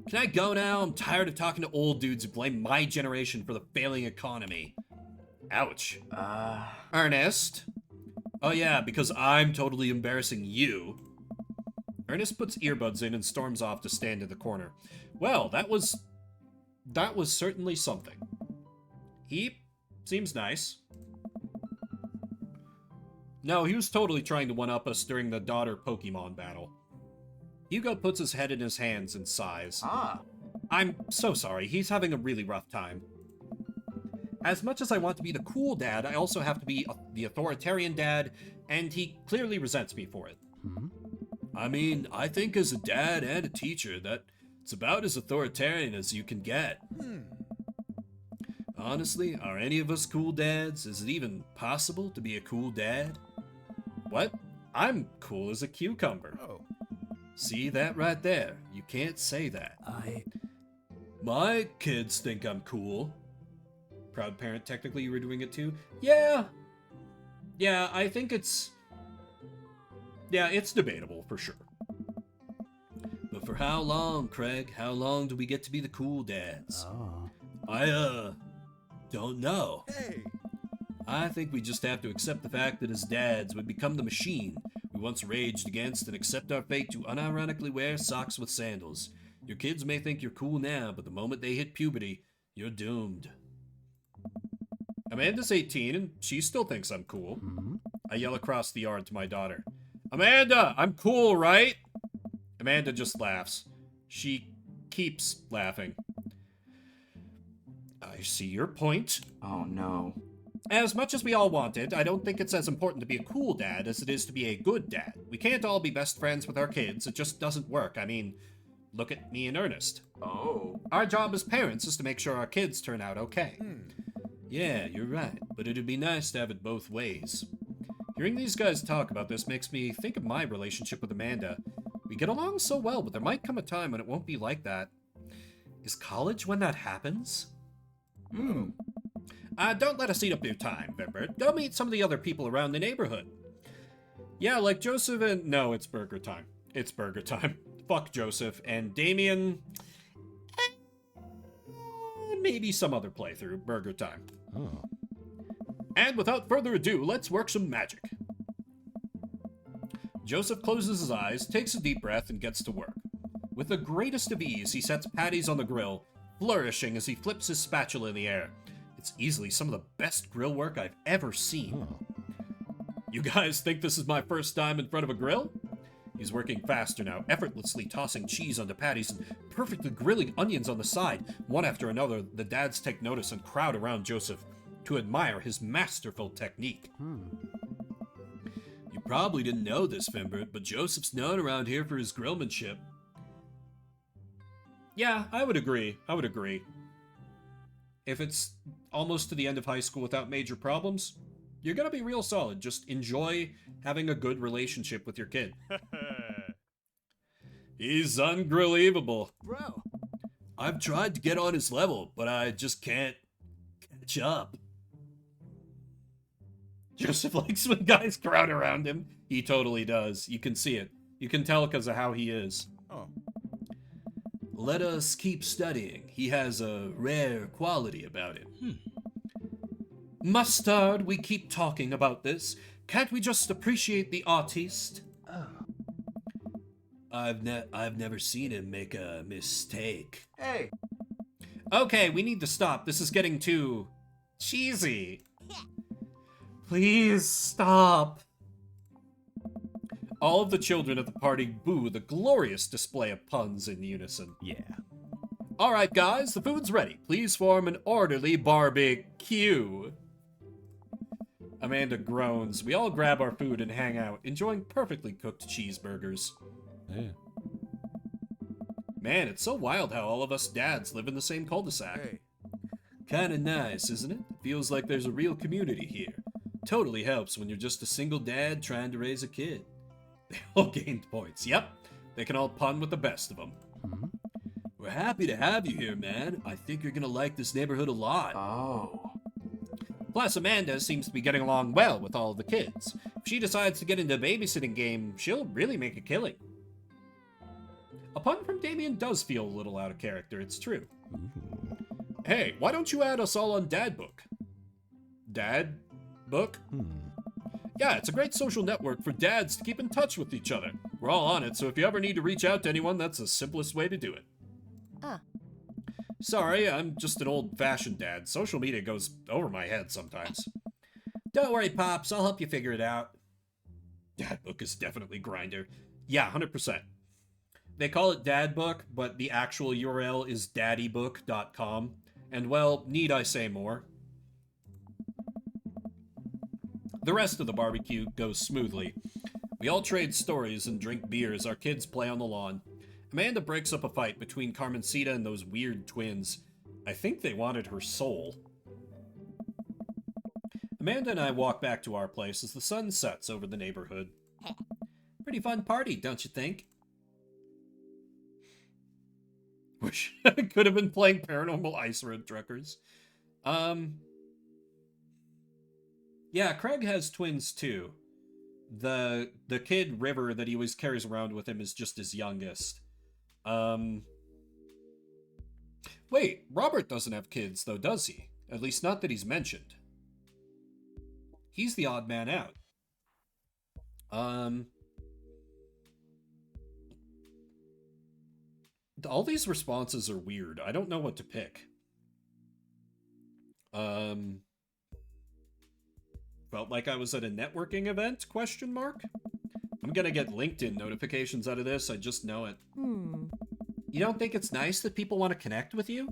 Can I go now? I'm tired of talking to old dudes who blame my generation for the failing economy. Ouch. Ernest? Oh yeah, because I'm totally embarrassing you. Ernest puts earbuds in and storms off to stand in the corner. Well, that was certainly something. He seems nice. No, he was totally trying to one-up us during the daughter Pokemon battle. Hugo puts his head in his hands and sighs. I'm so sorry, he's having a really rough time. As much as I want to be the cool dad, I also have to be the authoritarian dad, and he clearly resents me for it. I mean, I think as a dad and a teacher, that it's about as authoritarian as you can get. Honestly, are any of us cool dads? Is it even possible to be a cool dad? What? I'm cool as a cucumber. Oh. See that right there? You can't say that. My kids think I'm cool. Proud parent, technically you were doing it too? Yeah, I think it's... Yeah, it's debatable, for sure. But for how long, Craig? How long do we get to be the cool dads? I, don't know. Hey. I think we just have to accept the fact that as dads, we become the machine we once raged against and accept our fate to unironically wear socks with sandals. Your kids may think you're cool now, but the moment they hit puberty, you're doomed. Amanda's 18, and she still thinks I'm cool. I yell across the yard to my daughter. Amanda, I'm cool, right? Amanda just laughs. She keeps laughing. I see your point. Oh no. As much as we all want it, I don't think it's as important to be a cool dad as it is to be a good dad. We can't all be best friends with our kids. It just doesn't work. I mean, look at me and Ernest. Oh. Our job as parents is to make sure our kids turn out okay. Yeah, you're right, but it'd be nice to have it both ways. Hearing these guys talk about this makes me think of my relationship with Amanda. We get along so well, but there might come a time when it won't be like that. Is college when that happens? Don't let us eat up your time, Vibert. Go meet some of the other people around the neighborhood. Yeah, like Joseph and... No, it's burger time. It's burger time. Fuck Joseph. And Damien... maybe some other playthrough. Burger time. And without further ado, let's work some magic. Joseph closes his eyes, takes a deep breath, and gets to work. With the greatest of ease, he sets patties on the grill, flourishing as he flips his spatula in the air. It's easily some of the best grill work I've ever seen. You guys think this is my first time in front of a grill? He's working faster now, effortlessly tossing cheese onto patties and perfectly grilling onions on the side. One after another, the dads take notice and crowd around Joseph to admire his masterful technique. You probably didn't know this, Fimbert, but Joseph's known around here for his grillmanship. Yeah, I would agree. If it's almost to the end of high school without major problems, you're gonna be real solid. Just enjoy having a good relationship with your kid. He's ungrievable. Bro. I've tried to get on his level, but I just can't catch up. Joseph likes when guys crowd around him. He totally does. You can see it. You can tell because of how he is. Oh. Let us keep studying. He has a rare quality about him. Mustard, we keep talking about this. Can't we just appreciate the artiste? I've never seen him make a mistake. Hey. Okay, we need to stop. This is getting too cheesy. Please stop. All of the children at the party boo the glorious display of puns in unison. Yeah. All right, guys, the food's ready. Please form an orderly barbecue. Amanda groans. We all grab our food and hang out, enjoying perfectly cooked cheeseburgers. Yeah. Man, it's so wild how all of us dads live in the same cul-de-sac. Hey. Kinda nice, isn't it? Feels like there's a real community here. Totally helps when you're just a single dad trying to raise a kid. They all gained points. Yep, they can all pun with the best of them. We're happy to have you here, man. I think you're gonna like this neighborhood a lot. Oh. Plus, Amanda seems to be getting along well with all of the kids. If she decides to get into a babysitting game, she'll really make a killing. A pun from Damien does feel a little out of character, it's true. Hey, why don't you add us all on Dad Book? Dad Book? Yeah, it's a great social network for dads to keep in touch with each other. We're all on it, so if you ever need to reach out to anyone, that's the simplest way to do it. Sorry, I'm just an old-fashioned dad. Social media goes over my head sometimes. Don't worry, Pops. I'll help you figure it out. Dad Book is definitely Grindr. Yeah, 100%. They call it Dad Book, but the actual URL is daddybook.com. And, well, need I say more? The rest of the barbecue goes smoothly. We all trade stories and drink beer as our kids play on the lawn. Amanda breaks up a fight between Carmencita and those weird twins. I think they wanted her soul. Amanda and I walk back to our place as the sun sets over the neighborhood. Pretty fun party, don't you think? Wish I could have been playing Paranormal Ice Road Truckers. Yeah, Craig has twins too. The kid River that he always carries around with him is just his youngest. Wait, Robert doesn't have kids though, does he? At least not that he's mentioned. He's the odd man out. All these responses are weird. I don't know what to pick. Felt like I was at a networking event, question mark? I'm gonna get LinkedIn notifications out of this, I just know it. You don't think it's nice that people want to connect with you?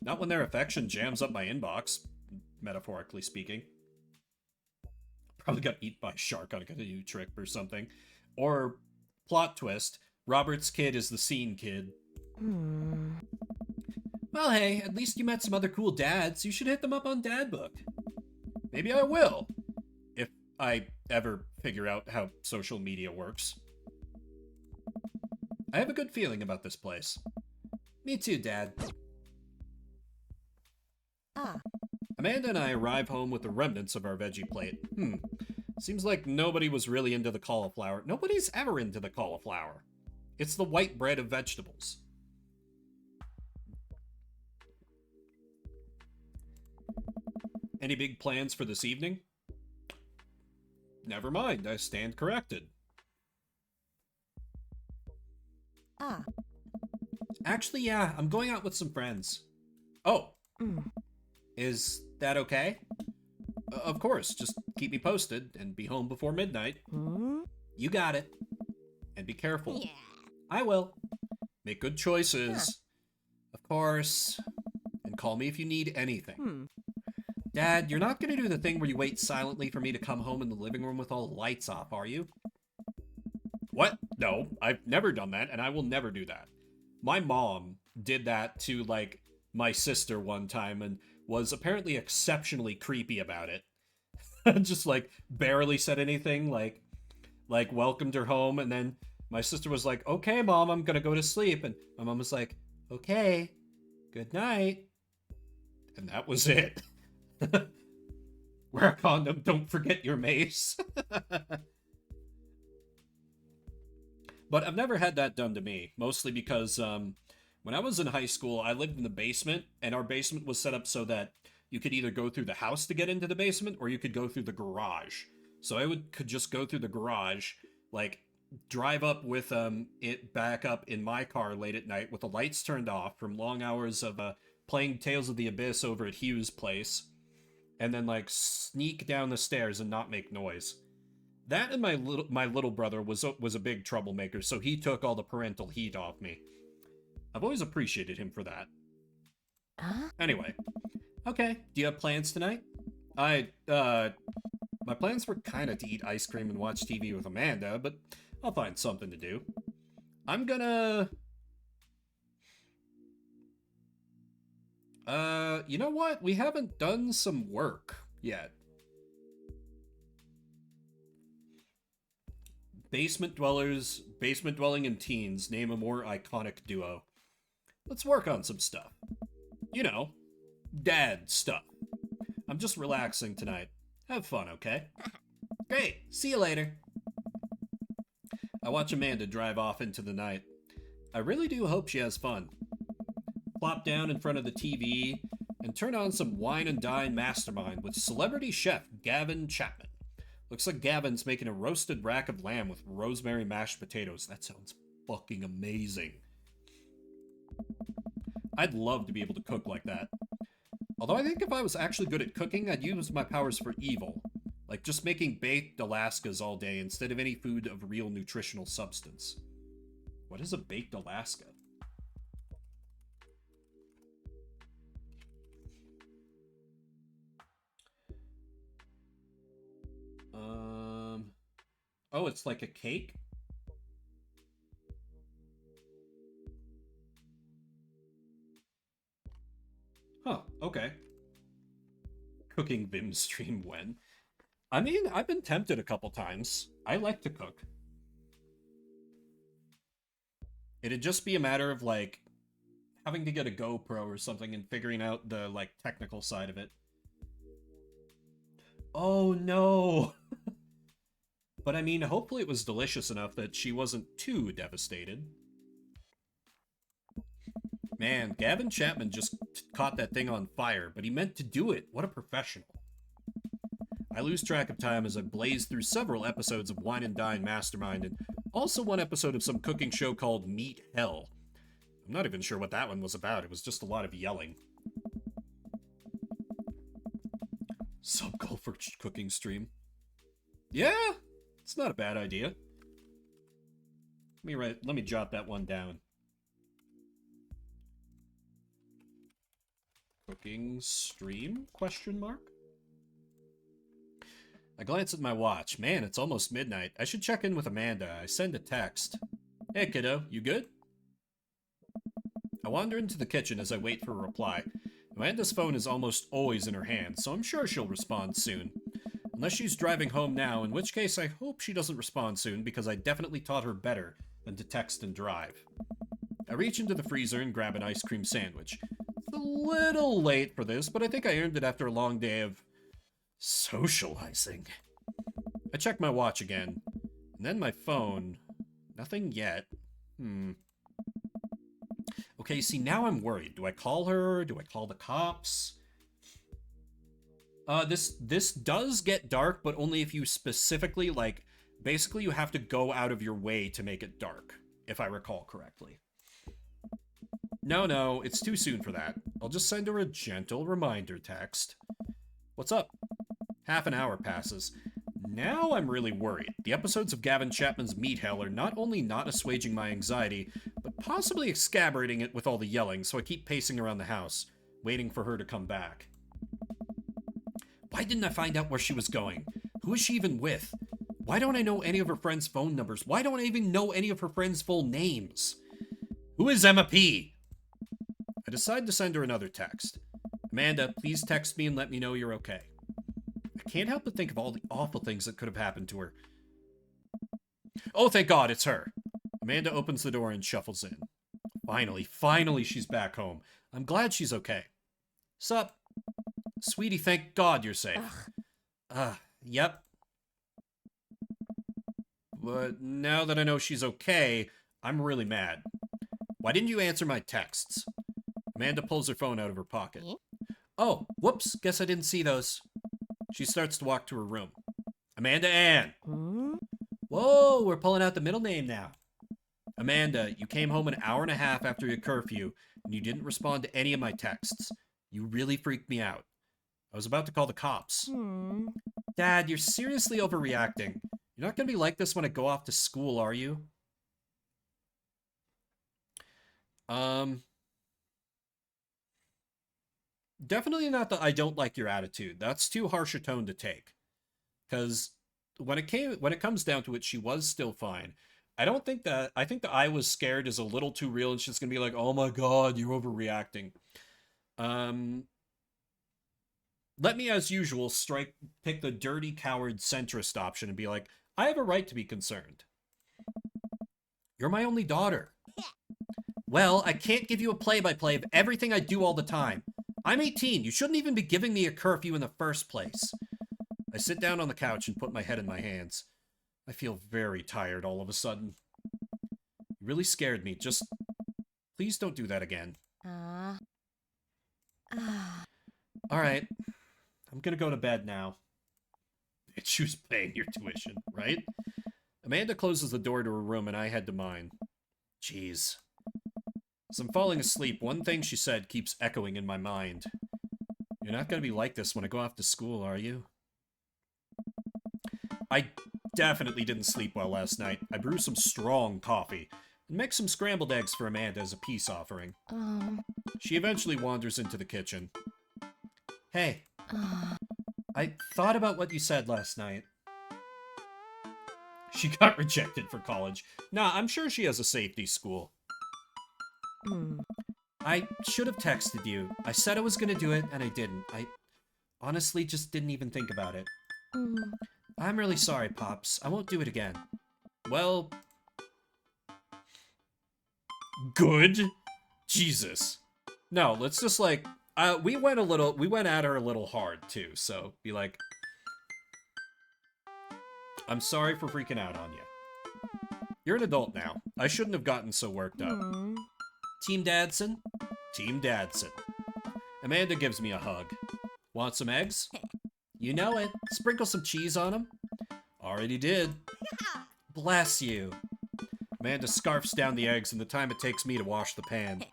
Not when their affection jams up my inbox, metaphorically speaking. Probably got eaten by a shark on a new trip or something. Or, plot twist, Robert's kid is the scene kid. Well, hey, at least you met some other cool dads. You should hit them up on Dad Book. Maybe I will. If I ever figure out how social media works. I have a good feeling about this place. Me too, Dad. Amanda and I arrive home with the remnants of our veggie plate. Seems like nobody was really into the cauliflower. Nobody's ever into the cauliflower. It's the white bread of vegetables. Any big plans for this evening? Never mind, I stand corrected. Ah. Actually, yeah, I'm going out with some friends. Oh, Mm. is that okay? Of course, just keep me posted and be home before midnight. Hmm? You got it. And be careful. Yeah. I will. Make good choices. Of course. And call me if you need anything. Hmm. Dad, you're not gonna do the thing where you wait silently for me to come home in the living room with all the lights off, are you? What? No, I've never done that, and I will never do that. My mom did that to, like, my sister one time and was apparently exceptionally creepy about it. Just, like, barely said anything, like welcomed her home, and then my sister was like, okay, Mom, I'm gonna go to sleep. And my mom was like, okay, good night. And that was it. Wear a condom, don't forget your mace. But I've never had that done to me, mostly because when I was in high school, I lived in the basement, and our basement was set up so that you could either go through the house to get into the basement, or you could go through the garage. So I could just go through the garage, like, drive up with it back up in my car late at night with the lights turned off from long hours of playing Tales of the Abyss over at Hugh's place, and then, like, sneak down the stairs and not make noise. That and my little brother was a big troublemaker, so he took all the parental heat off me. I've always appreciated him for that. Huh? Anyway, okay, do you have plans tonight? My plans were kinda to eat ice cream and watch TV with Amanda, but I'll find something to do. I'm gonna... you know what? We haven't done some work yet. Basement dwelling and teens, name a more iconic duo. Let's work on some stuff. You know, dad stuff. I'm just relaxing tonight. Have fun, okay? Great, see you later. I watch Amanda drive off into the night. I really do hope she has fun. Plop down in front of the TV and turn on some Wine and Dine Mastermind with celebrity chef Gavin Chapman. Looks like Gavin's making a roasted rack of lamb with rosemary mashed potatoes. That sounds fucking amazing. I'd love to be able to cook like that. Although I think if I was actually good at cooking, I'd use my powers for evil. Like just making baked Alaskas all day instead of any food of real nutritional substance. What is a baked Alaska? Oh, it's like a cake? Huh, okay. Cooking Vim stream when? I mean, I've been tempted a couple times. I like to cook. It'd just be a matter of, like, having to get a GoPro or something and figuring out the, like, technical side of it. Oh, no! But I mean, hopefully it was delicious enough that she wasn't too devastated. Man, Gavin Chapman just caught that thing on fire, but he meant to do it. What a professional. I lose track of time as I blaze through several episodes of Wine and Dine Mastermind, and also one episode of some cooking show called Meat Hell. I'm not even sure what that one was about. It was just a lot of yelling. Sub-goal for cooking stream. Yeah, it's not a bad idea. Let me jot that one down. Cooking stream? Question mark? I glance at my watch. Man, it's almost midnight. I should check in with Amanda. I send a text. Hey, kiddo, you good? I wander into the kitchen as I wait for a reply. Amanda's phone is almost always in her hand, so I'm sure she'll respond soon. Unless she's driving home now, in which case I hope she doesn't respond soon, because I definitely taught her better than to text and drive. I reach into the freezer and grab an ice cream sandwich. It's a little late for this, but I think I earned it after a long day of socializing. I check my watch again, and then my phone. Nothing yet. Okay, see, now I'm worried. Do I call her? Do I call the cops? This does get dark, but only if you specifically, like, basically you have to go out of your way to make it dark. if I recall correctly. No, it's too soon for that. I'll just send her a gentle reminder text. What's up? Half an hour passes. Now I'm really worried. The episodes of Gavin Chapman's Meat Hell are not only not assuaging my anxiety, but possibly exacerbating it with all the yelling, so I keep pacing around the house, waiting for her to come back. Why didn't I find out where she was going? Who is she even with? Why don't I know any of her friends' phone numbers? Why don't I even know any of her friends' full names? Who is Emma P? I decide to send her another text. Amanda, please text me and let me know you're okay. I can't help but think of all the awful things that could have happened to her. Oh, thank God, it's her. Amanda opens the door and shuffles in. Finally, she's back home. I'm glad she's okay. Sup? Sweetie, thank God you're safe. Yep. But now that I know she's okay, I'm really mad. Why didn't you answer my texts? Amanda pulls her phone out of her pocket. Oh, whoops, guess I didn't see those. She starts to walk to her room. Amanda Ann. Whoa, we're pulling out the middle name now. Amanda, you came home an hour and a half after your curfew, and you didn't respond to any of my texts. You really freaked me out. I was about to call the cops. Dad, you're seriously overreacting. You're not going to be like this when I go off to school, are you? Definitely not that I don't like your attitude. That's too harsh a tone to take. Because when it comes down to it, she was still fine. I think the I was scared is a little too real, and she's gonna be like, oh my God, you're overreacting. Let me, as usual, pick the dirty coward centrist option and be like, I have a right to be concerned. You're my only daughter. Well, I can't give you a play-by-play of everything I do all the time. I'm 18. You shouldn't even be giving me a curfew in the first place. I sit down on the couch and put my head in my hands. I feel very tired all of a sudden. You really scared me. Just, please don't do that again. Alright. I'm gonna go to bed now. Bitch, who's paying your tuition, right? Amanda closes the door to her room and I head to mine. Jeez. As I'm falling asleep, one thing she said keeps echoing in my mind. You're not gonna be like this when I go off to school, are you? I definitely didn't sleep well last night. I brewed some strong coffee and mixed some scrambled eggs for Amanda as a peace offering. She eventually wanders into the kitchen. Hey, I thought about what you said last night. She got rejected for college. Nah, I'm sure she has a safety school. I should have texted you. I said I was gonna do it, and I didn't. I honestly just didn't even think about it. I'm really sorry, Pops. I won't do it again. Well... good? Jesus. No, let's just, like... we went at her a little hard, too, so be like... I'm sorry for freaking out on you. You're an adult now. I shouldn't have gotten so worked up. Team Dadson? Team Dadson. Amanda gives me a hug. Want some eggs? You know it. Sprinkle some cheese on them. Already did. Bless you. Amanda scarfs down the eggs in the time it takes me to wash the pan.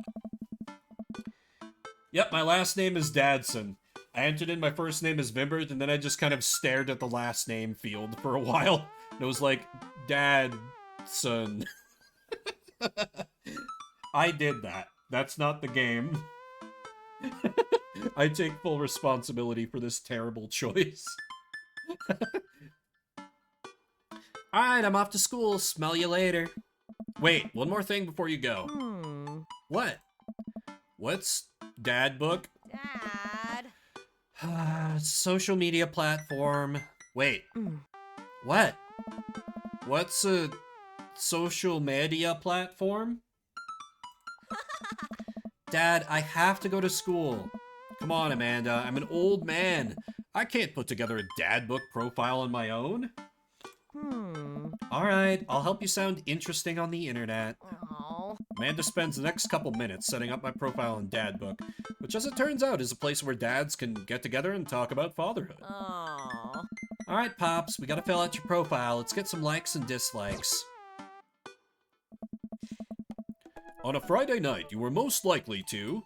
Yep, my last name is Dadson. I entered in my first name as Vimbert, and then I just kind of stared at the last name field for a while. And it was like, Dadson. I did that. That's not the game. I take full responsibility for this terrible choice. Alright, I'm off to school. Smell you later. Wait, one more thing before you go. What? What's Dad book? Dad. Social media platform. Wait. What? What's a social media platform? Dad, I have to go to school. Come on, Amanda. I'm an old man. I can't put together a dad book profile on my own. Alright, I'll help you sound interesting on the internet. Oh. Amanda spends the next couple minutes setting up my profile on Dad Book, which as it turns out is a place where dads can get together and talk about fatherhood. Oh. Alright, Pops, we gotta fill out your profile. Let's get some likes and dislikes. On a Friday night, you were most likely to...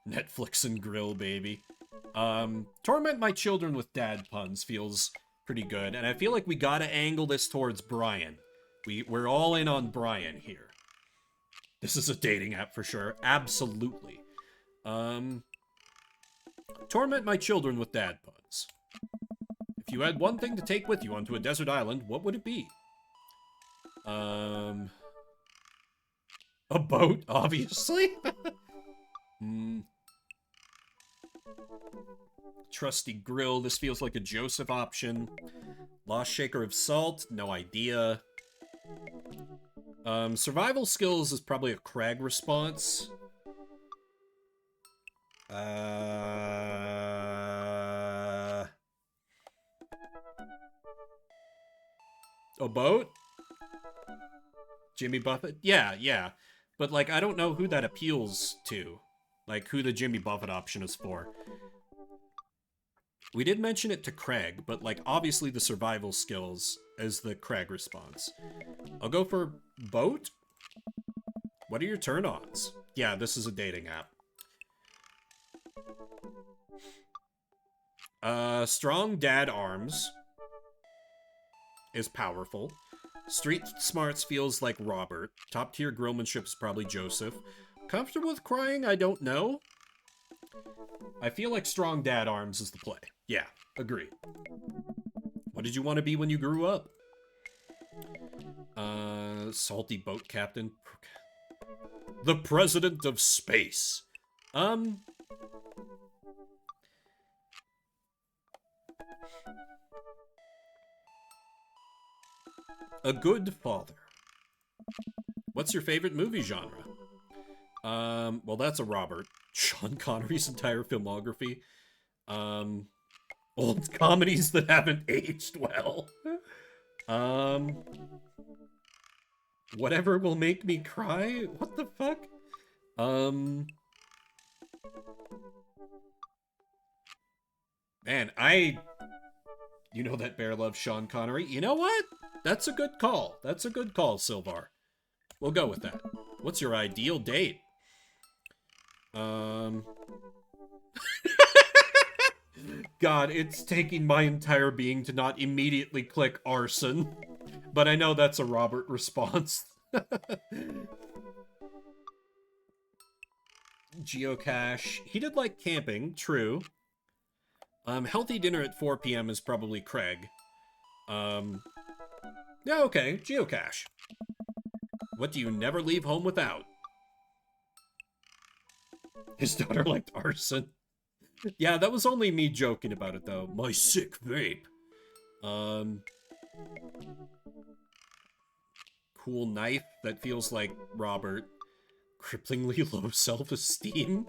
Netflix and grill, baby. Torment my children with dad puns feels pretty good, and I feel like we gotta angle this towards Brian. We're all in on Brian here. This is a dating app for sure. Absolutely. Torment my children with dad puns. If you had one thing to take with you onto a desert island, what would it be? A boat, obviously. Trusty grill, this feels like a Joseph option. Lost shaker of salt, no idea. Survival skills is probably a Craig response. A boat? Jimmy Buffett? Yeah. But, like, I don't know who that appeals to. Like, who the Jimmy Buffett option is for. We did mention it to Craig, but, like, obviously the survival skills is the Craig response. I'll go for boat? What are your turn-ons? Yeah, this is a dating app. Strong dad arms is powerful. Street smarts feels like Robert. Top tier grillmanship is probably Joseph. Comfortable with crying? I don't know. I feel like strong dad arms is the play. Yeah, agree. What did you want to be when you grew up? Salty boat captain. The president of space. A good father. What's your favorite movie genre? Well, that's a Robert. Sean Connery's entire filmography. Old comedies that haven't aged well. Whatever will make me cry? What the fuck? Man, you know that bear loves Sean Connery. You know what? That's a good call. That's a good call, Silvar. We'll go with that. What's your ideal date? God, it's taking my entire being to not immediately click arson. But I know that's a Robert response. Geocache. He did like camping, true. Healthy dinner at 4 p.m. is probably Craig. Yeah, okay, geocache. What do you never leave home without? His daughter liked arson. Yeah, that was only me joking about it, though. My sick vape. Cool knife that feels like Robert. Cripplingly low self-esteem.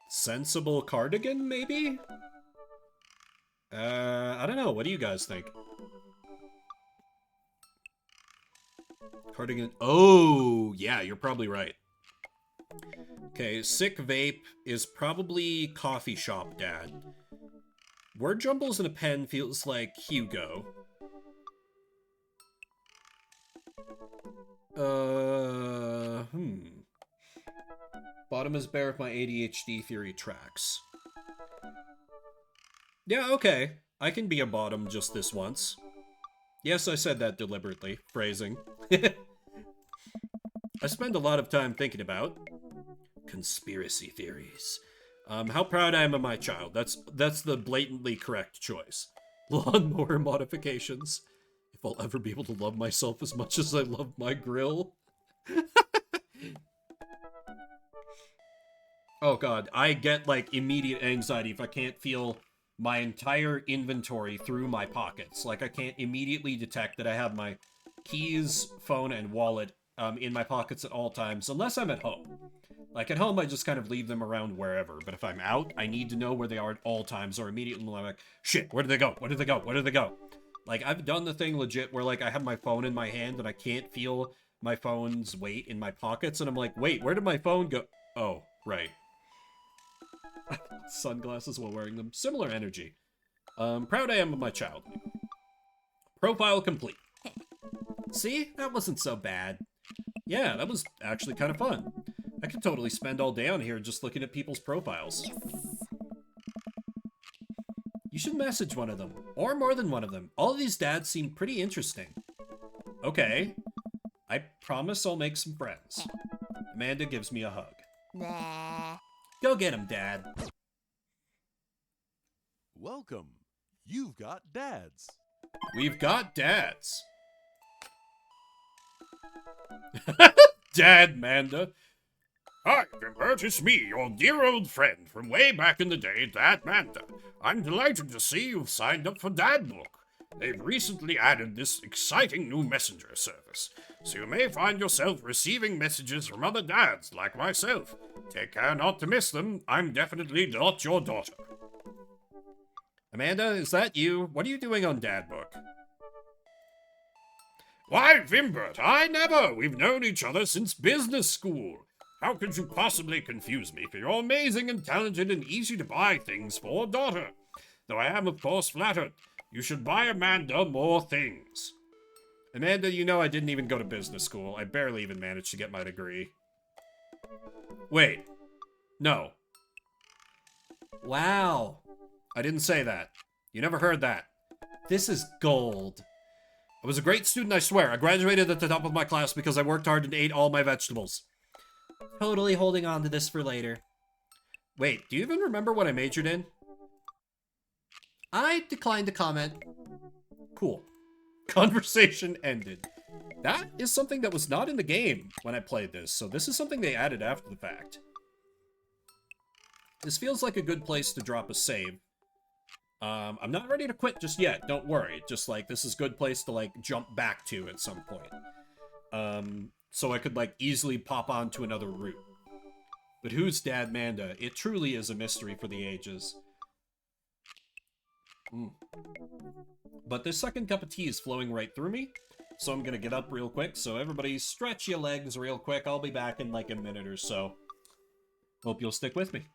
Sensible cardigan, maybe? I don't know. What do you guys think? Cardigan. Oh, yeah, you're probably right. Okay, sick vape is probably coffee shop dad. Word jumbles in a pen feels like Hugo. Bottom is bare if my ADHD theory tracks. Yeah, okay. I can be a bottom just this once. Yes, I said that deliberately. Phrasing. I spend a lot of time thinking about conspiracy theories. How proud I am of my child. That's the blatantly correct choice. Lawnmower modifications. If I'll ever be able to love myself as much as I love my grill. Oh god, I get, like, immediate anxiety if I can't feel my entire inventory through my pockets. Like, I can't immediately detect that I have my keys, phone, and wallet in my pockets at all times, unless I'm at home. Like, at home, I just kind of leave them around wherever, but if I'm out, I need to know where they are at all times, or immediately I'm like, shit, where did they go? Where did they go? Where did they go? Like, I've done the thing legit where, like, I have my phone in my hand, and I can't feel my phone's weight in my pockets, and I'm like, wait, where did my phone go? Oh, right. Sunglasses while wearing them. Similar energy. Proud I am of my child. Profile complete. See? That wasn't so bad. Yeah, that was actually kind of fun. I could totally spend all day on here just looking at people's profiles. Yes. You should message one of them, or more than one of them. All of these dads seem pretty interesting. Okay. I promise I'll make some friends. Amanda gives me a hug. Nah. Go get him, Dad. Welcome. You've got dads. We've got dads. Dad, Manda. Hi, Vimbert, it's me, your dear old friend from way back in the day, Dad Manda. I'm delighted to see you've signed up for Dadbook. They've recently added this exciting new messenger service, so you may find yourself receiving messages from other dads like myself. Take care not to miss them. I'm definitely not your daughter. Amanda, is that you? What are you doing on Dadbook? Why, Vimbert, I never! We've known each other since business school. How could you possibly confuse me for your amazing and talented and easy-to-buy things for daughter? Though I am, of course, flattered. You should buy Amanda more things. Amanda, you know I didn't even go to business school. I barely even managed to get my degree. Wait. No. Wow. I didn't say that. You never heard that. This is gold. I was a great student, I swear. I graduated at the top of my class because I worked hard and ate all my vegetables. Totally holding on to this for later. Wait, do you even remember what I majored in? I declined to comment. Cool. Conversation ended. That is something that was not in the game when I played this, so this is something they added after the fact. This feels like a good place to drop a save. I'm not ready to quit just yet, don't worry. Just like, this is a good place to like jump back to at some point. So I could like easily pop on to another route. But who's Dad Manda? It truly is a mystery for the ages. But this second cup of tea is flowing right through me, so I'm gonna get up real quick. So everybody stretch your legs real quick. I'll be back in like a minute or so. Hope you'll stick with me.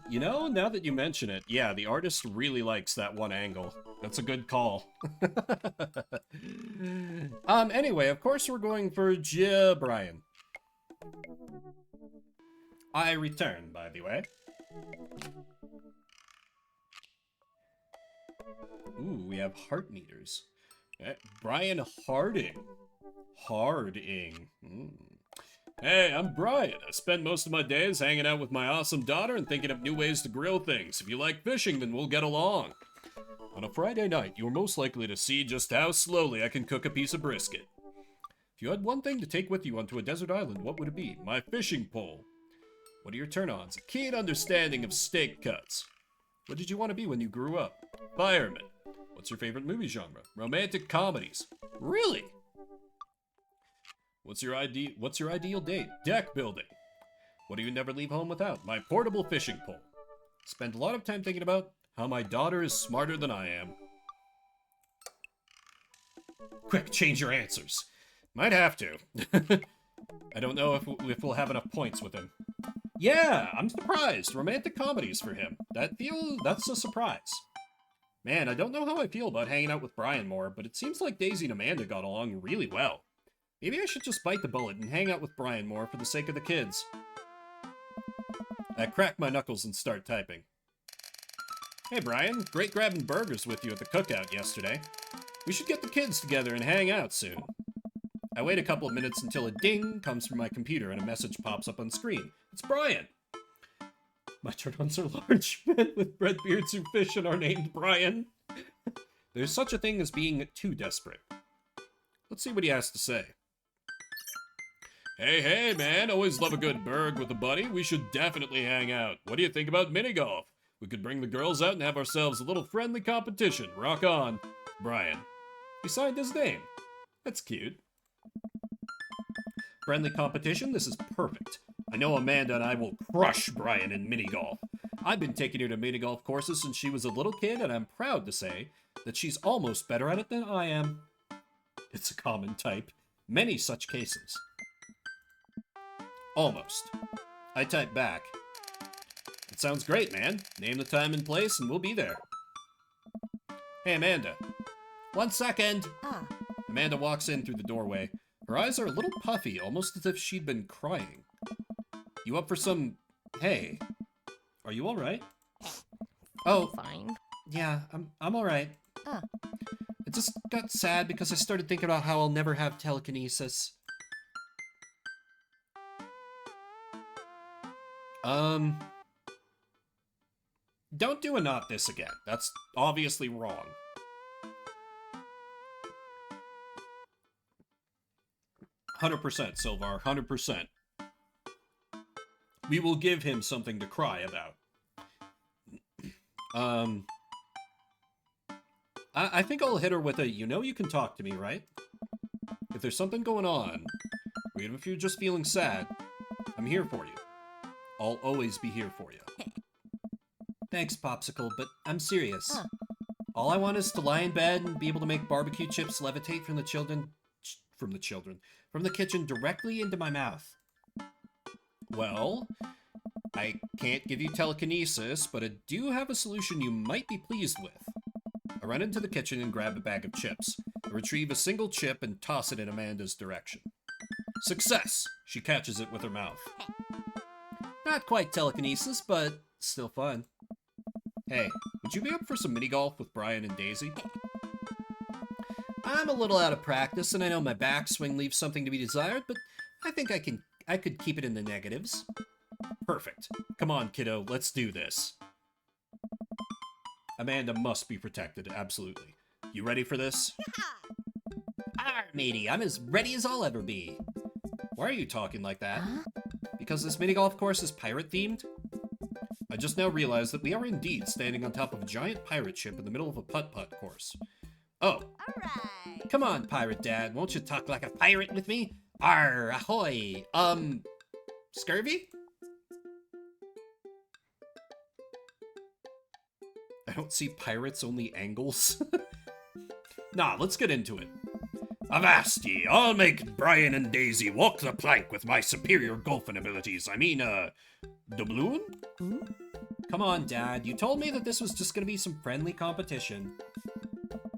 You know, now that you mention it, yeah, the artist really likes that one angle. That's a good call. Anyway, of course we're going for Brian. I return, by the way. Ooh, we have heart meters. Brian Harding. Harding. Hey, I'm Brian. I spend most of my days hanging out with my awesome daughter and thinking of new ways to grill things. If you like fishing, then we'll get along. On a Friday night, you're most likely to see just how slowly I can cook a piece of brisket. If you had one thing to take with you onto a desert island, what would it be? My fishing pole. What are your turn-ons? A keen understanding of steak cuts. What did you want to be when you grew up? Fireman. What's your favorite movie genre? Romantic comedies. Really? What's your ideal date? Deck building. What do you never leave home without? My portable fishing pole. Spend a lot of time thinking about how my daughter is smarter than I am. Quick, change your answers. Might have to. I don't know if we'll have enough points with him. Yeah, I'm surprised. Romantic comedies for him. That's a surprise. Man, I don't know how I feel about hanging out with Brian more, but it seems like Daisy and Amanda got along really well. Maybe I should just bite the bullet and hang out with Brian more for the sake of the kids. I crack my knuckles and start typing. Hey Brian, great grabbing burgers with you at the cookout yesterday. We should get the kids together and hang out soon. I wait a couple of minutes until a ding comes from my computer and a message pops up on screen. It's Brian. My turn-ons are large men with red beards who fish and are named Brian. There's such a thing as being too desperate. Let's see what he has to say. Hey, man, always love a good burg with a buddy. We should definitely hang out. What do you think about mini-golf? We could bring the girls out and have ourselves a little friendly competition. Rock on. Brian. He signed his name. That's cute. Friendly competition? This is perfect. I know Amanda and I will crush Brian in mini-golf. I've been taking her to mini-golf courses since she was a little kid, and I'm proud to say that she's almost better at it than I am. It's a common type. Many such cases. Almost. I type back. It sounds great, man. Name the time and place, and we'll be there. Hey, Amanda. 1 second. Ah. Amanda walks in through the doorway. Her eyes are a little puffy, almost as if she'd been crying. You up for some... Hey. Are you alright? Oh, Fine. yeah, I'm alright. Ah. I just got sad because I started thinking about how I'll never have telekinesis. Don't do a not this again. That's obviously wrong. 100%, Silvar, 100%. We will give him something to cry about. I think I'll hit her with a, you know you can talk to me, right? If there's something going on, or even if you're just feeling sad, I'm here for you. I'll always be here for you. Thanks, Popsicle, but I'm serious. Huh. All I want is to lie in bed and be able to make barbecue chips levitate from the kitchen directly into my mouth. Well, I can't give you telekinesis, but I do have a solution you might be pleased with. I run into the kitchen and grab a bag of chips. I retrieve a single chip and toss it in Amanda's direction. Success! She catches it with her mouth. Not quite telekinesis, but still fun. Hey, would you be up for some mini-golf with Brian and Daisy? I'm a little out of practice, and I know my backswing leaves something to be desired, but I think I could keep it in the negatives. Perfect. Come on, kiddo, let's do this. Amanda must be protected, absolutely. You ready for this? Matey, I'm as ready as I'll ever be. Why are you talking like that? Huh? Because this mini-golf course is pirate-themed? I just now realized that we are indeed standing on top of a giant pirate ship in the middle of a putt-putt course. Oh. Alright. Come on, Pirate Dad, won't you talk like a pirate with me? Arr, ahoy! Scurvy? I don't see pirates, only angles. Nah, let's get into it. Avast ye! I'll make Brian and Daisy walk the plank with my superior golfing abilities. I mean, doubloon? Come on, Dad, you told me that this was just gonna be some friendly competition.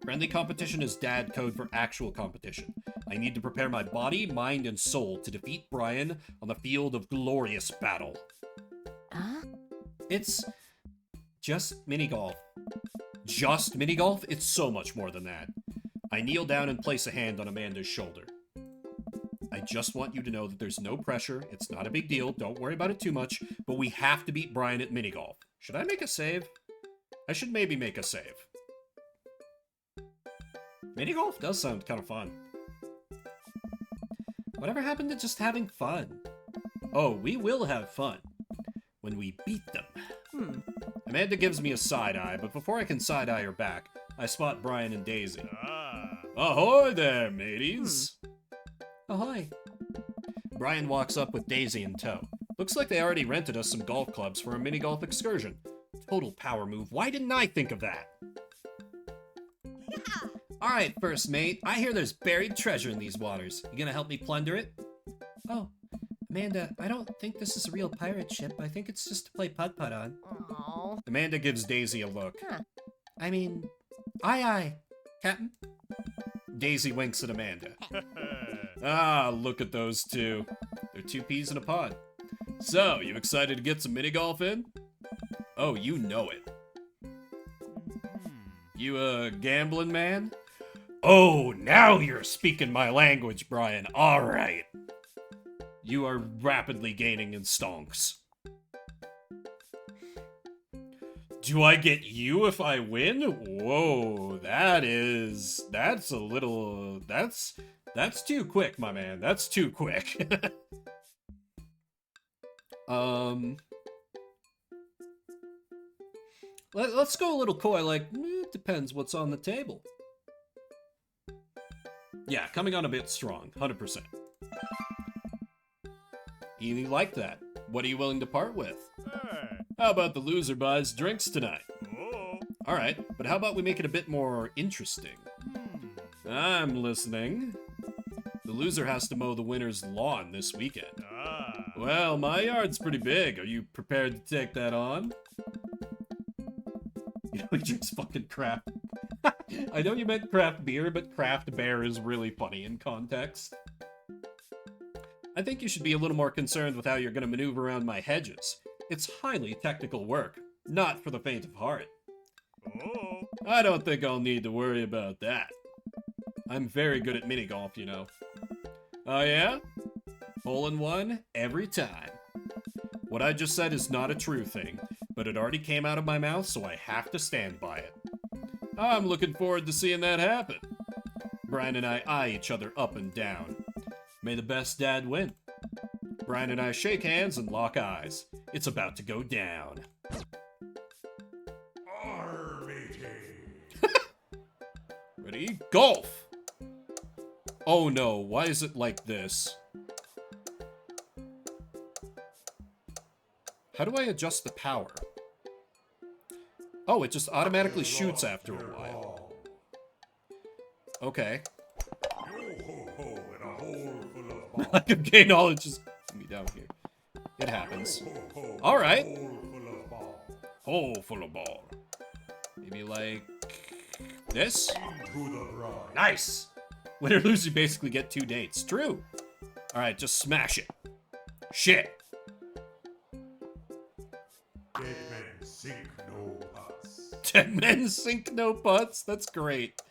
Friendly competition is dad code for actual competition. I need to prepare my body, mind, and soul to defeat Brian on the field of glorious battle. Huh? It's just mini-golf. Just mini-golf? It's so much more than that. I kneel down and place a hand on Amanda's shoulder. I just want you to know that there's no pressure, it's not a big deal, don't worry about it too much, but we have to beat Brian at mini-golf. Should I make a save? I should maybe make a save. Mini-golf does sound kind of fun. Whatever happened to just having fun? Oh, we will have fun. When we beat them. Amanda gives me a side-eye, but before I can side-eye her back, I spot Brian and Daisy. Ahoy there, mateys! Ahoy. Brian walks up with Daisy in tow. Looks like they already rented us some golf clubs for a mini golf excursion. Total power move. Why didn't I think of that? Alright, first mate. I hear there's buried treasure in these waters. You gonna help me plunder it? Oh, Amanda, I don't think this is a real pirate ship. I think it's just to play putt-putt on. Oh. Amanda gives Daisy a look. Huh. I mean, aye, Captain. Daisy winks at Amanda. Ah, look at those two. They're two peas in a pod. So, you excited to get some mini golf in? Oh, you know it. You a gambling man? Oh, now you're speaking my language, Brian. All right. You are rapidly gaining in stonks. Do I get you if I win? Whoa, that's a little, that's too quick, my man. That's too quick. Let's go a little coy, like, it depends what's on the table. Yeah, coming on a bit strong, 100%. You like that. What are you willing to part with? How about the loser buys drinks tonight? Alright, but how about we make it a bit more interesting? I'm listening. The loser has to mow the winner's lawn this weekend. Well, my yard's pretty big. Are you prepared to take that on? You know, he drinks fucking craft. I know you meant craft beer, but craft bear is really funny in context. I think you should be a little more concerned with how you're going to maneuver around my hedges. It's highly technical work, not for the faint of heart. I don't think I'll need to worry about that. I'm very good at mini golf, you know. Oh yeah? Hole in one every time. What I just said is not a true thing, but it already came out of my mouth, so I have to stand by it. I'm looking forward to seeing that happen. Brian and I eye each other up and down. May the best dad win. Brian and I shake hands and lock eyes. It's about to go down. Ready? Golf! Oh no, why is it like this? How do I adjust the power? Oh, it just automatically shoots after a while. Okay. Lack of gay knowledge is me down here. It happens. Alright. Hole full of ball. Maybe like this? Nice! Winner loser basically get 2 dates. True. Alright, just smash it. Shit. Dead men sink no putts. That's great.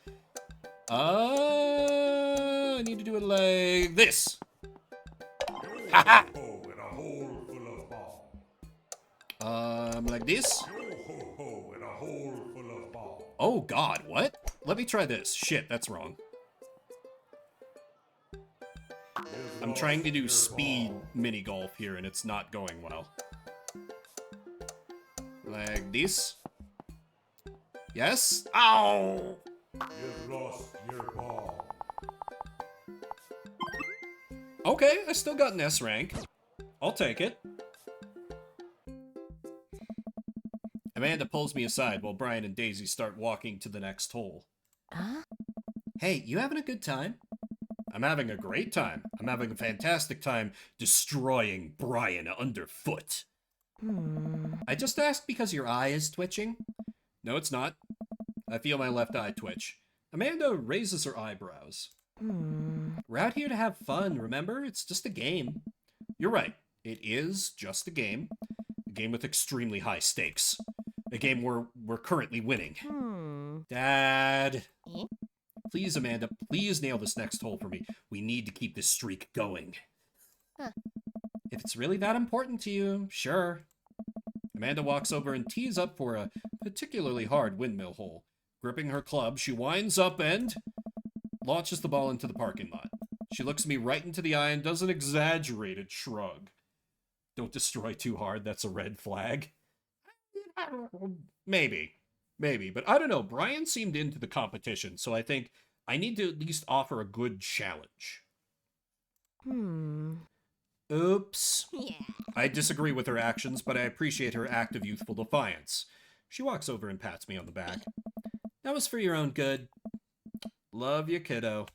I need to do it like this. Haha. Like this. Oh God, what? Let me try this. Shit, that's wrong. I'm trying to do speed mini golf here, and it's not going well. Like this. Yes. Ow! You've lost your ball. Okay, I still got an S rank. I'll take it. Amanda pulls me aside while Brian and Daisy start walking to the next hole. Huh? Hey, you having a good time? I'm having a great time. I'm having a fantastic time destroying Brian underfoot. I just asked because your eye is twitching. No, it's not. I feel my left eye twitch. Amanda raises her eyebrows. We're out here to have fun, remember? It's just a game. You're right. It is just a game. A game with extremely high stakes. A game where we're currently winning. Dad. Eh? Please, Amanda, please nail this next hole for me. We need to keep this streak going. Huh. If it's really that important to you, sure. Amanda walks over and tees up for a particularly hard windmill hole. Gripping her club, she winds up and launches the ball into the parking lot. She looks me right into the eye and does an exaggerated shrug. Don't destroy too hard, that's a red flag. Maybe, but I don't know. Brian seemed into the competition, so I think I need to at least offer a good challenge. Oops. Yeah. I disagree with her actions, but I appreciate her act of youthful defiance. She walks over and pats me on the back. That was for your own good. Love you, kiddo.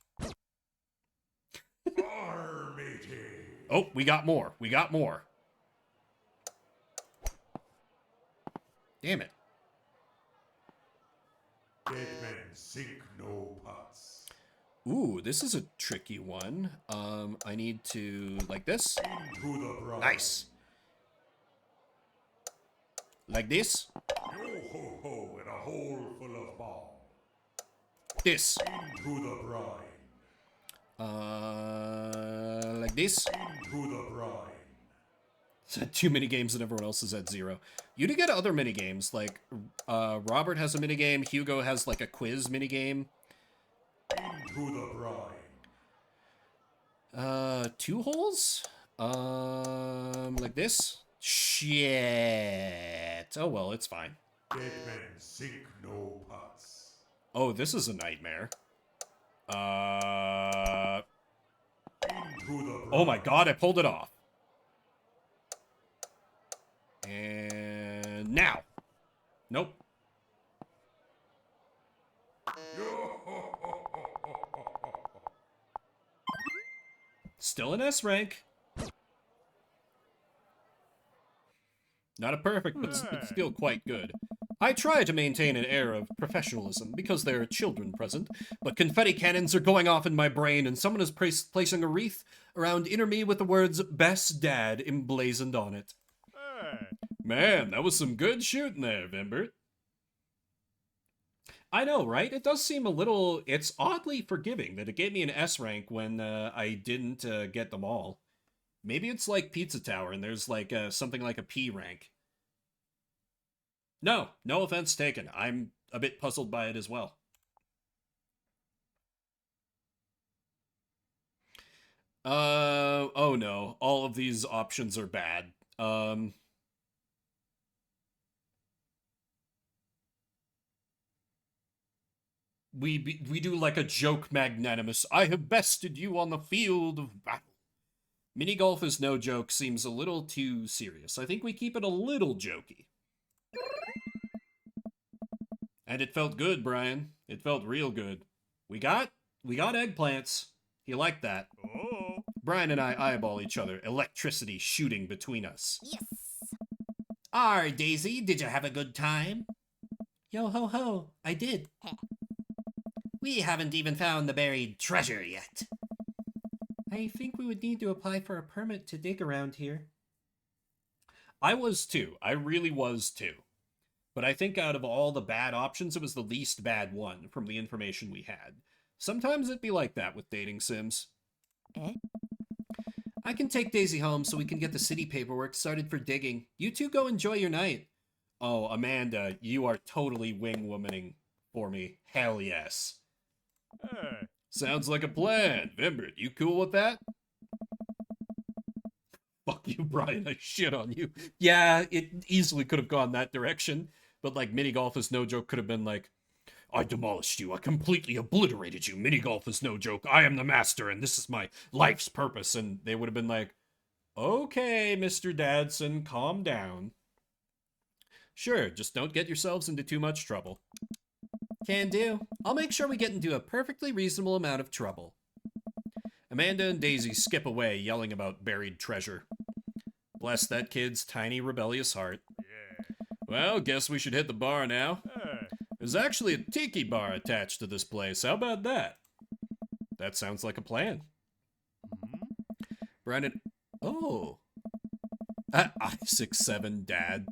Armity. Oh, we got more. We got more. Damn it. Dead men sink no pots. Ooh, this is a tricky one. I need to, like this. Into the brine. Nice. Like this. Yo ho ho in a hole full of bomb. This. Into the brine. Like this. Into the brine. Too many games and everyone else is at 0. You do get other mini games, like Robert has a mini game, Hugo has like a quiz mini game. Into the brine. 2 holes? Like this? Shit. Oh well, it's fine. Dead men sink no pots. Oh, this is a nightmare. Into the brine. Oh my god, I pulled it off. And now. Nope. Still an S rank. Not a perfect, but still quite good. I try to maintain an air of professionalism because there are children present, but confetti cannons are going off in my brain and someone is placing a wreath around inner me with the words "Best Dad" emblazoned on it. Man, that was some good shooting there, Vimbert. I know, right? It does seem a little... It's oddly forgiving that it gave me an S rank when I didn't get them all. Maybe it's like Pizza Tower and there's like something like a P rank. No offense taken. I'm a bit puzzled by it as well. Oh no. All of these options are bad. We do like a joke magnanimous. I have bested you on the field of battle. Mini golf is no joke, seems a little too serious. I think we keep it a little jokey. And it felt good, Brian. It felt real good. We got eggplants. You like that? Oh. Brian and I eyeball each other, electricity shooting between us. Yes. Daisy, did you have a good time? Yo ho ho, I did. We haven't even found the buried treasure yet. I think we would need to apply for a permit to dig around here. I was too. I really was too. But I think out of all the bad options, it was the least bad one from the information we had. Sometimes it'd be like that with dating sims. Eh? I can take Daisy home so we can get the city paperwork started for digging. You two go enjoy your night. Oh, Amanda, you are totally wing-womaning for me. Hell yes. Sounds like a plan. Vimbert, you cool with that? Fuck you, Brian. I shit on you. Yeah, it easily could have gone that direction. But, like, mini golf is no joke could have been like, I demolished you. I completely obliterated you. Mini golf is no joke. I am the master, and this is my life's purpose. And they would have been like, okay, Mr. Dadson, calm down. Sure, just don't get yourselves into too much trouble. Can do. I'll make sure we get into a perfectly reasonable amount of trouble. Amanda and Daisy skip away, yelling about buried treasure. Bless that kid's tiny, rebellious heart. Yeah. Well, guess we should hit the bar now. There's actually a tiki bar attached to this place. How about that? That sounds like a plan. Brandon... Oh. I-67 Dad.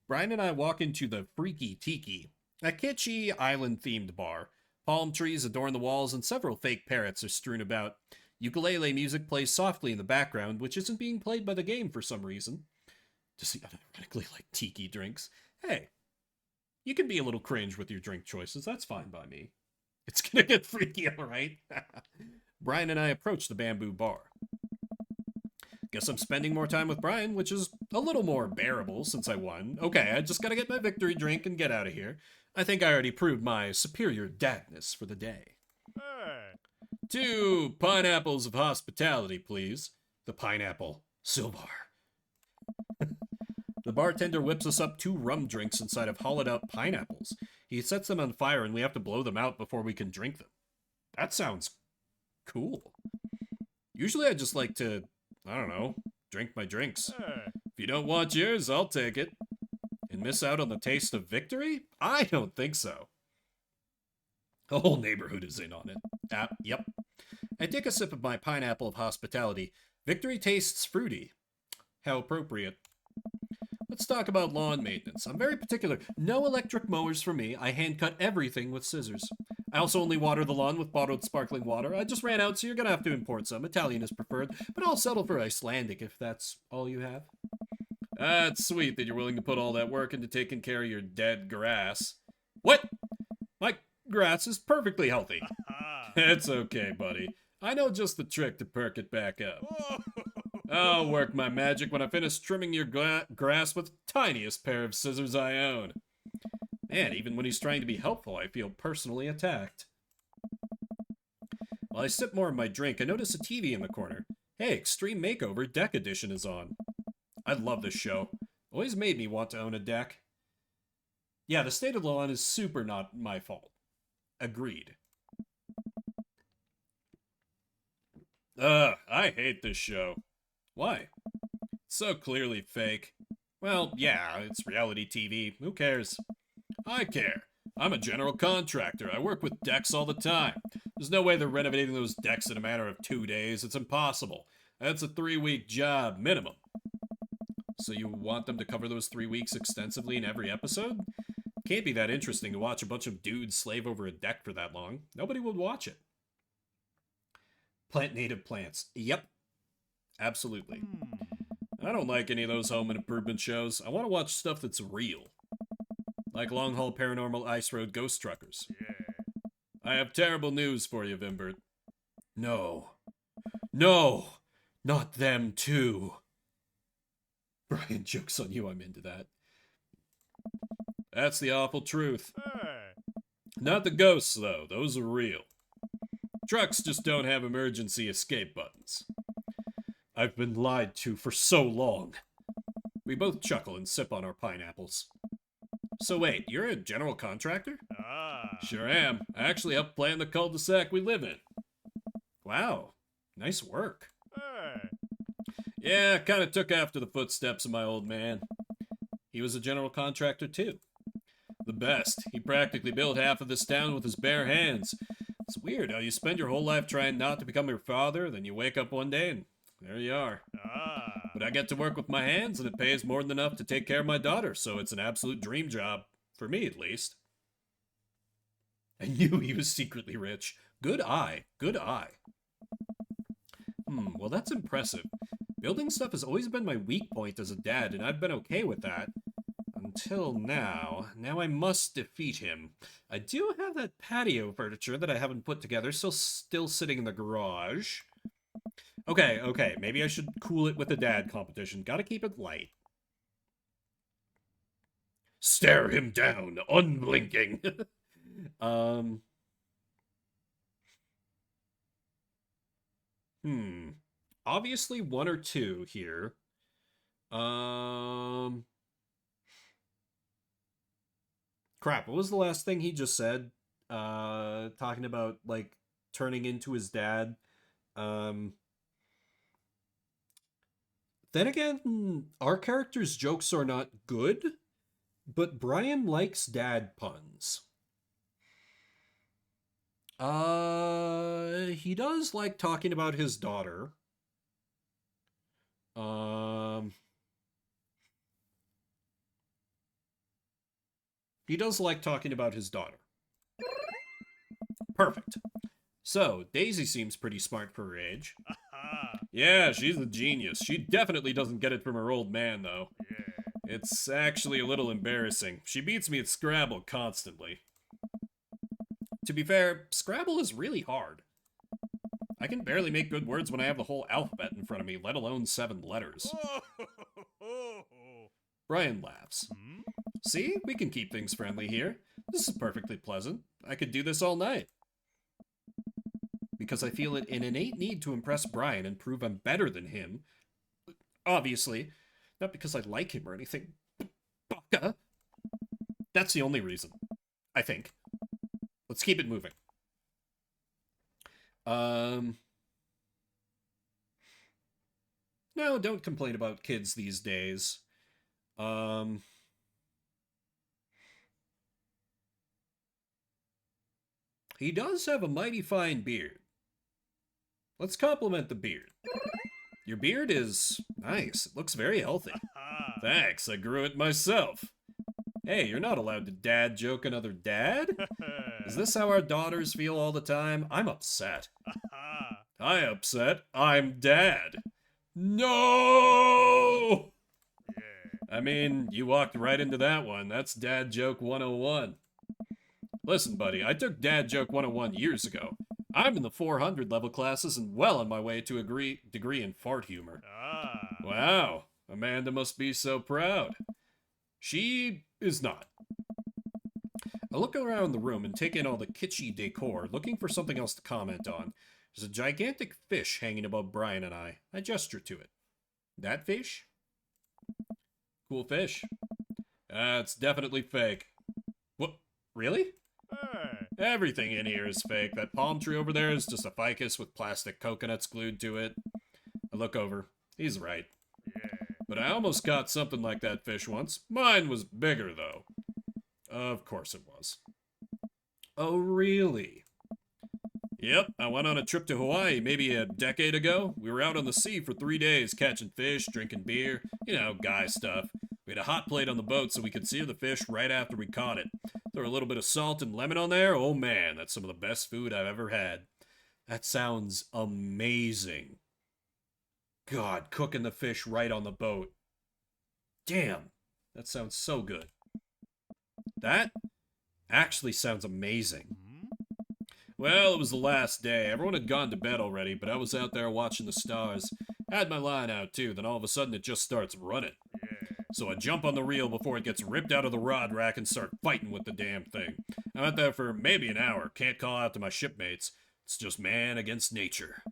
Brian and I walk into the Freaky Tiki, a kitschy, island-themed bar. Palm trees adorn the walls and several fake parrots are strewn about. Ukulele music plays softly in the background, which isn't being played by the game for some reason. Does he unironically like tiki drinks? Hey, you can be a little cringe with your drink choices. That's fine by me. It's gonna get freaky, alright? Brian and I approach the bamboo bar. Guess I'm spending more time with Brian, which is a little more bearable since I won. Okay, I just gotta get my victory drink and get out of here. I think I already proved my superior dadness for the day. 2 pineapples of hospitality, please. The pineapple. Silvar. The bartender whips us up 2 rum drinks inside of hollowed-out pineapples. He sets them on fire, and we have to blow them out before we can drink them. That sounds cool. Usually I just like to, I don't know, drink my drinks. If you don't want yours, I'll take it. And miss out on the taste of victory? I don't think so. The whole neighborhood is in on it. Yep. I take a sip of my pineapple of hospitality. Victory tastes fruity. How appropriate. Let's talk about lawn maintenance. I'm very particular. No electric mowers for me. I hand cut everything with scissors. I also only water the lawn with bottled sparkling water. I just ran out, so you're gonna have to import some. Italian is preferred, but I'll settle for Icelandic if that's all you have. It's sweet that you're willing to put all that work into taking care of your dead grass. What? My grass is perfectly healthy. It's okay, buddy. I know just the trick to perk it back up. I'll work my magic when I finish trimming your grass with the tiniest pair of scissors I own. Man, even when he's trying to be helpful, I feel personally attacked. While I sip more of my drink, I notice a TV in the corner. Hey, Extreme Makeover Deck Edition is on. I love this show. Always made me want to own a deck. Yeah, the state of the lawn is super not my fault. Agreed. I hate this show. Why? It's so clearly fake. Well, yeah, it's reality TV. Who cares? I care. I'm a general contractor. I work with decks all the time. There's no way they're renovating those decks in a matter of 2 days. It's impossible. That's a 3-week job, minimum. So you want them to cover those 3 weeks extensively in every episode? Can't be that interesting to watch a bunch of dudes slave over a deck for that long. Nobody would watch it. Plant native plants. Yep. Absolutely. I don't like any of those home improvement shows. I want to watch stuff that's real. Like Long Haul Paranormal Ice Road Ghost Truckers. I have terrible news for you, Vimbert. No. No! Not them, too. Brian, joke's on you, I'm into that. That's the awful truth. Not the ghosts, though. Those are real. Trucks just don't have emergency escape buttons. I've been lied to for so long. We both chuckle and sip on our pineapples. So wait, you're a general contractor? Sure am. I actually helped plan the cul-de-sac we live in. Wow. Nice work. Yeah, kinda took after the footsteps of my old man. He was a general contractor too. The best. He practically built half of this town with his bare hands. It's weird how you spend your whole life trying not to become your father, then you wake up one day and there you are. But I get to work with my hands and it pays more than enough to take care of my daughter, so it's an absolute dream job. For me, at least. I knew he was secretly rich. Good eye. Good eye. Well that's impressive. Building stuff has always been my weak point as a dad, and I've been okay with that. Until now. Now I must defeat him. I do have that patio furniture that I haven't put together, still sitting in the garage. Okay, maybe I should cool it with a dad competition. Gotta keep it light. Stare him down, unblinking. Obviously 1 or 2 here. Crap, what was the last thing he just said? Talking about, like, turning into his dad. Then again, our character's jokes are not good, but Brian likes dad puns. He does like talking about his daughter. He does like talking about his daughter. Perfect. So, Daisy seems pretty smart for her age. Yeah, she's a genius. She definitely doesn't get it from her old man, though. It's actually a little embarrassing. She beats me at Scrabble constantly. To be fair, Scrabble is really hard. I can barely make good words when I have the whole alphabet in front of me, let alone 7 letters. Brian laughs. See, we can keep things friendly here. This is perfectly pleasant. I could do this all night. because I feel an innate need to impress Brian and prove I'm better than him. Obviously, not because I like him or anything. Baka. That's the only reason, I think. Let's keep it moving. No, don't complain about kids these days. He does have a mighty fine beard. Let's compliment the beard. Your beard is nice. It looks very healthy. Thanks, I grew it myself. Hey, you're not allowed to dad joke another dad? Is this how our daughters feel all the time? I'm upset. Hi, upset. I'm dad. No! I mean, you walked right into that one. That's Dad Joke 101. Listen, buddy, I took Dad Joke 101 years ago. I'm in the 400 level classes and well on my way to a degree in fart humor. Wow, Amanda must be so proud. She is not. I look around the room and take in all the kitschy decor, looking for something else to comment on. There's a gigantic fish hanging above Brian and I. I gesture to it. That fish? Cool fish. It's definitely fake. What? Really? Everything in here is fake. That palm tree over there is just a ficus with plastic coconuts glued to it. I look over. He's right. But I almost caught something like that fish once. Mine was bigger, though. Of course it was. Oh, really? Yep, I went on a trip to Hawaii maybe a decade ago. We were out on the sea for 3 days, catching fish, drinking beer, you know, guy stuff. We had a hot plate on the boat so we could sear the fish right after we caught it. Throw a little bit of salt and lemon on there. Oh man, that's some of the best food I've ever had. That sounds amazing. God, cooking the fish right on the boat. Damn, that sounds so good. That actually sounds amazing. Well, it was the last day. Everyone had gone to bed already, but I was out there watching the stars. Had my line out too, then all of a sudden it just starts running. So I jump on the reel before it gets ripped out of the rod rack and start fighting with the damn thing. I'm out there for maybe an hour, can't call out to my shipmates. It's just man against nature.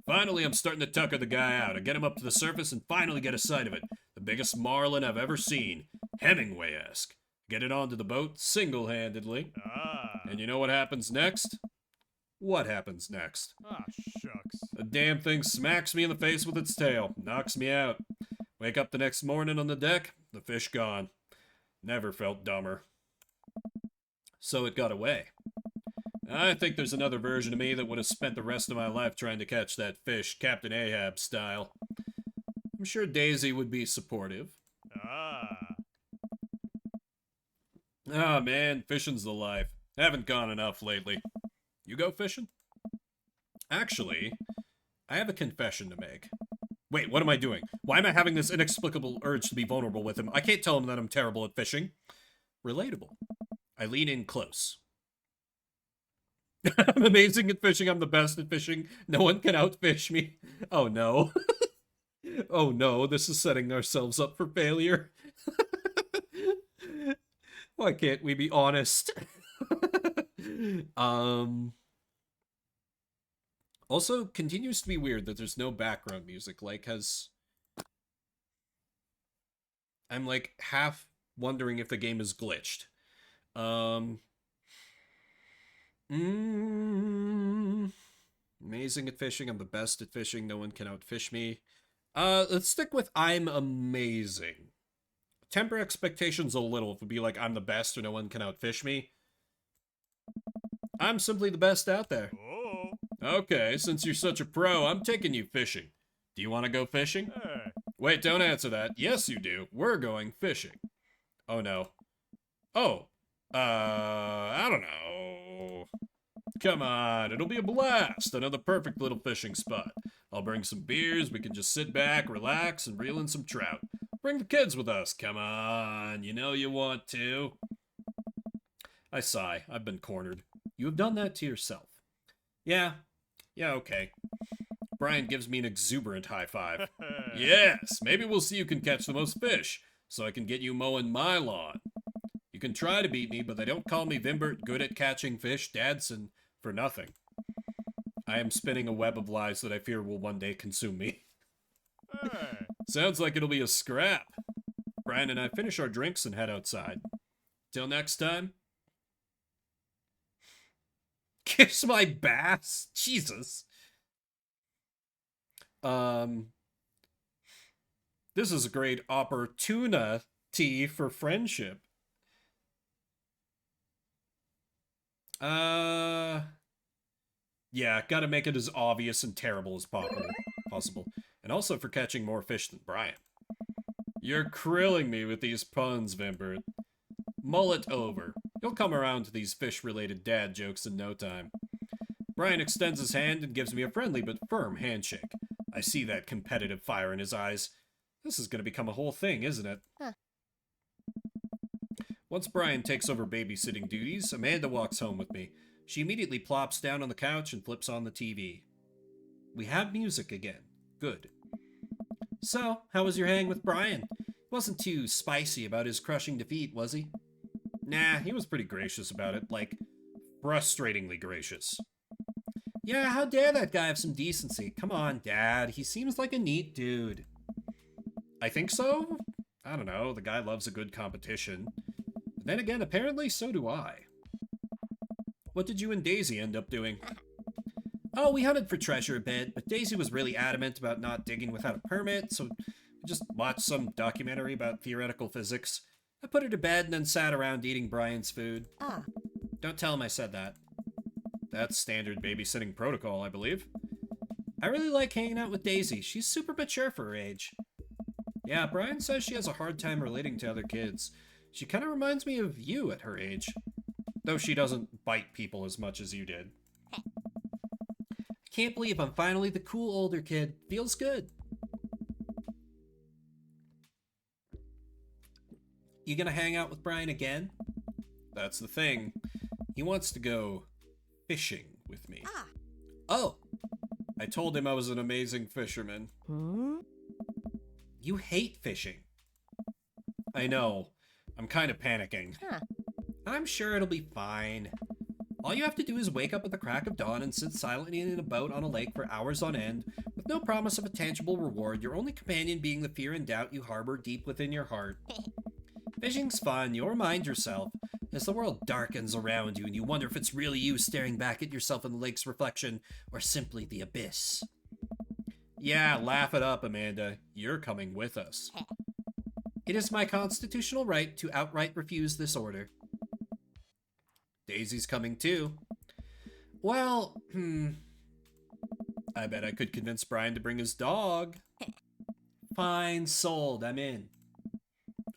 Finally, I'm starting to tucker the guy out. I get him up to the surface and finally get a sight of it. The biggest marlin I've ever seen. Hemingway-esque. Get it onto the boat single-handedly. And you know what happens next? What happens next? Shucks. The damn thing smacks me in the face with its tail, knocks me out. Wake up the next morning on the deck, the fish gone. Never felt dumber. So it got away. I think there's another version of me that would have spent the rest of my life trying to catch that fish, Captain Ahab style. I'm sure Daisy would be supportive. Ah, man, fishing's the life. Haven't gone enough lately. You go fishing? Actually, I have a confession to make. Wait, what am I doing? Why am I having this inexplicable urge to be vulnerable with him? I can't tell him that I'm terrible at fishing. Relatable. I lean in close. I'm amazing at fishing. I'm the best at fishing. No one can outfish me. Oh no. Oh no, this is setting ourselves up for failure. Why can't we be honest? Also, continues to be weird that there's no background music. Like, I'm like half wondering if the game is glitched. Amazing at fishing. I'm the best at fishing. No one can outfish me. Let's stick with I'm amazing. Temper expectations a little. It would be like I'm the best or no one can outfish me. I'm simply the best out there. Okay, since you're such a pro, I'm taking you fishing. Do you want to go fishing? Wait, don't answer that. Yes, you do. We're going fishing. Oh, no. Oh. I don't know. Come on, it'll be a blast. Another perfect little fishing spot. I'll bring some beers, we can just sit back, relax, and reel in some trout. Bring the kids with us. Come on, you know you want to. I sigh. I've been cornered. You have done that to yourself. Yeah, okay. Brian gives me an exuberant high five. Yes, maybe we'll see who can catch the most fish, so I can get you mowing my lawn. You can try to beat me, but they don't call me Vimbert good at catching fish, Dadson, for nothing. I am spinning a web of lies that I fear will one day consume me. Hey. Sounds like it'll be a scrap. Brian and I finish our drinks and head outside. Till next time. Kiss my bass. Jesus. This is a great opportunity for friendship. Yeah, gotta make it as obvious and terrible as possible. And also for catching more fish than Brian. You're krilling me with these puns, Vimbert. Mull it over. You'll come around to these fish-related dad jokes in no time. Brian extends his hand and gives me a friendly but firm handshake. I see that competitive fire in his eyes. This is gonna become a whole thing, isn't it? Huh. Once Brian takes over babysitting duties, Amanda walks home with me. She immediately plops down on the couch and flips on the TV. We have music again. Good. So, how was your hang with Brian? He wasn't too spicy about his crushing defeat, was he? Nah, he was pretty gracious about it, like, frustratingly gracious. Yeah, how dare that guy have some decency? Come on, Dad, he seems like a neat dude. I think so? I don't know, the guy loves a good competition. But then again, apparently so do I. What did you and Daisy end up doing? Oh, we hunted for treasure a bit, but Daisy was really adamant about not digging without a permit, so we just watched some documentary about theoretical physics. I put her to bed and then sat around eating Brian's food. Ah. Don't tell him I said that. That's standard babysitting protocol, I believe. I really like hanging out with Daisy. She's super mature for her age. Yeah, Brian says she has a hard time relating to other kids. She kind of reminds me of you at her age. Though she doesn't bite people as much as you did. Can't believe I'm finally the cool older kid. Feels good. You gonna hang out with Brian again? That's the thing. He wants to go fishing with me. Ah. Oh! I told him I was an amazing fisherman. Hmm? You hate fishing. I know. I'm kind of panicking. Huh. I'm sure it'll be fine. All you have to do is wake up at the crack of dawn and sit silently in a boat on a lake for hours on end, with no promise of a tangible reward, your only companion being the fear and doubt you harbor deep within your heart. Fishing's fun, you'll remind yourself, as the world darkens around you and you wonder if it's really you staring back at yourself in the lake's reflection, or simply the abyss. Yeah, laugh it up, Amanda. You're coming with us. It is my constitutional right to outright refuse this order. Daisy's coming too. Well, I bet I could convince Brian to bring his dog. Fine, sold, I'm in.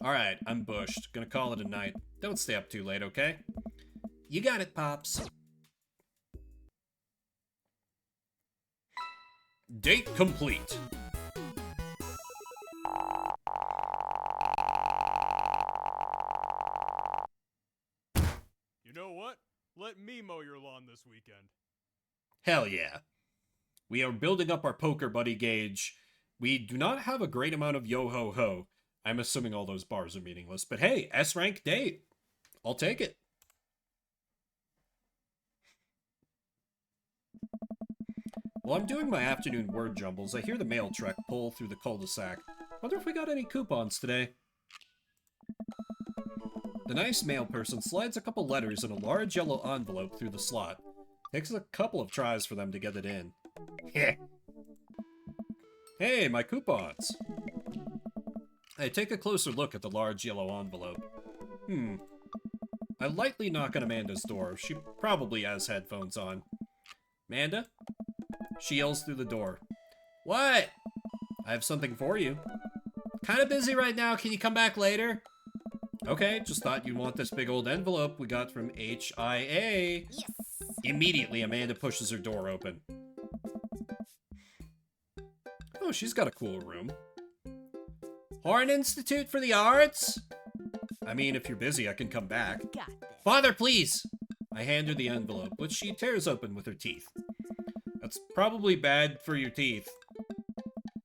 Alright, I'm bushed. Gonna call it a night. Don't stay up too late, okay? You got it, Pops. Date complete. You know what? Let me mow your lawn this weekend. Hell yeah. We are building up our poker buddy gauge. We do not have a great amount of yo-ho-ho. I'm assuming all those bars are meaningless. But hey, S-rank date. I'll take it. While I'm doing my afternoon word jumbles, I hear the mail truck pull through the cul-de-sac. Wonder if we got any coupons today. The nice mail person slides a couple letters in a large yellow envelope through the slot. Takes a couple of tries for them to get it in. Hey, my coupons! I take a closer look at the large yellow envelope. I lightly knock on Amanda's door. She probably has headphones on. Amanda? She yells through the door. What? I have something for you. Kinda busy right now, can you come back later? Okay, just thought you'd want this big old envelope we got from HIA. Yes. Immediately, Amanda pushes her door open. Oh, she's got a cool room. Horn Institute for the Arts? I mean, if you're busy, I can come back. Got this. Father, please! I hand her the envelope, which she tears open with her teeth. That's probably bad for your teeth.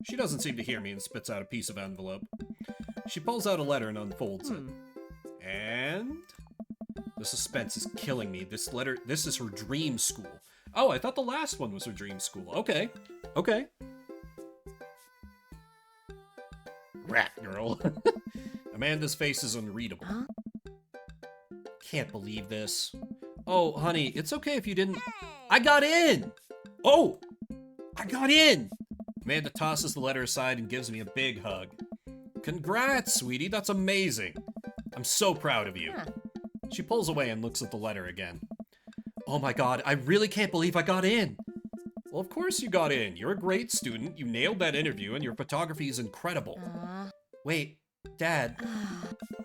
She doesn't seem to hear me and spits out a piece of envelope. She pulls out a letter and unfolds it. And... the suspense is killing me. This is her dream school. Oh, I thought the last one was her dream school. Okay. Okay. Rat girl. Amanda's face is unreadable. Huh? Can't believe this. Oh, honey, it's okay if you didn't... I got in! Oh! I got in! Amanda tosses the letter aside and gives me a big hug. Congrats, sweetie, that's amazing. I'm so proud of you. Huh. She pulls away and looks at the letter again. Oh my god, I really can't believe I got in. Well, of course you got in. You're a great student, you nailed that interview, and your photography is incredible. Wait, Dad,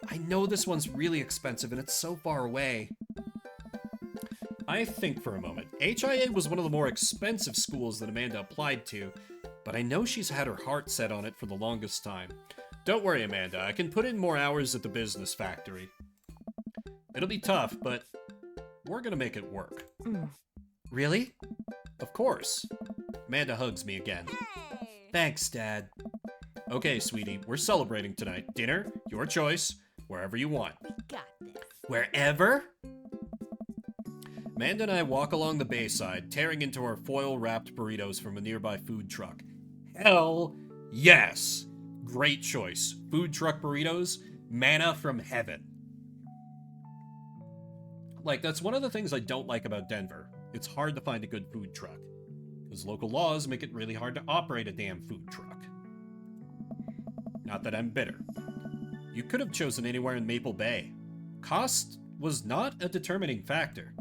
I know this one's really expensive and it's so far away. I think for a moment. HIA was one of the more expensive schools that Amanda applied to, but I know she's had her heart set on it for the longest time. Don't worry, Amanda, I can put in more hours at the business factory. It'll be tough, but we're gonna make it work. Really? Of course. Amanda hugs me again. Hey. Thanks, Dad. Okay, sweetie, we're celebrating tonight. Dinner, your choice, wherever you want. We got this. Wherever? Amanda and I walk along the bayside, tearing into our foil-wrapped burritos from a nearby food truck. Hell yes! Great choice. Food truck burritos, manna from heaven. Like, that's one of the things I don't like about Denver. It's hard to find a good food truck, because local laws make it really hard to operate a damn food truck. Not that I'm bitter. You could have chosen anywhere in Maple Bay. Cost was not a determining factor.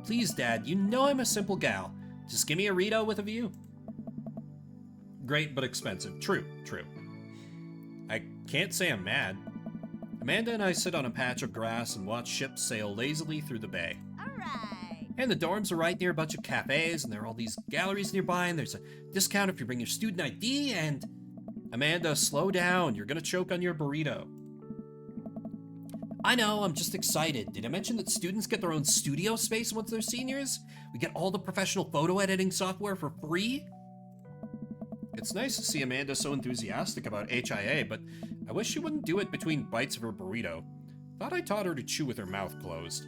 Please, Dad, you know I'm a simple gal. Just give me a Rito with a view. Great, but expensive. True, true. I can't say I'm mad. Amanda and I sit on a patch of grass and watch ships sail lazily through the bay. All right. And the dorms are right near a bunch of cafes, and there are all these galleries nearby, and there's a discount if you bring your student ID, and... Amanda, slow down. You're gonna choke on your burrito. I know, I'm just excited. Did I mention that students get their own studio space once they're seniors? We get all the professional photo editing software for free? It's nice to see Amanda so enthusiastic about HIA, but I wish she wouldn't do it between bites of her burrito. Thought I taught her to chew with her mouth closed.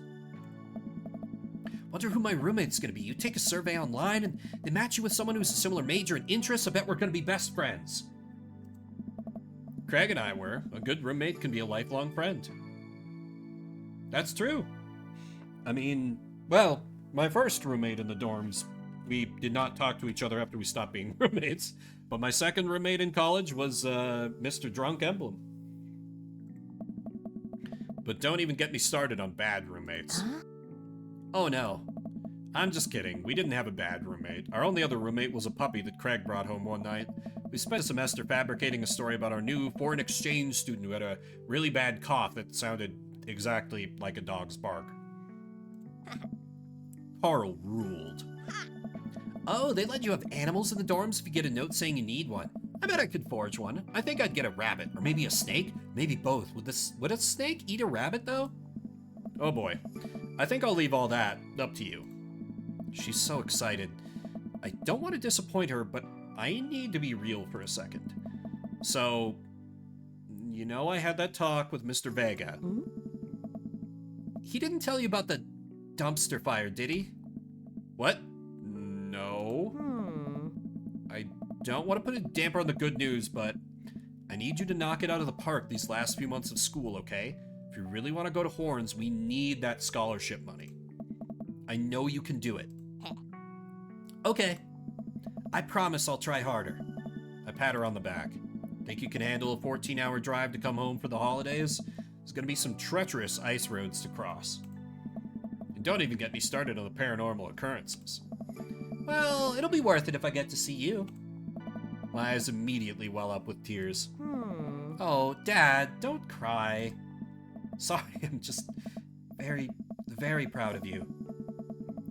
Wonder who my roommate's gonna be. You take a survey online and they match you with someone who's a similar major and interests. I bet we're gonna be best friends. Craig and I were. A good roommate can be a lifelong friend. That's true. I mean, well, my first roommate in the dorms, we did not talk to each other after we stopped being roommates, but my second roommate in college was Mr. Drunk Emblem. But don't even get me started on bad roommates. Oh no, I'm just kidding. We didn't have a bad roommate. Our only other roommate was a puppy that Craig brought home one night. We spent a semester fabricating a story about our new foreign exchange student who had a really bad cough that sounded exactly like a dog's bark. Carl ruled. Oh, they let you have animals in the dorms if you get a note saying you need one. I bet I could forge one. I think I'd get a rabbit, or maybe a snake, maybe both. Would a snake eat a rabbit, though? Oh boy. I think I'll leave all that up to you. She's so excited. I don't want to disappoint her, but I need to be real for a second. So, you know I had that talk with Mr. Vega. He didn't tell you about the dumpster fire, did he? What? No. I don't want to put a damper on the good news, but I need you to knock it out of the park these last few months of school, okay? If you really want to go to Horns, we need that scholarship money. I know you can do it. Okay. I promise I'll try harder. I pat her on the back. Think you can handle a 14-hour drive to come home for the holidays? There's gonna be some treacherous ice roads to cross. And don't even get me started on the paranormal occurrences. Well, it'll be worth it if I get to see you. My eyes immediately well up with tears. Oh, Dad, don't cry. Sorry, I'm just very, very proud of you.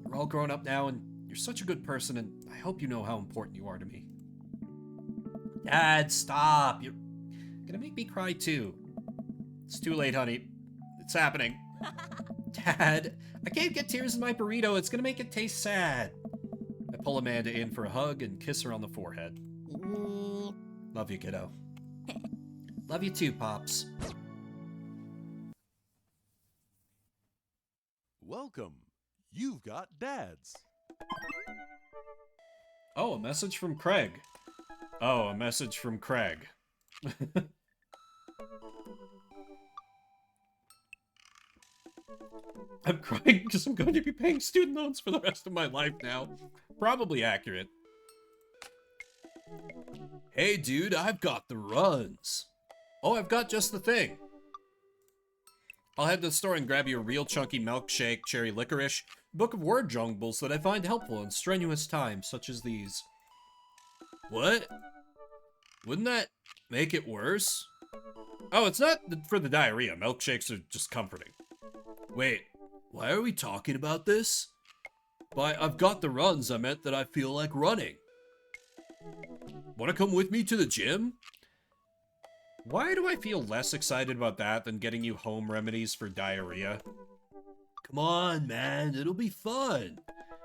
We're all grown up now, and you're such a good person, and I hope you know how important you are to me. Dad, stop. You're gonna make me cry, too. It's too late, honey. It's happening. Dad, I can't get tears in my burrito. It's gonna make it taste sad. I pull Amanda in for a hug and kiss her on the forehead. Love you, kiddo. Love you too, Pops. Welcome. You've got dads. Oh, a message from Craig. Oh, a message from Craig. I'm crying because I'm going to be paying student loans for the rest of my life now. Probably accurate. Hey, dude, I've got the runs. Oh, I've got just the thing. I'll head to the store and grab you a real chunky milkshake, cherry licorice, book of word jungles that I find helpful in strenuous times such as these. What? Wouldn't that make it worse? Oh, it's not for the diarrhea. Milkshakes are just comforting. Wait, why are we talking about this? By I've got the runs, I meant that I feel like running. Wanna come with me to the gym? Why do I feel less excited about that than getting you home remedies for diarrhea? Come on, man, it'll be fun.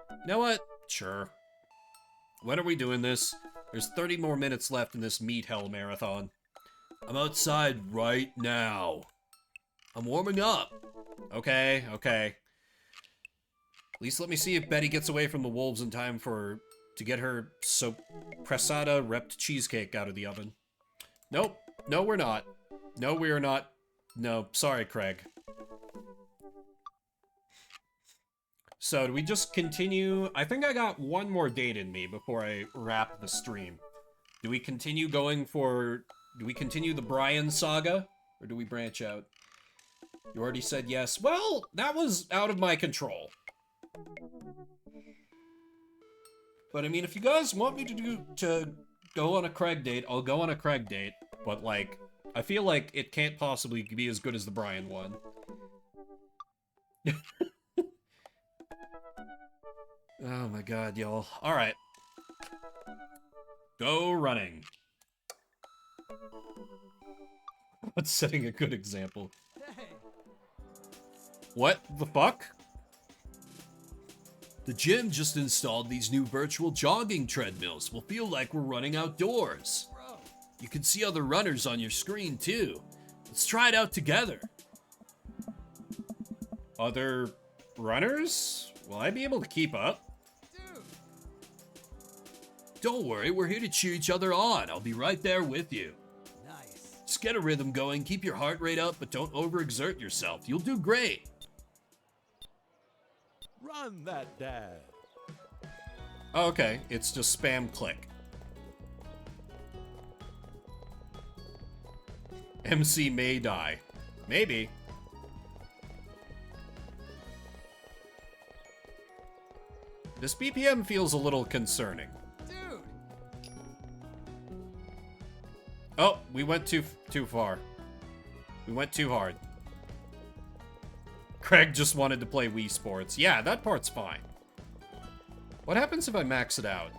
You know what? Sure. When are we doing this? There's 30 more minutes left in this meat hell marathon. I'm outside right now. I'm warming up. Okay, okay. At least let me see if Betty gets away from the wolves in time to get her pressata wrapped cheesecake out of the oven. Nope. No, we're not. No, we are not. No, sorry, Craig. So, do we just continue? I think I got one more date in me before I wrap the stream. Do we continue going for... Do we continue the Brian saga? Or do we branch out? You already said yes. Well, that was out of my control. But I mean, if you guys want me to go on a Craig date, I'll go on a Craig date. But, like, I feel like it can't possibly be as good as the Brian one. Oh my god, y'all. Alright. Go running. What's setting a good example? What the fuck? The gym just installed these new virtual jogging treadmills. We'll feel like we're running outdoors. You can see other runners on your screen, too. Let's try it out together. Other runners? Will I be able to keep up? Don't worry, we're here to cheer each other on. I'll be right there with you. Nice. Just get a rhythm going, keep your heart rate up, but don't overexert yourself. You'll do great. Run that, Dad. Oh, okay, it's just spam click. MC may die. Maybe. This BPM feels a little concerning. Dude. Oh, we went too far. We went too hard. Craig just wanted to play Wii Sports. Yeah, that part's fine. What happens if I max it out?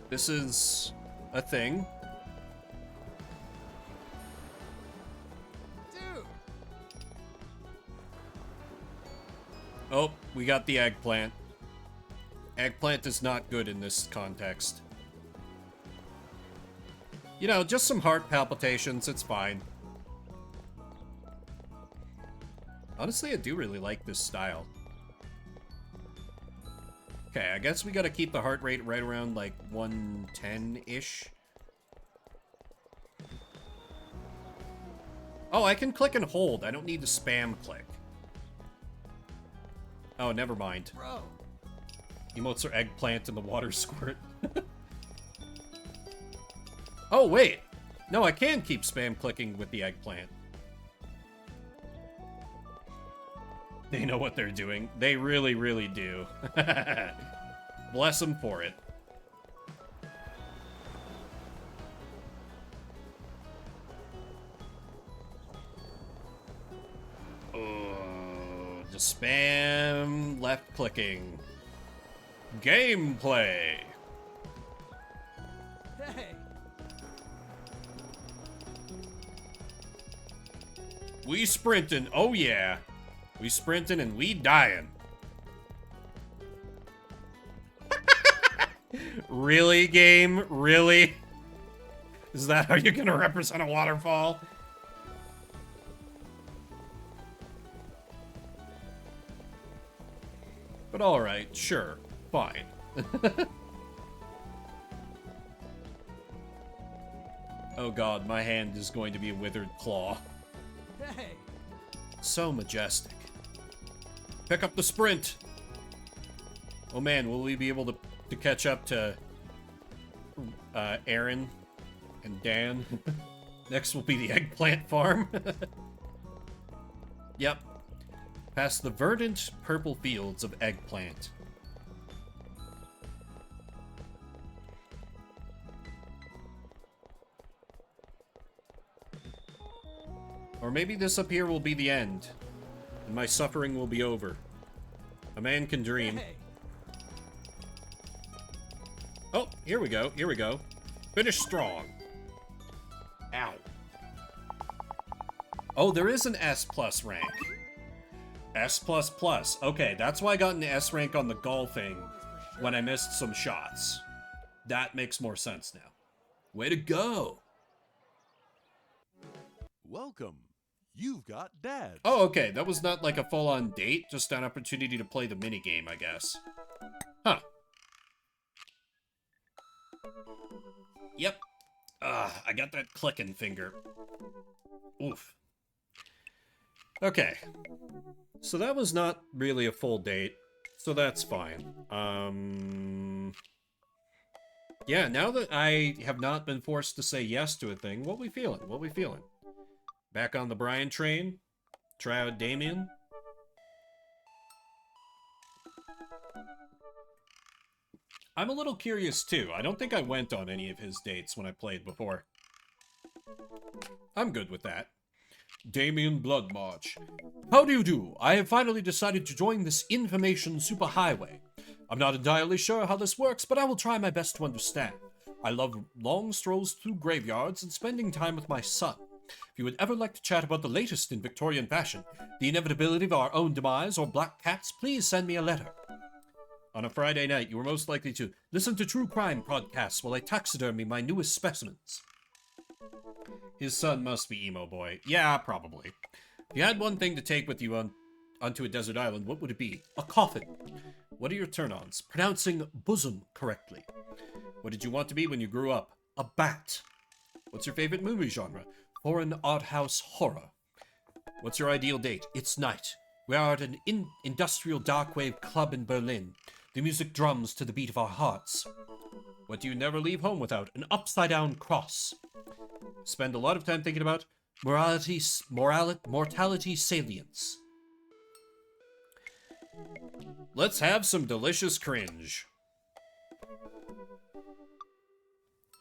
This is a thing. Dude. Oh, we got the eggplant. Eggplant is not good in this context. You know, just some heart palpitations, it's fine. Honestly, I do really like this style. Okay, I guess we gotta keep the heart rate right around, like, 110-ish. Oh, I can click and hold. I don't need to spam click. Oh, never mind. Bro. Emotes are eggplant and the water squirt. Oh, wait. No, I can keep spam clicking with the eggplant. They know what they're doing. They really, really do. Bless them for it. Oh, just spam left clicking. Gameplay. Hey. We sprinting. Oh, yeah. We sprinting and we dying. Really, game? Really? Is that how you're gonna represent a waterfall? But alright, sure. Fine. Oh god, my hand is going to be a withered claw. Hey! So majestic. Pick up the sprint! Oh man, will we be able to catch up to Aaron and Dan? Next will be the eggplant farm. Yep. Past the verdant purple fields of eggplant. Or maybe this up here will be the end, and my suffering will be over. A man can dream. Hey! Oh, here we go, here we go. Finish strong. Ow. Oh, there is an S+ rank. S++. Okay, that's why I got an S rank on the golfing when I missed some shots. That makes more sense now. Way to go! Welcome. You've got dads. Oh, okay, that was not like a full-on date, just an opportunity to play the minigame, I guess. Huh. Yep. I got that clicking finger. Oof. Okay. So that was not really a full date, so that's fine. Yeah, now that I have not been forced to say yes to a thing, what we feeling? What we feeling? Back on the Brian train? Try out Damien? I'm a little curious too. I don't think I went on any of his dates when I played before. I'm good with that. Damien Blood March. How do you do? I have finally decided to join this information superhighway. I'm not entirely sure how this works, but I will try my best to understand. I love long strolls through graveyards and spending time with my son. If you would ever like to chat about the latest in Victorian fashion, the inevitability of our own demise, or black cats, please send me a letter. On a Friday night, you are most likely to listen to true crime podcasts while I taxidermy my newest specimens. His son must be emo boy. Yeah, probably. If you had one thing to take with you onto a desert island, what would it be? A coffin. What are your turn-ons? Pronouncing bosom correctly. What did you want to be when you grew up? A bat. What's your favorite movie genre? Foreign art house horror. What's your ideal date? It's night. We are at an industrial darkwave club in Berlin. The music drums to the beat of our hearts. What do you never leave home without? An upside-down cross. Spend a lot of time thinking about mortality salience. Let's have some delicious cringe.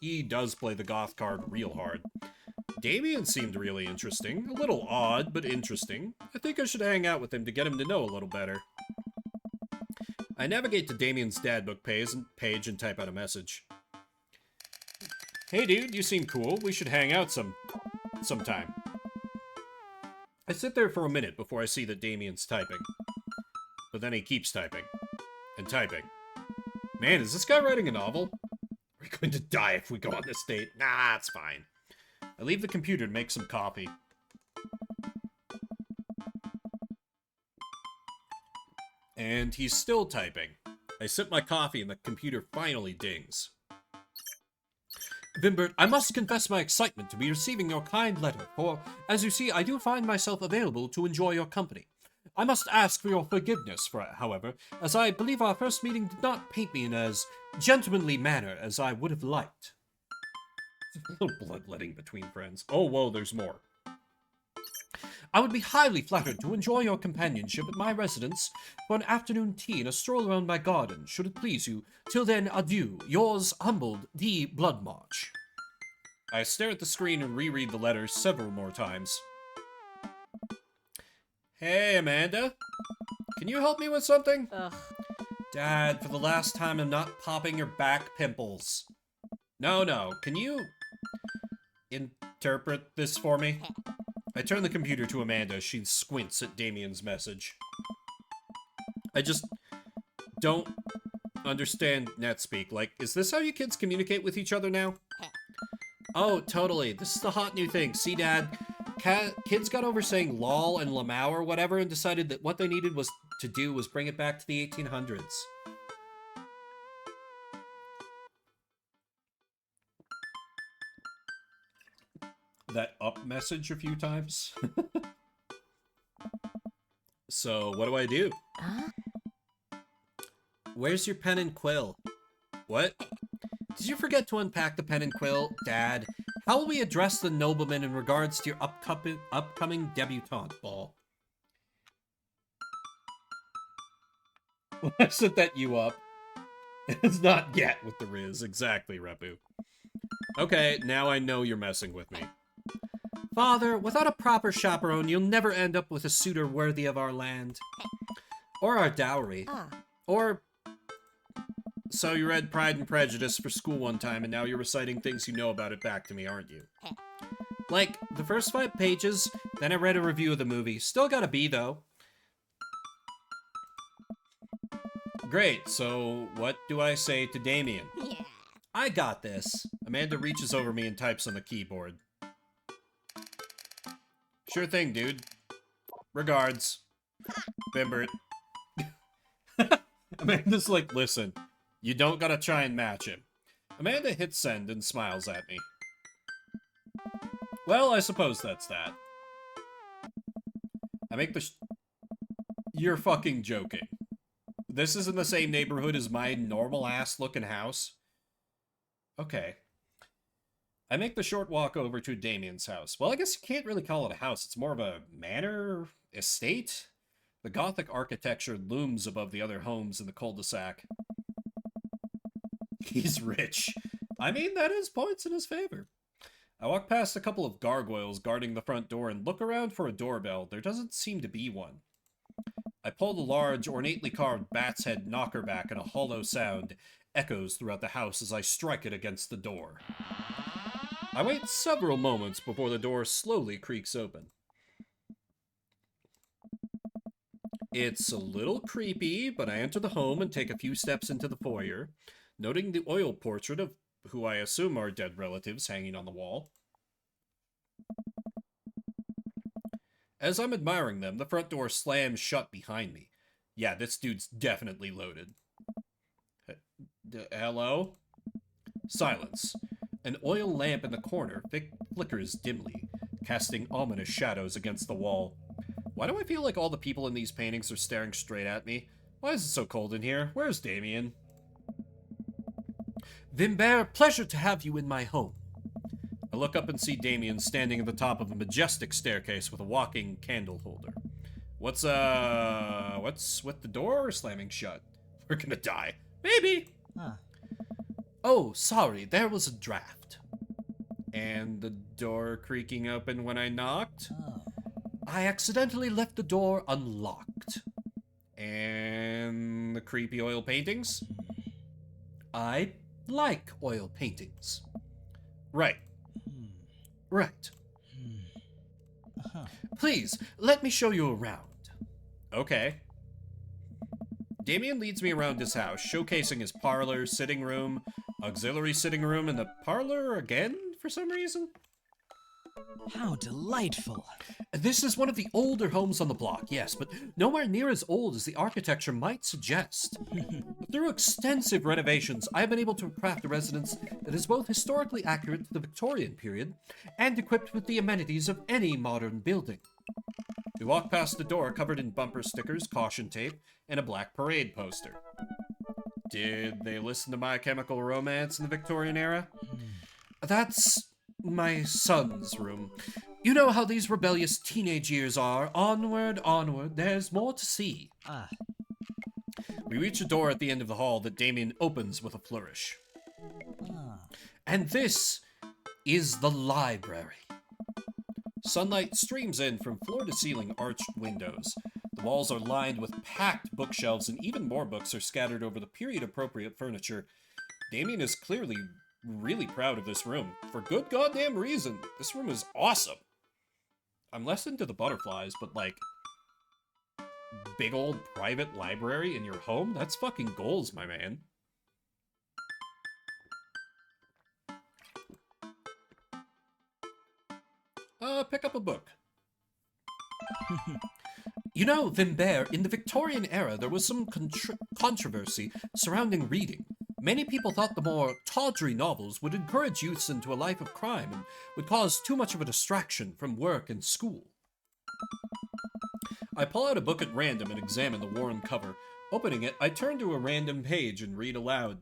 He does play the goth card real hard. Damien seemed really interesting. A little odd, but interesting. I think I should hang out with him to get him to know a little better. I navigate to Damien's dadbook page and type out a message. Hey dude, you seem cool. We should hang out sometime. I sit there for a minute before I see that Damien's typing. But then he keeps typing. And typing. Man, is this guy writing a novel? We're going to die if we go on this date. Nah, it's fine. I leave the computer to make some coffee. And he's still typing. I sip my coffee and the computer finally dings. Vimbert, I must confess my excitement to be receiving your kind letter, for, as you see, I do find myself available to enjoy your company. I must ask for your forgiveness for it, however, as I believe our first meeting did not paint me in as gentlemanly manner as I would have liked. A little bloodletting between friends. Oh, whoa, there's more. I would be highly flattered to enjoy your companionship at my residence for an afternoon tea and a stroll around my garden, should it please you. Till then, adieu. Yours humbled, D. Bloodmarch. I stare at the screen and reread the letter several more times. Hey, Amanda. Can you help me with something? Ugh. Dad, for the last time, I'm not popping your back pimples. No. Can you interpret this for me? I turn the computer to Amanda as she squints at Damien's message. I just don't understand NetSpeak. Like, is this how you kids communicate with each other now? Oh, totally. This is the hot new thing. See, Dad? Kids got over saying lol and lamau or whatever and decided that what they needed to do was bring it back to the 1800s. That up message a few times. So, what do I do? Huh? Where's your pen and quill? What? Did you forget to unpack the pen and quill, Dad? How will we address the nobleman in regards to your upcoming debutante ball? I set that you up. It's not yet with the Riz. Exactly, Repu. Okay, now I know you're messing with me. Father, without a proper chaperone, you'll never end up with a suitor worthy of our land. Or our dowry. Or... So you read Pride and Prejudice for school one time, and now you're reciting things you know about it back to me, aren't you? Like, the first 5 pages, then I read a review of the movie. Still got a B, though. Great, so what do I say to Damien? Yeah. I got this. Amanda reaches over me and types on the keyboard. Sure thing, dude. Regards. Bimbert. Amanda's like, listen, you don't gotta try and match him. Amanda hits send and smiles at me. Well, I suppose that's that. I make the You're fucking joking. This is in the same neighborhood as my normal-ass looking house? Okay. I make the short walk over to Damien's house. Well, I guess you can't really call it a house. It's more of a manor, estate. The Gothic architecture looms above the other homes in the cul-de-sac. He's rich. I mean, that is points in his favor. I walk past a couple of gargoyles guarding the front door and look around for a doorbell. There doesn't seem to be one. I pull the large, ornately carved bat's head knocker back, and a hollow sound echoes throughout the house as I strike it against the door. I wait several moments before the door slowly creaks open. It's a little creepy, but I enter the home and take a few steps into the foyer, noting the oil portrait of who I assume are dead relatives hanging on the wall. As I'm admiring them, the front door slams shut behind me. Yeah, this dude's definitely loaded. Hello? Silence. An oil lamp in the corner flickers dimly, casting ominous shadows against the wall. Why do I feel like all the people in these paintings are staring straight at me? Why is it so cold in here? Where's Damien? Vimbert, pleasure to have you in my home. I look up and see Damien standing at the top of a majestic staircase with a walking candle holder. What's with the door slamming shut? We're gonna die. Maybe. Oh, sorry, there was a draft. And the door creaking open when I knocked? I accidentally left the door unlocked. And the creepy oil paintings? I like oil paintings. Right. Right. Please, let me show you around. Okay. Damien leads me around his house, showcasing his parlor, sitting room, auxiliary sitting room, and the parlor again, for some reason. How delightful. This is one of the older homes on the block, yes, but nowhere near as old as the architecture might suggest. Through extensive renovations, I have been able to craft a residence that is both historically accurate to the Victorian period and equipped with the amenities of any modern building. We walk past the door covered in bumper stickers, caution tape, and a black parade poster. Did they listen to My Chemical Romance in the Victorian era? That's my son's room. You know how these rebellious teenage years are. Onward, onward, there's more to see. We reach a door at the end of the hall that Damien opens with a flourish. And this is the library. Sunlight streams in from floor-to-ceiling arched windows. The walls are lined with packed bookshelves, and even more books are scattered over the period-appropriate furniture. Damien is clearly really proud of this room. For good goddamn reason. This room is awesome. I'm less into the butterflies, but like, big old private library in your home? That's fucking goals, my man. Pick up a book. You know, Vimbert, in the Victorian era, there was some controversy surrounding reading. Many people thought the more tawdry novels would encourage youths into a life of crime and would cause too much of a distraction from work and school. I pull out a book at random and examine the worn cover. Opening it, I turn to a random page and read aloud.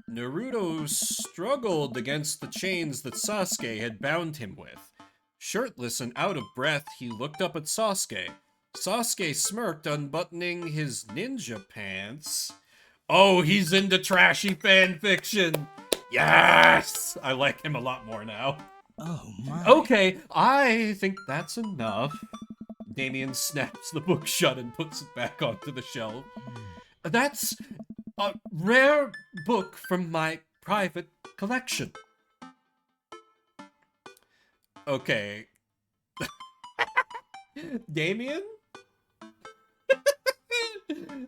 Naruto struggled against the chains that Sasuke had bound him with. Shirtless and out of breath, he looked up at Sasuke. Sasuke smirked, unbuttoning his ninja pants. Oh, he's into trashy fan fiction. Yes! I like him a lot more now. Oh my. Okay, I think that's enough. Damien snaps the book shut and puts it back onto the shelf. That's a rare book from my private collection. Okay. Damien?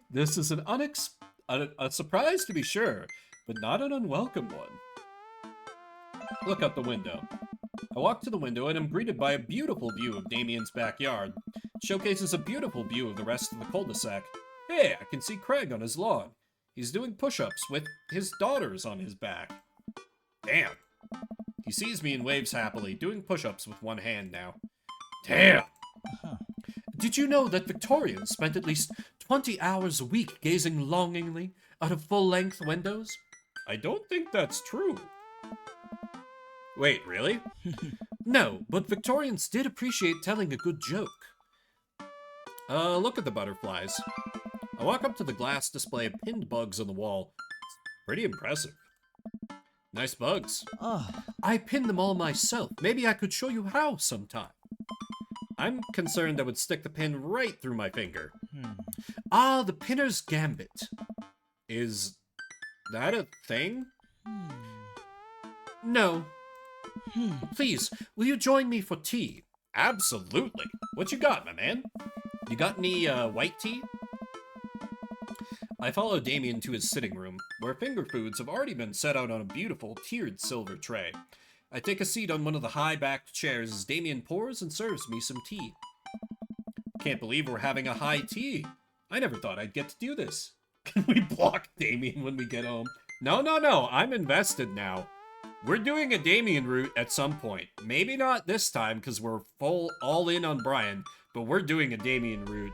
This is a surprise to be sure, but not an unwelcome one. Look out the window. I walk to the window and am greeted by a beautiful view of Damien's backyard. It showcases a beautiful view of the rest of the cul-de-sac. Hey, I can see Craig on his lawn. He's doing push-ups with his daughters on his back. Damn. He sees me and waves happily, doing push-ups with one hand now. Damn! Did you know that Victorians spent at least 20 hours a week gazing longingly out of full-length windows? I don't think that's true. Wait, really? No, but Victorians did appreciate telling a good joke. Look at the butterflies. I walk up to the glass display of pinned bugs on the wall. It's pretty impressive. Nice bugs. I pinned them all myself. Maybe I could show you how sometime. I'm concerned I would stick the pin right through my finger. Ah, the pinner's gambit. Is that a thing? No. Please, will you join me for tea? Absolutely. What you got, my man? You got any white tea? I follow Damien to his sitting room, where finger foods have already been set out on a beautiful, tiered silver tray. I take a seat on one of the high-backed chairs as Damien pours and serves me some tea. Can't believe we're having a high tea. I never thought I'd get to do this. Can we block Damien when we get home? No, I'm invested now. We're doing a Damien route at some point. Maybe not this time, because we're full all in on Brian, but we're doing a Damien route.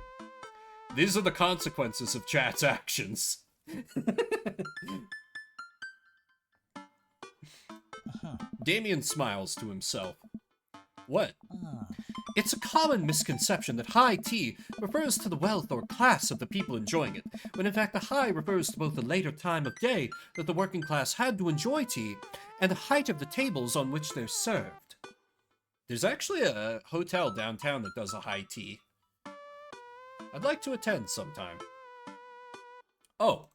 These are the consequences of chat's actions. Damien smiles to himself. What? It's a common misconception that high tea refers to the wealth or class of the people enjoying it, when in fact the high refers to both the later time of day that the working class had to enjoy tea, and the height of the tables on which they're served. There's actually a hotel downtown that does a high tea. I'd like to attend sometime. Oh.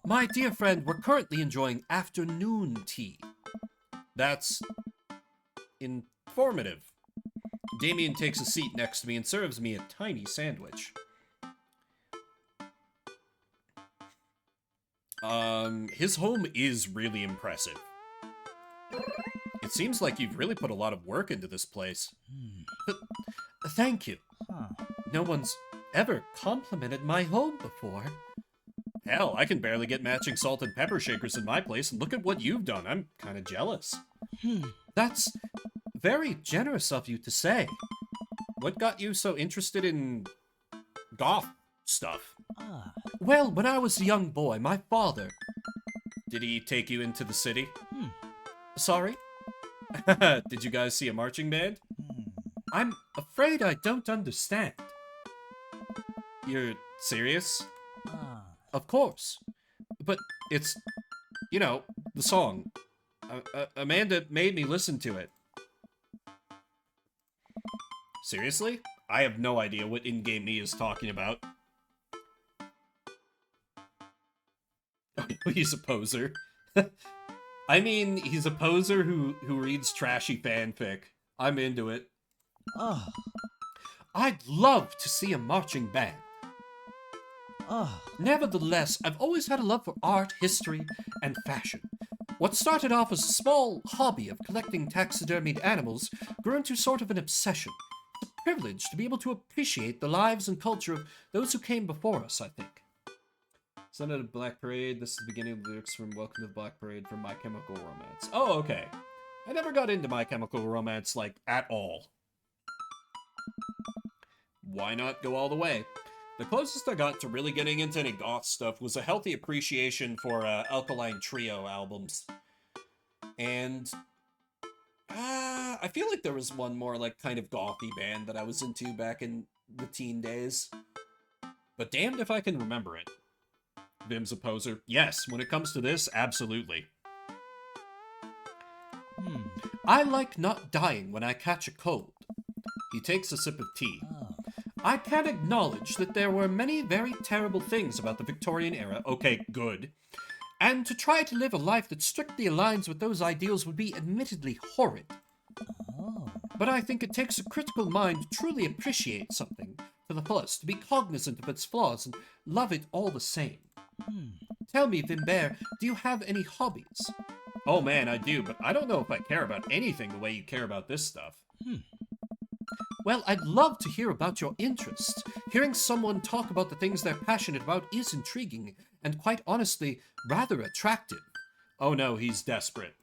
My dear friend, we're currently enjoying afternoon tea. That's informative. Damien takes a seat next to me and serves me a tiny sandwich. His home is really impressive. It seems like you've really put a lot of work into this place. But thank you. No one's ever complimented my home before. Hell, I can barely get matching salt and pepper shakers in my place, and look at what you've done. I'm kind of jealous. That's very generous of you to say. What got you so interested in goth stuff? Well, when I was a young boy, my father... Did he take you into the city? Sorry? Did you guys see a marching band? I'm afraid I don't understand. You're serious? Of course. But it's, you know, the song. Amanda made me listen to it. Seriously? I have no idea what in-game me is talking about. He's a poser. I mean, he's a poser who reads trashy fanfic. I'm into it. I'd love to see a marching band. Nevertheless, I've always had a love for art, history, and fashion. What started off as a small hobby of collecting taxidermied animals grew into sort of an obsession. It's a privilege to be able to appreciate the lives and culture of those who came before us, I think. Son of the Black Parade. This is the beginning of the lyrics from Welcome to the Black Parade from My Chemical Romance. Oh, okay. I never got into My Chemical Romance, like, at all. Why not go all the way? The closest I got to really getting into any goth stuff was a healthy appreciation for Alkaline Trio albums. And I feel like there was one more like kind of gothy band that I was into back in the teen days. But damned if I can remember it. Vim's a poser. Yes, when it comes to this, absolutely. I like not dying when I catch a cold. He takes a sip of tea. I can acknowledge that there were many very terrible things about the Victorian era. Okay, good. And to try to live a life that strictly aligns with those ideals would be admittedly horrid. But I think it takes a critical mind to truly appreciate something to the fullest, to be cognizant of its flaws and love it all the same. Tell me, Vimbert, do you have any hobbies? Oh man, I do, but I don't know if I care about anything the way you care about this stuff. Well, I'd love to hear about your interests. Hearing someone talk about the things they're passionate about is intriguing, and quite honestly, rather attractive. Oh no, he's desperate.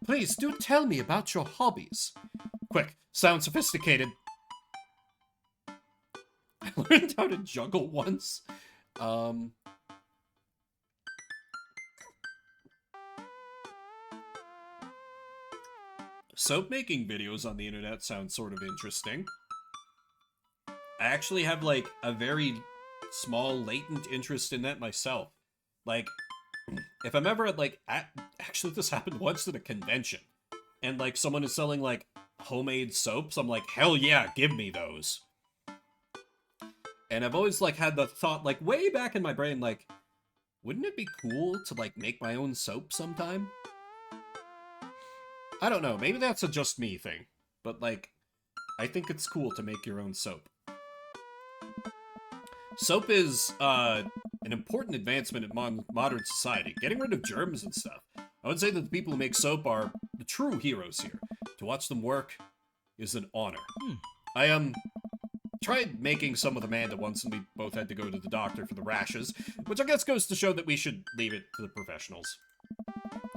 Please, do tell me about your hobbies. Quick, sound sophisticated. I learned how to juggle once. Soap making videos on the internet sound sort of interesting. I actually have, like, a very small, latent interest in that myself. Like, if I'm ever at, like, actually this happened once at a convention, and, like, someone is selling, like, homemade soaps, I'm like, hell yeah, give me those. And I've always, like, had the thought, like, way back in my brain, like, wouldn't it be cool to, like, make my own soap sometime? I don't know, maybe that's a just me thing, but, like, I think it's cool to make your own soap. Soap is, an important advancement in modern society, getting rid of germs and stuff. I would say that the people who make soap are the true heroes here. To watch them work is an honor. I, tried making some with Amanda once, and we both had to go to the doctor for the rashes, which I guess goes to show that we should leave it to the professionals.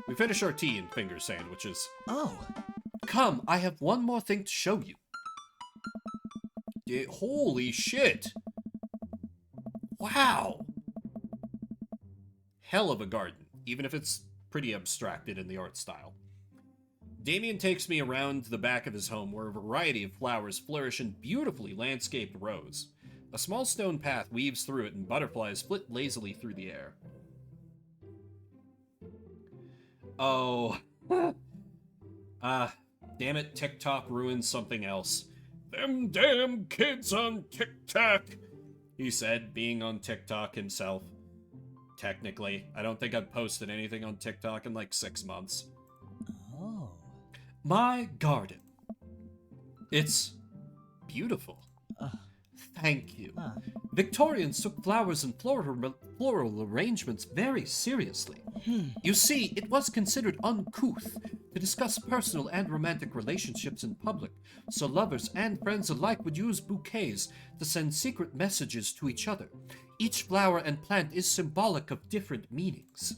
We finish our tea and finger sandwiches. Come, I have one more thing to show you. Holy shit! Wow! Hell of a garden, even if it's pretty abstracted in the art style. Damien takes me around the back of his home where a variety of flowers flourish in beautifully landscaped rows. A small stone path weaves through it and butterflies flit lazily through the air. Oh. Damn it, TikTok ruined something else. Them damn kids on TikTok, he said, being on TikTok himself. Technically. I don't think I've posted anything on TikTok in like 6 months. My garden. It's beautiful. Thank you. Victorians took flowers and floral arrangements very seriously. You see, it was considered uncouth to discuss personal and romantic relationships in public, so lovers and friends alike would use bouquets to send secret messages to each other. Each flower and plant is symbolic of different meanings.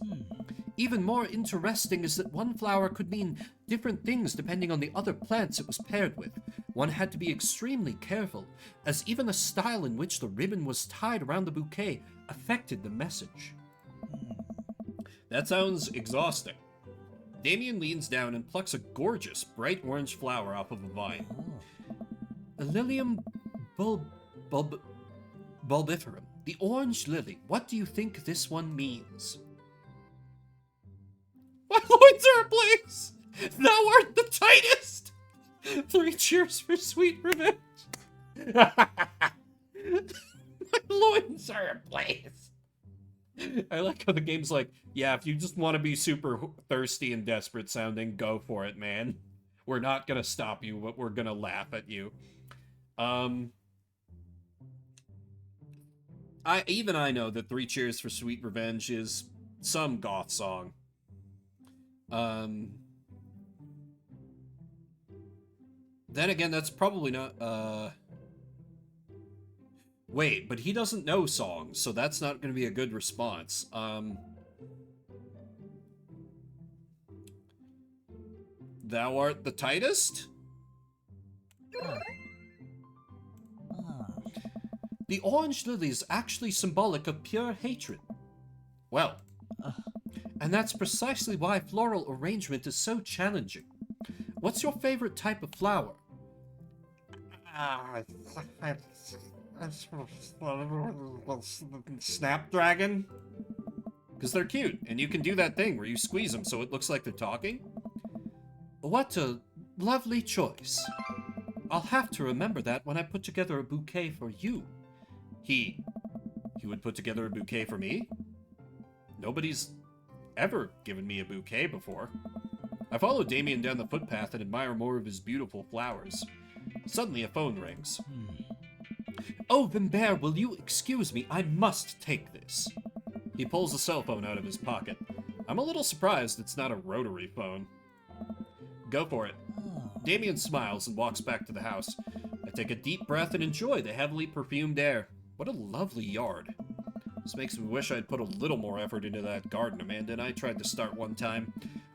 Even more interesting is that one flower could mean different things depending on the other plants it was paired with. One had to be extremely careful, as even the style in which the ribbon was tied around the bouquet affected the message. That sounds exhausting. Damien leans down and plucks a gorgeous, bright orange flower off of a vine. Lilium bulbiferum. The orange lily. What do you think this one means? My loins are ablaze! Thou art the tightest! 3 cheers for sweet revenge. My loins are ablaze. I like how the game's like, yeah, if you just want to be super thirsty and desperate sounding, go for it, man. We're not gonna stop you, but we're gonna laugh at you. I know that 3 Cheers for Sweet Revenge is some goth song. Then again, that's probably not, wait, but he doesn't know songs, so that's not going to be a good response. Thou art the tightest? The orange lily is actually symbolic of pure hatred. Well, and that's precisely why floral arrangement is so challenging. What's your favorite type of flower? Snapdragon? Because they're cute, and you can do that thing where you squeeze them so it looks like they're talking. What a lovely choice. I'll have to remember that when I put together a bouquet for you. He would put together a bouquet for me? Nobody's ever given me a bouquet before. I follow Damien down the footpath and admire more of his beautiful flowers. Suddenly a phone rings. Oh, Vimbert, will you excuse me? I must take this. He pulls a cell phone out of his pocket. I'm a little surprised it's not a rotary phone. Go for it. Damien smiles and walks back to the house. I take a deep breath and enjoy the heavily perfumed air. What a lovely yard. This makes me wish I'd put a little more effort into that garden Amanda and I tried to start one time.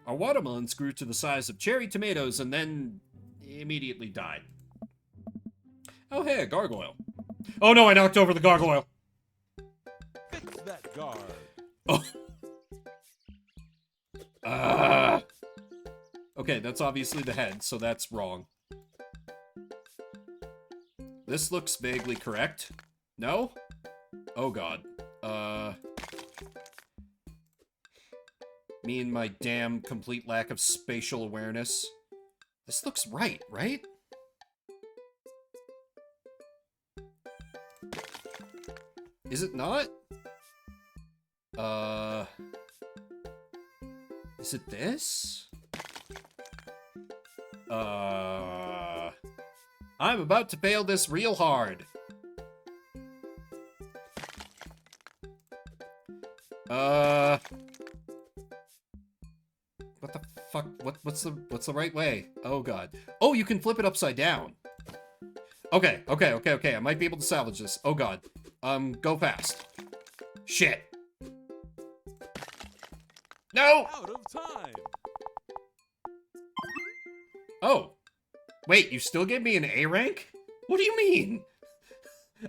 Our watermelons grew to the size of cherry tomatoes and then immediately died. Oh hey, a gargoyle. Oh no, I knocked over the gargoyle. Fix that guard. Oh. Okay, that's obviously the head, so that's wrong. This looks vaguely correct. No? Oh god. Me and my damn complete lack of spatial awareness. This looks right, right? Is it not? Is it this? I'm about to fail this real hard. What the fuck? What's the right way? Oh god. Oh, you can flip it upside down. Okay. I might be able to salvage this. Oh god. Go fast. Shit. No! Out of time. Oh. Wait, you still gave me an A rank? What do you mean?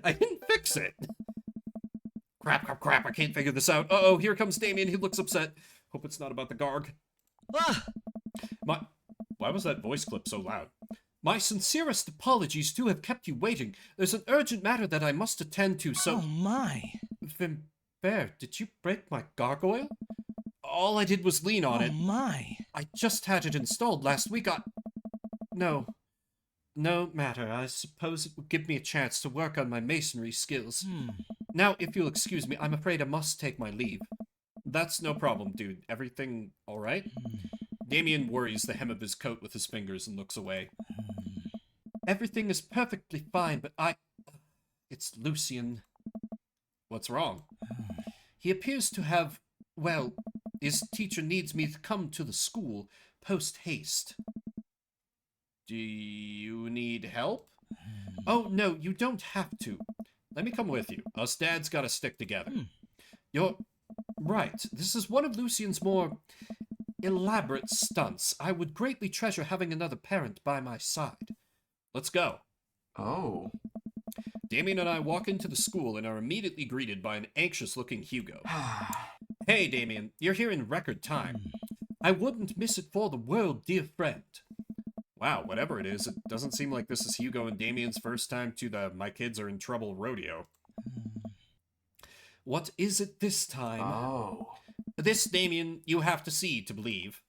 I didn't fix it. Crap, I can't figure this out. Uh-oh, here comes Damien, he looks upset. Hope it's not about the Garg. Why was that voice clip so loud? My sincerest apologies to have kept you waiting. There's an urgent matter that I must attend to, so... Oh my. Vimbert, did you break my gargoyle? All I did was lean on it. Oh my. I just had it installed last week. No matter. I suppose it would give me a chance to work on my masonry skills. Now, if you'll excuse me, I'm afraid I must take my leave. That's no problem, dude. Everything all right? Damien worries the hem of his coat with his fingers and looks away. Everything is perfectly fine, but It's Lucien. What's wrong? He appears to have... Well, his teacher needs me to come to the school post-haste. Do you need help? Oh, no, you don't have to. Let me come with you. Us dads gotta stick together. You're right. This is one of Lucien's more elaborate stunts. I would greatly treasure having another parent by my side. Let's go. Oh. Damien and I walk into the school and are immediately greeted by an anxious-looking Hugo. Hey, Damien, you're here in record time. I wouldn't miss it for the world, dear friend. Wow, whatever it is, it doesn't seem like this is Hugo and Damien's first time to the My Kids Are in Trouble rodeo. What is it this time? Oh. This, Damien, you have to see to believe.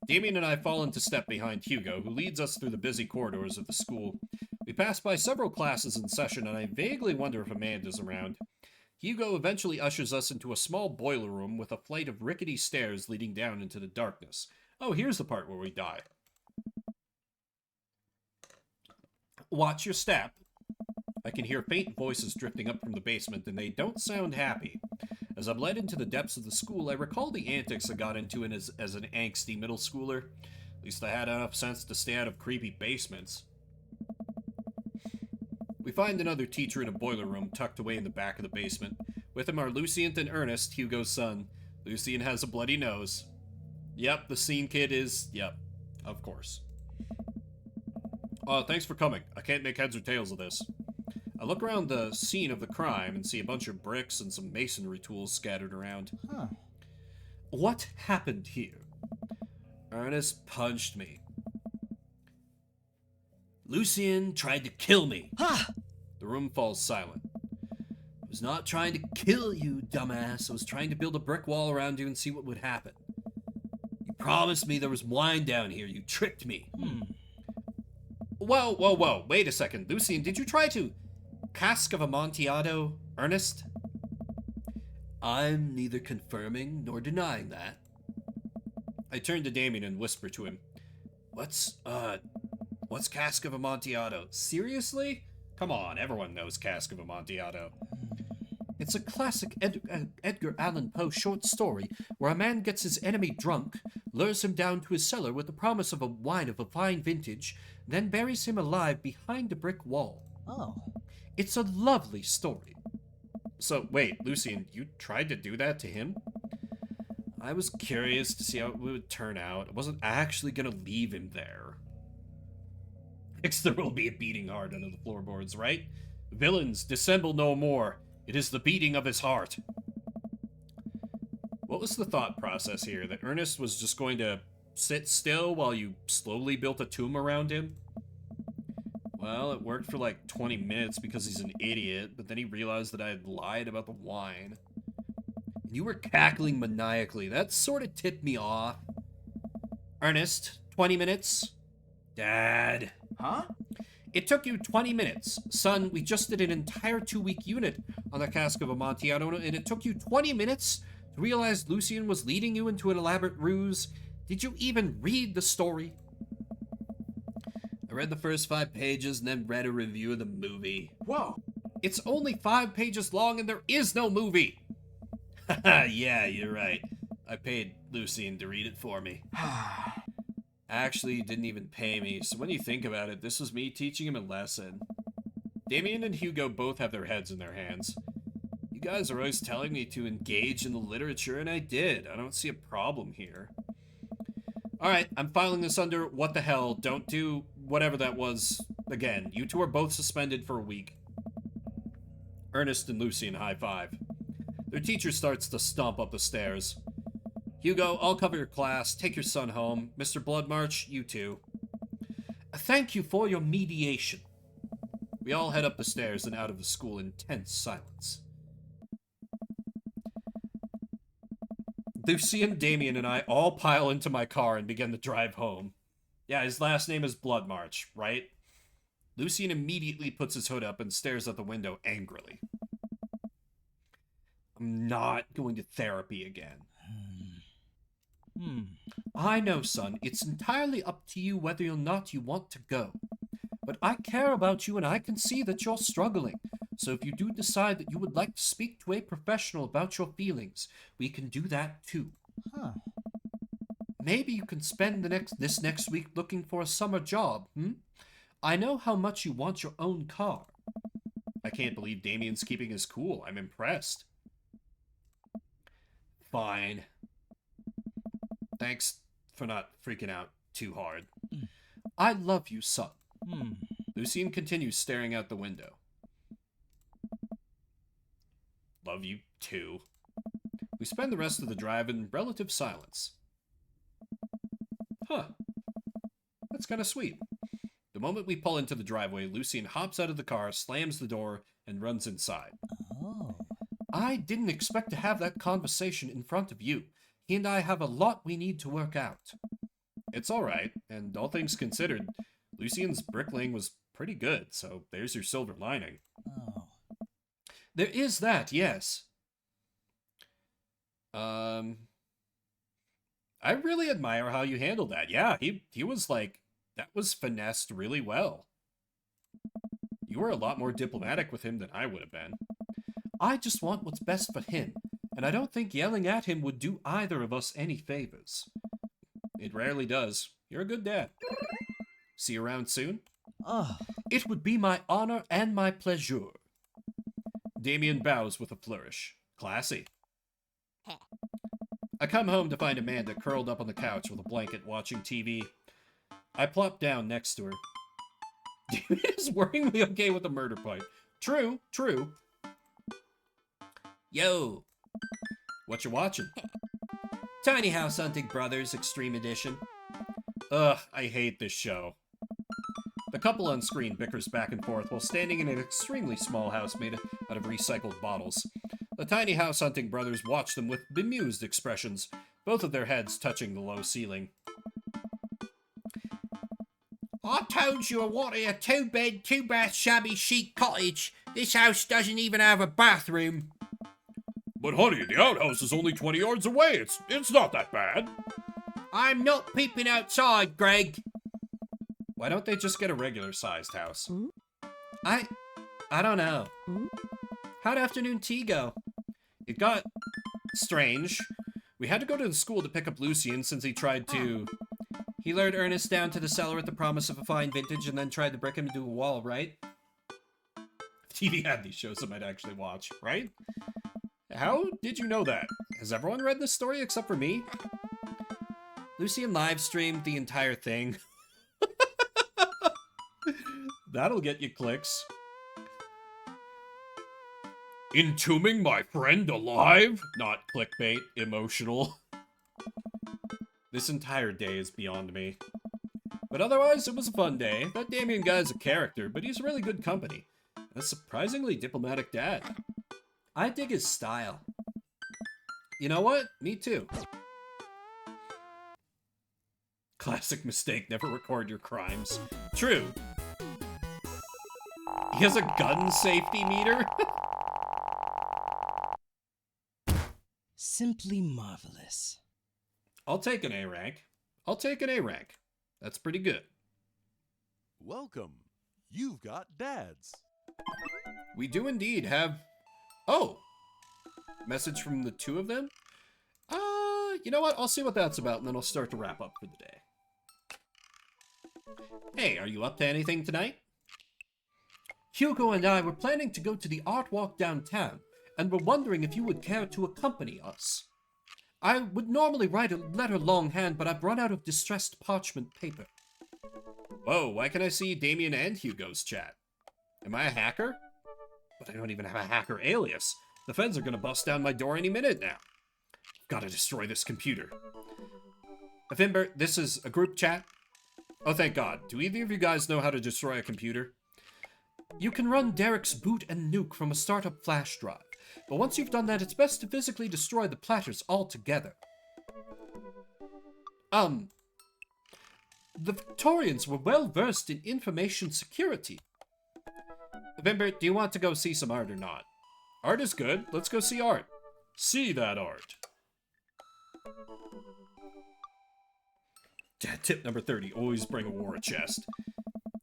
Damien and I fall into step behind Hugo, who leads us through the busy corridors of the school. We pass by several classes in session, and I vaguely wonder if Amanda's around. Hugo eventually ushers us into a small boiler room with a flight of rickety stairs leading down into the darkness. Oh, here's the part where we die. Watch your step. I can hear faint voices drifting up from the basement, and they don't sound happy. As I'm led into the depths of the school, I recall the antics I got into as an angsty middle schooler. At least I had enough sense to stay out of creepy basements. We find another teacher in a boiler room tucked away in the back of the basement. With him are Lucien and Ernest, Hugo's son. Lucien has a bloody nose. Yep, the scene kid is... Yep, of course. Thanks for coming. I can't make heads or tails of this. I look around the scene of the crime and see a bunch of bricks and some masonry tools scattered around. Huh. What happened here? Ernest punched me. Lucien tried to kill me. Ha! The room falls silent. I was not trying to kill you, dumbass. I was trying to build a brick wall around you and see what would happen. You promised me there was wine down here. You tricked me. Whoa, whoa, whoa. Wait a second. Lucien, did you try to... Cask of Amontillado, Ernest? I'm neither confirming nor denying that. I turn to Damien and whisper to him. What's Cask of Amontillado? Seriously? Come on, everyone knows Cask of Amontillado. It's a classic Edgar Allan Poe short story where a man gets his enemy drunk, lures him down to his cellar with the promise of a wine of a fine vintage, then buries him alive behind a brick wall. Oh. It's a lovely story. So, wait, Lucien, you tried to do that to him? I was curious to see how it would turn out. I wasn't actually gonna leave him there. Next, there will be a beating heart under the floorboards, right? Villains, dissemble no more. It is the beating of his heart. What was the thought process here? That Ernest was just going to sit still while you slowly built a tomb around him? Well, it worked for like 20 minutes because he's an idiot, but then he realized that I had lied about the wine. And you were cackling maniacally. That sort of tipped me off. Ernest, 20 minutes? Dad. Huh? It took you 20 minutes. Son, we just did an entire 2-week unit on the Cask of Amontillado, and it took you 20 minutes to realize Lucien was leading you into an elaborate ruse. Did you even read the story? I read the first 5 pages and then read a review of the movie. Whoa. It's only 5 pages long and there is no movie. Haha, yeah, you're right. I paid Lucien to read it for me. Actually, he didn't even pay me, so when you think about it, this was me teaching him a lesson. Damien and Hugo both have their heads in their hands. You guys are always telling me to engage in the literature, and I did. I don't see a problem here. Alright, I'm filing this under what the hell. Don't do whatever that was again. You two are both suspended for a week. Ernest and Lucien high five. Their teacher starts to stomp up the stairs. Hugo, I'll cover your class. Take your son home. Mr. Bloodmarch, you too. Thank you for your mediation. We all head up the stairs and out of the school in tense silence. Lucien, Damien, and I all pile into my car and begin to drive home. Yeah, his last name is Bloodmarch, right? Lucien immediately puts his hood up and stares out the window angrily. I'm not going to therapy again. I know, son. It's entirely up to you whether or not you want to go. But I care about you and I can see that you're struggling. So if you do decide that you would like to speak to a professional about your feelings, we can do that too. Huh. Maybe you can spend this next week looking for a summer job, I know how much you want your own car. I can't believe Damien's keeping his cool. I'm impressed. Fine. Thanks for not freaking out too hard. I love you, son. Lucien continues staring out the window. Love you, too. We spend the rest of the drive in relative silence. Huh. That's kind of sweet. The moment we pull into the driveway, Lucien hops out of the car, slams the door, and runs inside. Oh. I didn't expect to have that conversation in front of you. He and I have a lot we need to work out. It's alright, and all things considered, Lucien's bricklaying was pretty good, so there's your silver lining. Oh. There is that, yes. I really admire how you handled that. Yeah, he was like, that was finessed really well. You were a lot more diplomatic with him than I would have been. I just want what's best for him. And I don't think yelling at him would do either of us any favors. It rarely does. You're a good dad. See you around soon? Oh, It would be my honor and my pleasure. Damien bows with a flourish. Classy. I come home to find Amanda curled up on the couch with a blanket watching TV. I plop down next to her. Damien is worryingly okay with the murder pipe. True, true. Yo. What you watching? Tiny House Hunting Brothers Extreme Edition. Ugh, I hate this show. The couple on screen bickers back and forth while standing in an extremely small house made out of recycled bottles. The Tiny House Hunting Brothers watch them with bemused expressions, both of their heads touching the low ceiling. I told you I wanted a 2-bed, 2-bath shabby chic cottage. This house doesn't even have a bathroom. But honey, the outhouse is only 20 yards away. It's not that bad. I'm not peeping outside, Greg. Why don't they just get a regular-sized house? I don't know. How'd afternoon tea go? It got strange. We had to go to the school to pick up Lucian since he tried to... He lured Ernest down to the cellar with the promise of a fine vintage and then tried to brick him into a wall, right? If TV had these shows I might actually watch, right? How did you know that? Has everyone read this story except for me? Lucian live streamed the entire thing. That'll get you clicks. Entombing my friend alive? Not clickbait, emotional. This entire day is beyond me. But otherwise, it was a fun day. That Damien guy's a character, but he's really good company. A surprisingly diplomatic dad. I dig his style. You know what? Me too. Classic mistake, never record your crimes. True. He has a gun safety meter? simply marvelous. I'll take an A rank. I'll take an A rank. That's pretty good. Welcome. You've got dads. We do indeed have... Oh! Message from the two of them? You know what? I'll see what that's about, and then I'll start to wrap up for the day. Hey, are you up to anything tonight? Hugo and I were planning to go to the art walk downtown, and were wondering if you would care to accompany us. I would normally write a letter longhand, but I've run out of distressed parchment paper. Whoa, why can I see Damien and Hugo's chat? Am I a hacker? But I don't even have a hacker alias. The feds are gonna bust down my door any minute now. Gotta destroy this computer. Fimbert, this is a group chat? Oh, thank God. Do either of you guys know how to destroy a computer? You can run Derek's boot and nuke from a startup flash drive, but once you've done that, it's best to physically destroy the platters altogether. The Victorians were well versed in information security. Fimbert, do you want to go see some art or not? Art is good. Let's go see art. See that art. Tip number 30, always bring a war chest.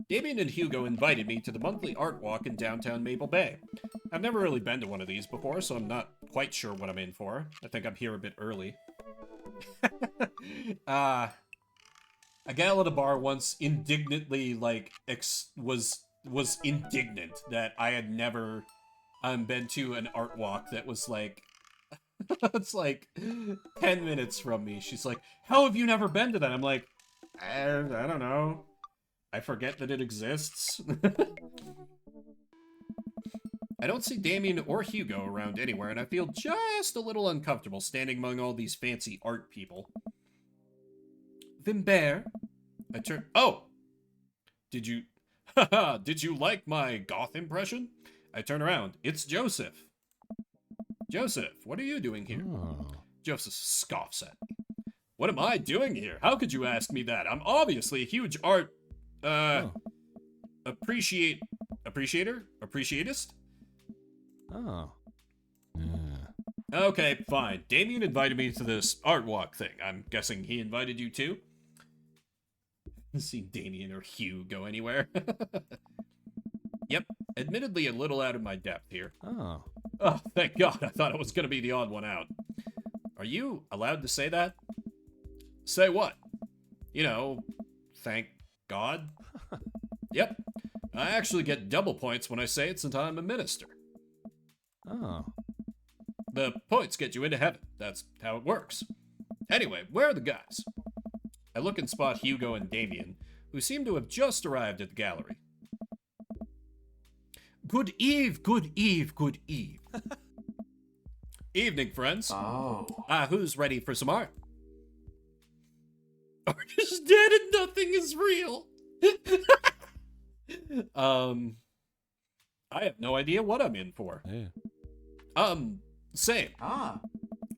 Damien and Hugo invited me to the monthly art walk in downtown Maple Bay. I've never really been to one of these before, so I'm not quite sure what I'm in for. I think I'm here a bit early. A gal at a bar once indignantly, like, was indignant that I had never been to an art walk that was, like, it's like 10 minutes from me. She's like, how have you never been to that? I'm like, I don't know. I forget that it exists. I don't see Damien or Hugo around anywhere, and I feel just a little uncomfortable standing among all these fancy art people. Vimbert? I turn... Oh! Did you... Haha, did you like my goth impression? I turn around. It's Joseph. Joseph, what are you doing here? Oh. Joseph scoffs at me. What am I doing here? How could you ask me that? I'm obviously a huge art... Appreciatist? Oh. Yeah. Okay, fine. Damien invited me to this art walk thing. I'm guessing he invited you too? I've seen Damien or Hugh go anywhere. Yep, admittedly a little out of my depth here. Oh. Oh, thank God. I thought it was going to be the odd one out. Are you allowed to say that? Say what? You know, thank God? Yep. I actually get double points when I say it since I'm a minister. Oh. The points get you into heaven. That's how it works. Anyway, where are the guys? I look and spot Hugo and Damien, who seem to have just arrived at the gallery. Good eve, good eve, good eve. Evening, friends. Oh. Who's ready for some art? Art is dead and nothing is real. I have no idea what I'm in for. Yeah. Same. Ah.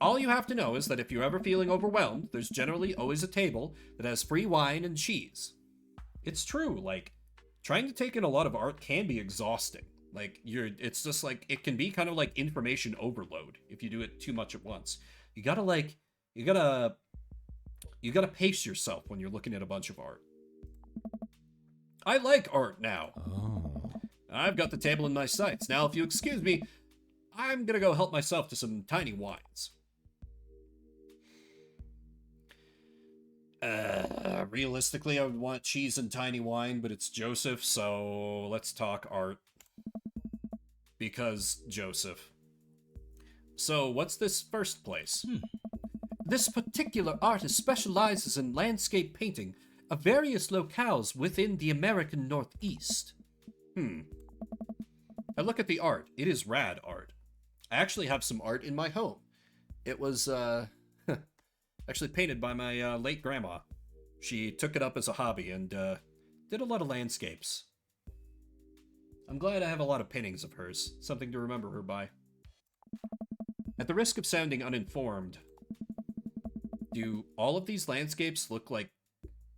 All you have to know is that if you're ever feeling overwhelmed, there's generally always a table that has free wine and cheese. It's true, like, trying to take in a lot of art can be exhausting. Like, it's just like, it can be kind of like information overload if you do it too much at once. You gotta pace yourself when you're looking at a bunch of art. I like art now. Oh. I've got the table in my sights. Now, if you excuse me, I'm gonna go help myself to some tiny wines. Realistically, I would want cheese and tiny wine, but it's Joseph, so let's talk art. Because Joseph. So, what's this first place? This particular artist specializes in landscape painting of various locales within the American Northeast. I look at the art. It is rad art. I actually have some art in my home. It was, actually painted by my late grandma. She took it up as a hobby and did a lot of landscapes. I'm glad I have a lot of paintings of hers, something to remember her by. At the risk of sounding uninformed, do all of these landscapes look like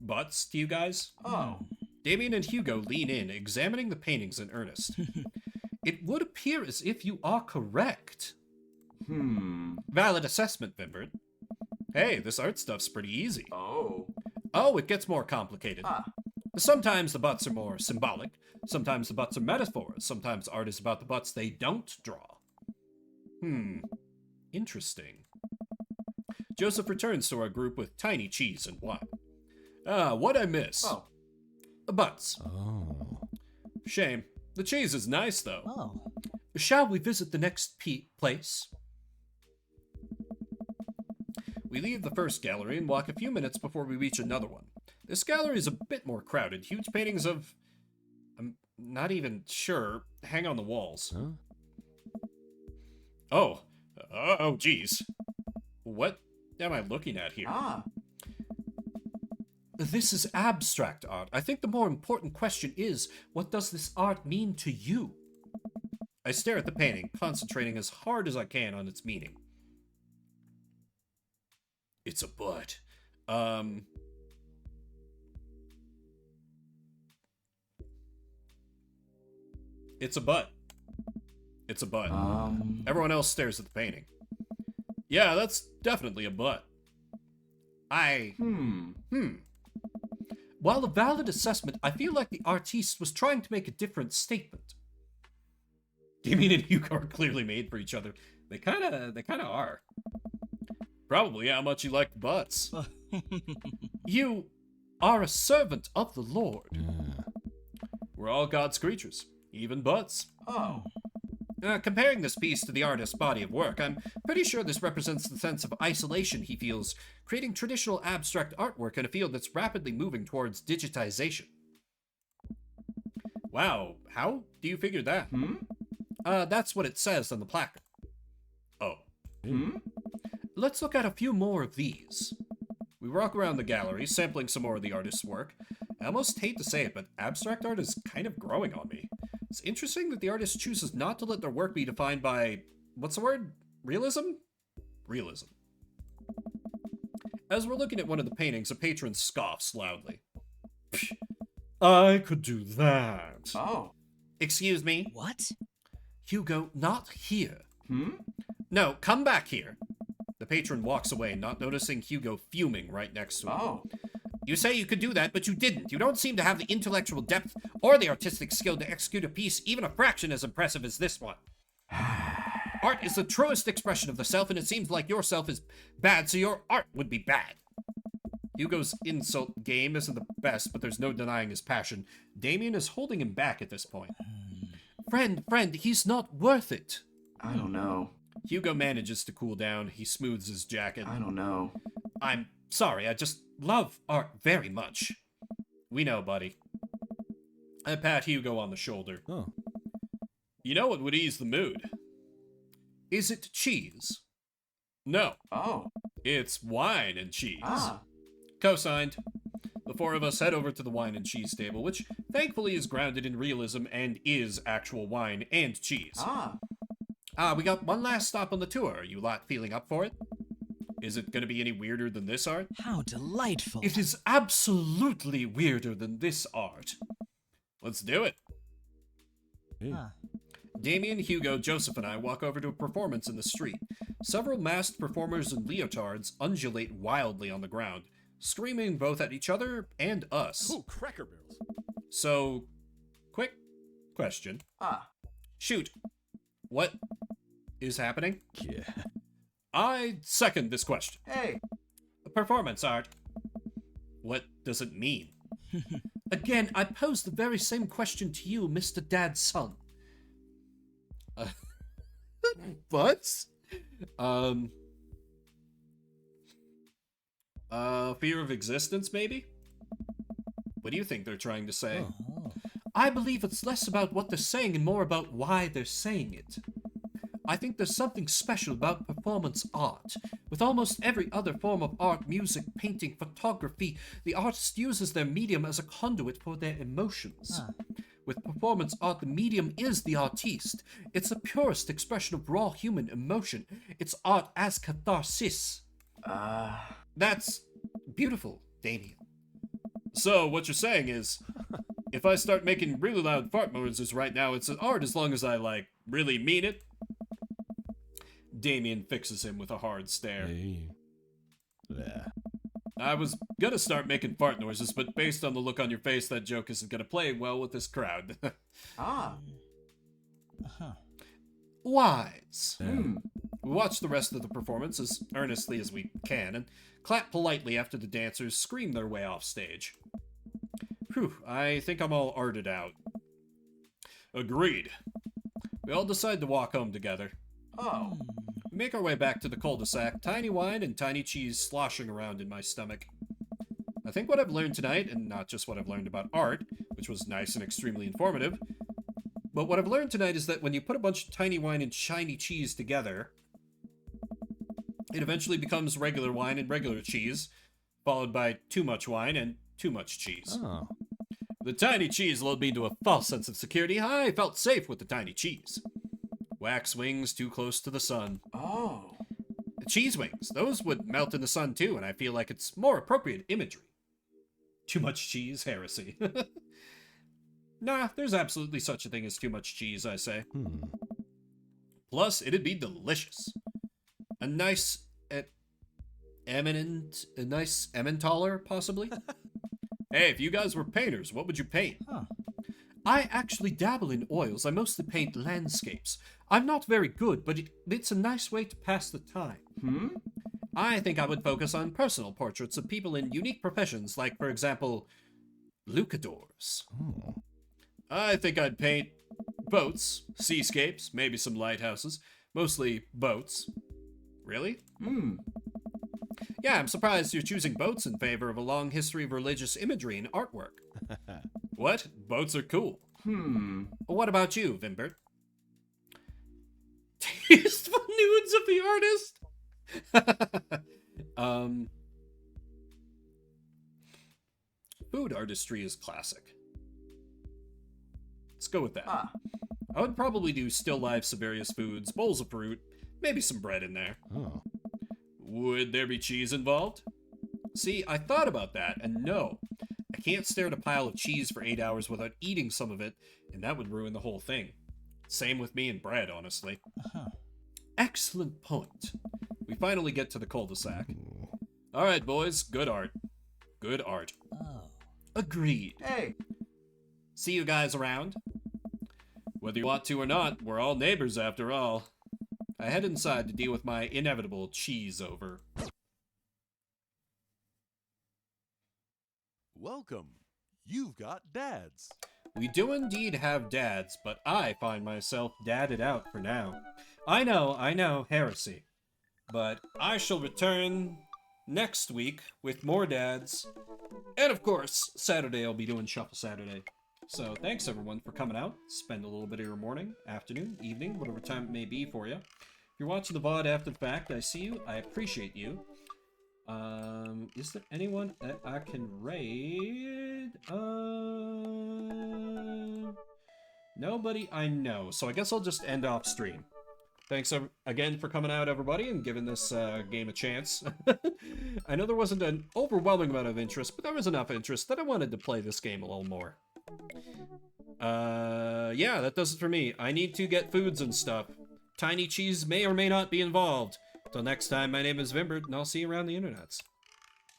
butts to you guys? Oh. Damien and Hugo lean in, examining the paintings in earnest. It would appear as if you are correct. Valid assessment, Vimbert. Hey, this art stuff's pretty easy. Oh. Oh, it gets more complicated. Sometimes the butts are more symbolic. Sometimes the butts are metaphors. Sometimes art is about the butts they don't draw. Interesting. Joseph returns to our group with tiny cheese and wine. What'd I miss? Oh. The butts. Oh. Shame. The cheese is nice, though. Oh. Shall we visit the next place? We leave the first gallery and walk a few minutes before we reach another one. This gallery is a bit more crowded. Huge paintings of... I'm not even sure. Hang on the walls. Huh? Oh, geez. What am I looking at here? This is abstract art. I think the more important question is, what does this art mean to you? I stare at the painting, concentrating as hard as I can on its meaning. It's a butt. It's a butt. It's a butt. Everyone else stares at the painting. Yeah, that's definitely a butt. While a valid assessment, I feel like the artiste was trying to make a different statement. Damien and Hugo are clearly made for each other. They kinda are. Probably how much you like butts. You are a servant of the Lord. Yeah. We're all God's creatures, even butts. Oh. Comparing this piece to the artist's body of work, I'm pretty sure this represents the sense of isolation he feels, creating traditional abstract artwork in a field that's rapidly moving towards digitization. Wow, how do you figure that? That's what it says on the placard. Oh. Let's look at a few more of these. We walk around the gallery, sampling some more of the artist's work. I almost hate to say it, but abstract art is kind of growing on me. It's interesting that the artist chooses not to let their work be defined by, what's the word? Realism? Realism. As we're looking at one of the paintings, a patron scoffs loudly. I could do that. Oh. Excuse me? What? Hugo, not here. No, come back here. The patron walks away, not noticing Hugo fuming right next to him. Oh. You say you could do that, but you didn't. You don't seem to have the intellectual depth or the artistic skill to execute a piece even a fraction as impressive as this one. Art is the truest expression of the self, and it seems like your self is bad, so your art would be bad. Hugo's insult game isn't the best, but there's no denying his passion. Damien is holding him back at this point. Friend, he's not worth it. I don't know. Hugo manages to cool down. He smooths his jacket. I don't know. I'm sorry, I just love art very much. We know, buddy. I pat Hugo on the shoulder. Oh. You know what would ease the mood? Is it cheese? No, Oh. it's wine and cheese. Ah. Co-signed. The four of us head over to the wine and cheese table, which thankfully is grounded in realism and is actual wine and cheese. Ah. We got one last stop on the tour. Are you lot feeling up for it? Is it going to be any weirder than this art? How delightful. It is absolutely weirder than this art. Let's do it. Hey. Ah. Damien, Hugo, Joseph, and I walk over to a performance in the street. Several masked performers in leotards undulate wildly on the ground, screaming both at each other and us. Ooh, Cracker Barrels. So, quick question. Ah. Shoot. What is happening? Yeah. I second this question. Hey. Performance art. What does it mean? Again, I pose the very same question to you, Mr. Dad's son. What? Fear of existence, maybe? What do you think they're trying to say? Oh. I believe it's less about what they're saying and more about why they're saying it. I think there's something special about performance art. With almost every other form of art, music, painting, photography, the artist uses their medium as a conduit for their emotions. Ah. With performance art, the medium is the artiste. It's the purest expression of raw human emotion. It's art as catharsis. That's beautiful, Damien. So, what you're saying is, if I start making really loud fart noises right now, it's art as long as I, really mean it? Damien fixes him with a hard stare. Hey. Yeah. I was gonna start making fart noises, but based on the look on your face, that joke isn't gonna play well with this crowd. Ah. Uh-huh. Wise. Hmm. We watch the rest of the performance as earnestly as we can, and clap politely after the dancers scream their way off stage. Whew, I think I'm all arted out. Agreed. We all decide to walk home together. Oh. We make our way back to the cul-de-sac, tiny wine and tiny cheese sloshing around in my stomach. I think what I've learned tonight, and not just what I've learned about art, which was nice and extremely informative, but what I've learned tonight is that when you put a bunch of tiny wine and shiny cheese together, it eventually becomes regular wine and regular cheese, followed by too much wine and too much cheese. Oh. The tiny cheese lulled me into a false sense of security. I felt safe with the tiny cheese. Wax wings too close to the sun. Oh. Cheese wings, those would melt in the sun too, and I feel like it's more appropriate imagery. Too much cheese, heresy. Nah, there's absolutely such a thing as too much cheese, I say. Plus, it'd be delicious. A nice, nice Emmentaler, possibly? Hey, if you guys were painters, what would you paint? Huh. I actually dabble in oils. I mostly paint landscapes. I'm not very good, but it's a nice way to pass the time. Hmm? I think I would focus on personal portraits of people in unique professions, like, for example, lucadors. Oh. I think I'd paint boats, seascapes, maybe some lighthouses. Mostly boats. Really? Hmm. Yeah, I'm surprised you're choosing boats in favor of a long history of religious imagery and artwork. What? Boats are cool. Hmm. What about you, Vimbert? Tasteful nudes of the artist? Food artistry is classic. Let's go with that. Ah. I would probably do still lives of various foods, bowls of fruit, maybe some bread in there. Oh. Would there be cheese involved? See, I thought about that, and no. I can't stare at a pile of cheese for 8 hours without eating some of it, and that would ruin the whole thing. Same with me and bread, honestly. Uh-huh. Excellent point. We finally get to the cul-de-sac. Alright, boys, good art. Good art. Oh. Agreed. Hey. See you guys around. Whether you want to or not, we're all neighbors after all. I head inside to deal with my inevitable cheese over. Welcome. You've got dads. We do indeed have dads, but I find myself dadded out for now. I know, heresy. But I shall return next week with more dads. And of course, Saturday I'll be doing Shuffle Saturday. So thanks everyone for coming out. Spend a little bit of your morning, afternoon, evening, whatever time it may be for you. If you're watching the VOD after the fact, I see you. I appreciate you. Is there anyone that I can raid? Nobody I know. So I guess I'll just end off stream. Thanks again for coming out, everybody, and giving this game a chance. I know there wasn't an overwhelming amount of interest, but there was enough interest that I wanted to play this game a little more. Yeah, that does it for me. I need to get foods and stuff. Tiny Cheese may or may not be involved. Till next time, my name is Vimbert, and I'll see you around the internets.